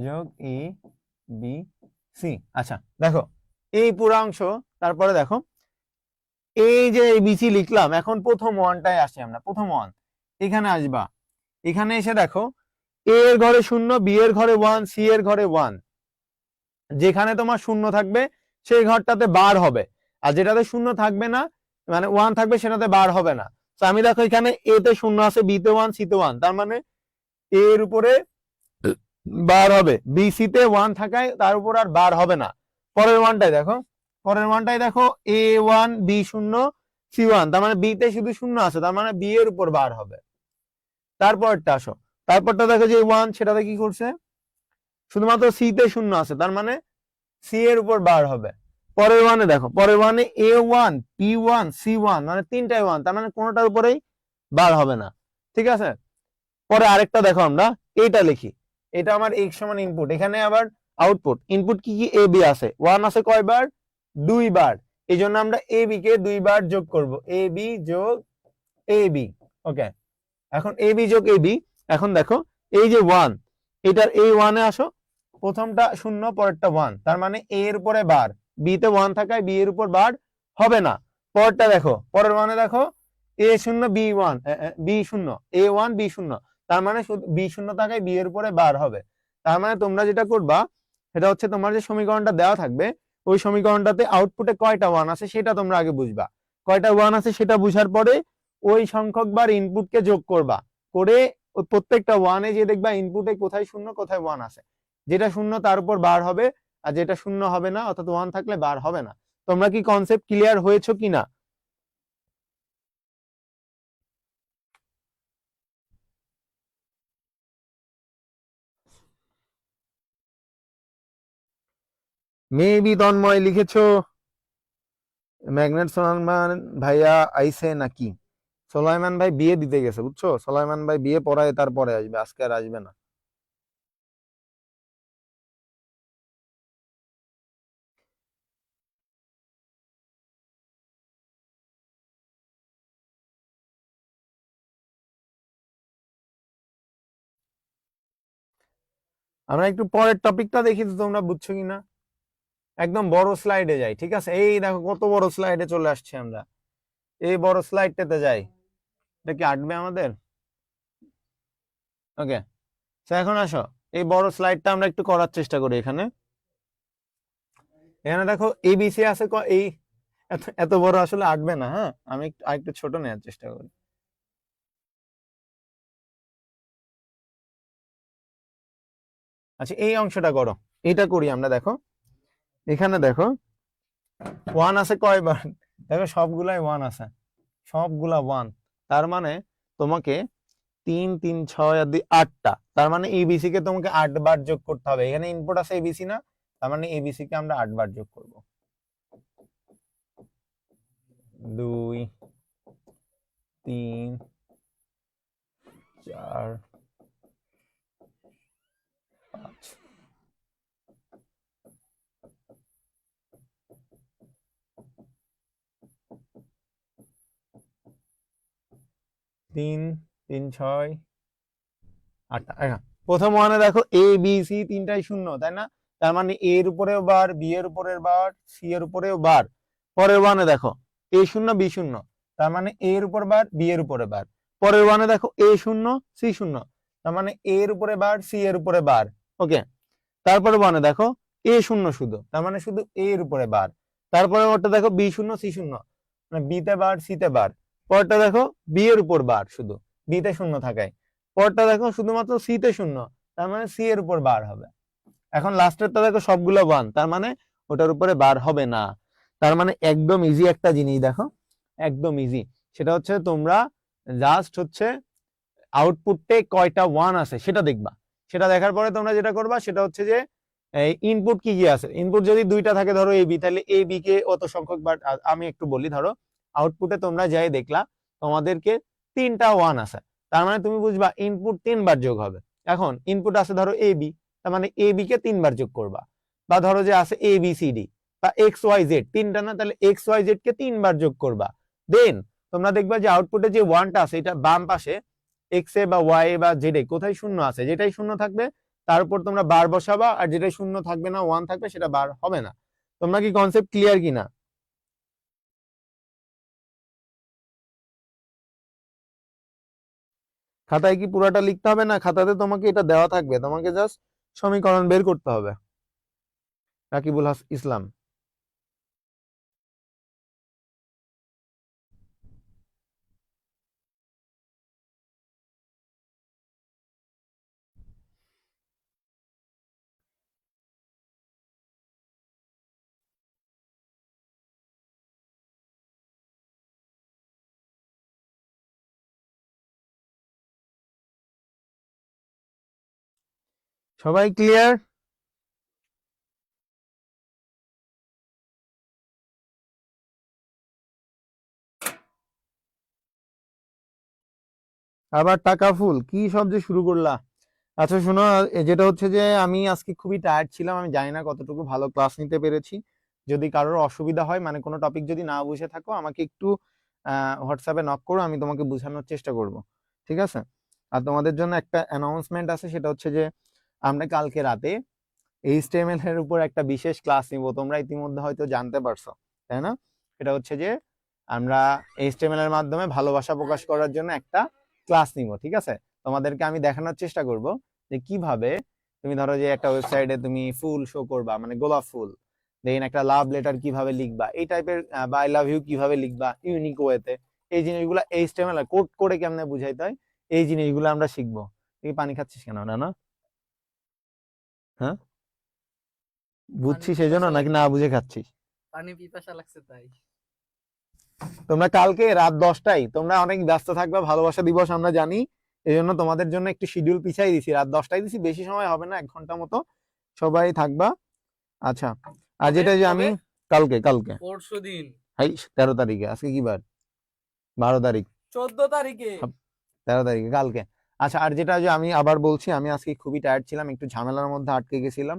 যোগ এ বি সি। আচ্ছা, দেখো এই পুরো অংশ, তারপরে দেখো এই যে এবিসি লিখলাম, এখন প্রথম ওয়ানটায় আসি আমরা, প্রথম ওয়ান এখানে আসবা, এখানে এসে দেখো এ এর ঘরে শূন্য, বি এর ঘরে ওয়ান, সি এর ঘরে ওয়ান, যেখানে তোমার শূন্য থাকবে সেই ঘরটাতে বার হবে, আর যেটাতে শূন্য থাকবে না, মানে ওয়ান থাকবে, সেটাতে বার হবে না। তো আমি দেখো এখানে এ তে শূন্য আছে, বি তে ওয়ান, সি তে ওয়ান, তার মানে এ এর উপরে বার হবে, বি সি তে ওয়ান থাকায় তার উপর আর বার হবে না। পরের ওয়ানটাই দেখো, এ ওয়ান, বি শূন্য, সি ওয়ান, তার মানে বি তে শুধু শূন্য আছে, তার মানে বি এর উপর বার হবে। তারপরটা আসো, তারপরটা দেখো যে ওয়ান, সেটাতে কি করছে, শুধুমাত্র সি তে শূন্য আছে, তার মানে সি এর উপর বার হবে। পরের ওয়ানে দেখো, পরের ওয়ানে A one, B one, C one, মানে তিনটাই ওয়ান, তার মানে কোনোটার উপরেই বার হবে না, ঠিক আছে? পরে আরেকটা দেখো, আমরা এইটা লিখি, এটা আমার এক্স সমান ইনপুট, এখানে আবার আউটপুট, ইনপুট কি কি, এ বি আছে, ওয়ান আছে কয়বার? 2 বার, এই জন্য আমরা এ বি কে 2 বার যোগ করব, এ বি যোগ এ বি। ওকে, এখন এ বি যোগ এ বি, এখন দেখো এই যে ওয়ান, এটার এই ওয়ানে আসো, প্রথমটা শূন্য, পরেরটা ওয়ান, তার মানে এ এর উপরে বার, বি তে ওয়ান থাকায় বি এর উপর বার হবে না। পরেরটা দেখো, পরের ওয়ানে দেখো এ শূন্য, বি ওয়ান, বি শূন্য, এ ওয়ান, বি শূন্য, তার মানে শুধু বি শূন্য থাকায় বি এর উপরে বার হবে। তার মানে তোমরা যেটা করবা সেটা হচ্ছে, তোমার যে সমীকরণটা দেওয়া থাকবে ওই সমীকরণটাতে আউটপুটে কয়টা ওয়ান আছে সেটা তোমরা আগে বুঝবা, কয়টা ওয়ান আছে সেটা বুঝার পরে ওই সংখ্যক বার ইনপুটকে যোগ করবা, করে ওই প্রত্যেকটা ওয়ানে যে দেখবা ইনপুটে কোথায় শূন্য কোথায় ওয়ান আছে, যেটা শূন্য তার উপর বার হবে, আর যেটা শূন্য হবে না অর্থাৎ ওয়ান থাকলে বার হবে না। তোমরা কি কনসেপ্ট ক্লিয়ার হয়েছো কিনা? মেবি তন্ময় লিখেছো। ম্যাগনেট সোলাইমান ভাইয়া আইছে নাকি? সোলাইমান ভাই বিয়ে দিতে গেছে, বুঝছো? সোলাইমান ভাই বিয়ে পড়ায় তারপরে আসবে, আজকে আর আসবে না। আমরা একটু পরের টপিকটা দেখি তো তোমরা বুঝছো কিনা। একদম বড় স্লাইডে যাই, ঠিক আছে? এই দেখো কত বড় স্লাইডে চলে আসছি আমরা, এই বড় স্লাইডটাতে যাই। এটা কি আটবে আমাদের? ওকে, তো এখন আসো এই বড় স্লাইডটা আমরা একটু করার চেষ্টা করি। এখানে এখানে দেখো এবিসি আছে এই এত এত বড় আসলে আটবে না। হ্যাঁ, আমি একটু আরেকটু ছোট নেওয়ার চেষ্টা করি। আচ্ছা, এই অংশটা করো, এটা করি আমরা। দেখো এখানে দেখো ওয়ান আছে কয়বার? দেখো সবগুলাই ওয়ান আছে, সবগুলা ওয়ান। তার মানে তোমাকে 3 3 6 আর 2 8টা, তার মানে এবিসি কে তোমাকে 8 বার যোগ করতে হবে। এখানে ইনপুট আছে এবিসি না, তার মানে এবিসি কে আমরা 8 বার যোগ করব। 2 3 4 5 3 3 6 8টা। প্রথম ওয়ানে দেখো এ বি সি তিনটাই শূন্য, তাই না? তার মানে এ এর উপরেও বার, বি এর উপরের বার, সি এর উপরেও বার। পরের ওয়ানে দেখো এ শূন্য বি শূন্য, তার মানে এ এর উপর বার, বি এর উপরে বার। পরের ওয়ানে দেখো এ শূন্য সি শূন্য, তার মানে এ এর উপরে বার, সি এর উপরে বার। ওকে, তারপরে ওয়ানে দেখো এ শূন্য শুধু, তার মানে শুধু এ এর উপরে বার। তারপরে ওটা দেখো বি শূন্য সি শূন্য, মানে বি তে বার সি তে বার। পরটা দেখো বি এর উপর বার শুধু, বি তে শূন্য থাকায়। পরটা দেখো শুধুমাত্র সি তে শূন্য, তার মানে সি এর উপর বার হবে। এখন লাস্টেরটা দেখো সবগুলো ওয়ান, তার মানে ওটার উপরে বার হবে না। তার মানে একদম ইজি একটা জিনিস দেখো, একদম ইজি। সেটা হচ্ছে তোমরা জাস্ট হচ্ছে আউটপুটে কয়টা ওয়ান আছে সেটা দেখবা। সেটা দেখার পরে তোমরা যেটা করবা সেটা হচ্ছে যে ইনপুট কি কি আছে। ইনপুট যদি দুইটা থাকে ধরো এ বি, তাহলে এ বি কে অত সংখ্যক বার। আমি একটু বলি, ধরো আউটপুটে তোমরা যাই দেখলা তোমাদেরকে 3টা ওয়ান আছে, তার মানে তুমি বুঝবা ইনপুট 3 বার যোগ হবে। এখন ইনপুট আছে ধরো এ বি, তার মানে এ বি কে 3 বার যোগ করবা। বা ধরো যে আছে এ বি সি ডি বা এক্স ওয়াই জেড, তিনটা না, তাহলে এক্স ওয়াই জেড কে 3 বার যোগ করবা। দেন তোমরা দেখবা যে আউটপুটে যে ওয়ানটা আছে এটা বাম পাশে এক্স এ বা ওয়াই এ বা জেড এ কোথায় শূন্য আছে, যেটাই শূন্য থাকবে তার উপর তোমরা বার বসাবা, আর যেটাই শূন্য থাকবে না ওয়ান থাকবে সেটা বার হবে না। তোমরা কি কনসেপ্ট ক্লিয়ার কিনা? খাতায় কি পুরাটা লিখতে হবে না, খাতাতে তোমাকে এটা দেওয়া থাকবে, তোমাকে জাস্ট সমীকরণ বের করতে হবে। রাকিবুল ইসলাম, সবাই ক্লিয়ার? আবার টাকা ফুল কি সব যে শুরু করলা। আচ্ছা শোনো, যেটা হচ্ছে যে আমি আজকে খুবই টায়ার্ড ছিলাম, আমি জানি না কতটুকু ভালো ক্লাস নিতে পেরেছি। যদি কারোর অসুবিধা হয়, মানে কোনো টপিক যদি না বুঝে থাকো, আমাকে একটু হোয়াটসঅ্যাপে নক করো, আমি তোমাকে বোঝানোর চেষ্টা করব। ঠিক আছে? আর তোমাদের জন্য একটা অ্যানাউন্সমেন্ট আছে, সেটা হচ্ছে যে আমরা কালকে রাতে এইচটিএমএল এর উপর একটা বিশেষ ক্লাস নিব। তোমরা ইতিমধ্যে হয়তো জানতে পারছো, তাই না? এটা হচ্ছে যে আমরা এইচটিএমএল এর মাধ্যমে ভালোবাসা প্রকাশ করার জন্য একটা ক্লাস নিব। ঠিক আছে? তোমাদেরকে আমি দেখানোর চেষ্টা করব যে কিভাবে তুমি ধরো যে একটা ওয়েবসাইটে তুমি ফুল শো করবা, মানে গোলাপ ফুল, দেন একটা লাভ লেটার কিভাবে লিখবা, এই টাইপের, বা আই লাভ ইউ কিভাবে লিখবা ইউনিক ওয়েতে, এই জিনিসগুলো এইচটিএমএল কোড করে কেমনে বুঝাইতে হয়, এই জিনিসগুলো আমরা শিখবো। তুই পানি খাচ্ছিস কেন? না না, হ্যাঁ পানি বুঝছিস সেই জন্য পিপাসা নাকি লাগছে, না বুঝে খাচ্ছিস? পানি পিপাসা লাগছে তাই। তোমরা কালকে রাত 10টায়, তোমরা অনেক ব্যস্ত থাকবে, ভালোবাসা দিবস আমরা জানি, এই জন্য তোমাদের জন্য একটু শিডিউল পিছাই দিছি, রাত 10টায় দিছি, বেশি সময় হবে না, 1 ঘন্টা মতো সবাই থাকবা। আচ্ছা, আর কবে যেটা যে আমি কবে? কালকে কালকে পরশু দিন, হাই 13 তারিখে, আজকে কি বার? 12 তারিখ। 14 তারিখে। 13 তারিখে কালকে। আচ্ছা, আর যেটা যে আমি আবার বলছি, আমি আজকে খুবই টায়ার্ড ছিলাম, একটু ঝামেলার মধ্যে আটকে গেছিলাম,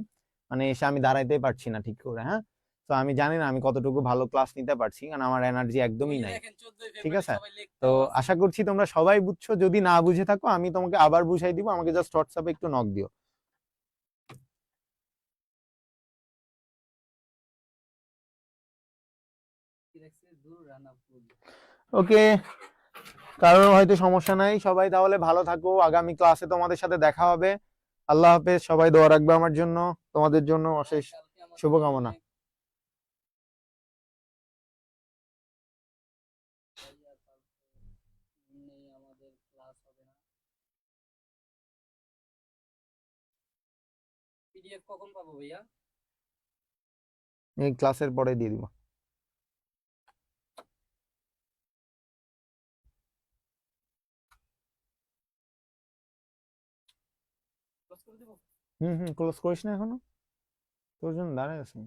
মানে এসে আমি দাঁড়াইতেই পারছি না ঠিক করে। হ্যাঁ, তো আমি জানি না আমি কতটুকু ভালো ক্লাস নিতে পারছি, কারণ আমার এনার্জি ওই একদমই যে নাই। দেখেন 14 ঠিক ফেব্রুয়ারি আছে? সবাই লিখতে তো আছে। আশা করছি তোমরা সবাই বুঝছো, যদি না বুঝে থাকো আমি তোমাকে আবার বুঝাই দিব, আমাকে জাস্ট হোয়াটসঅ্যাপে একটু নক দিও। ওকে, কারোর হয়তো সমস্যা নাই, সবাই তাহলে ভালো থাকো, আগামী ক্লাসে তোমাদের সাথে দেখা হবে। আল্লাহ হাফেজ, সবাই দোয়া রাখবে আমার জন্য, তোমাদের জন্য অশেষ শুভকামনা। পিডিএফ কখন পাবো ভাইয়া? এই ক্লাসের পরে দিয়ে দিব। ক্লোজ করে দেবো? হুম হুম, ক্লোজ করিস না এখনো, তোর জন্য দাঁড়ায় আছি।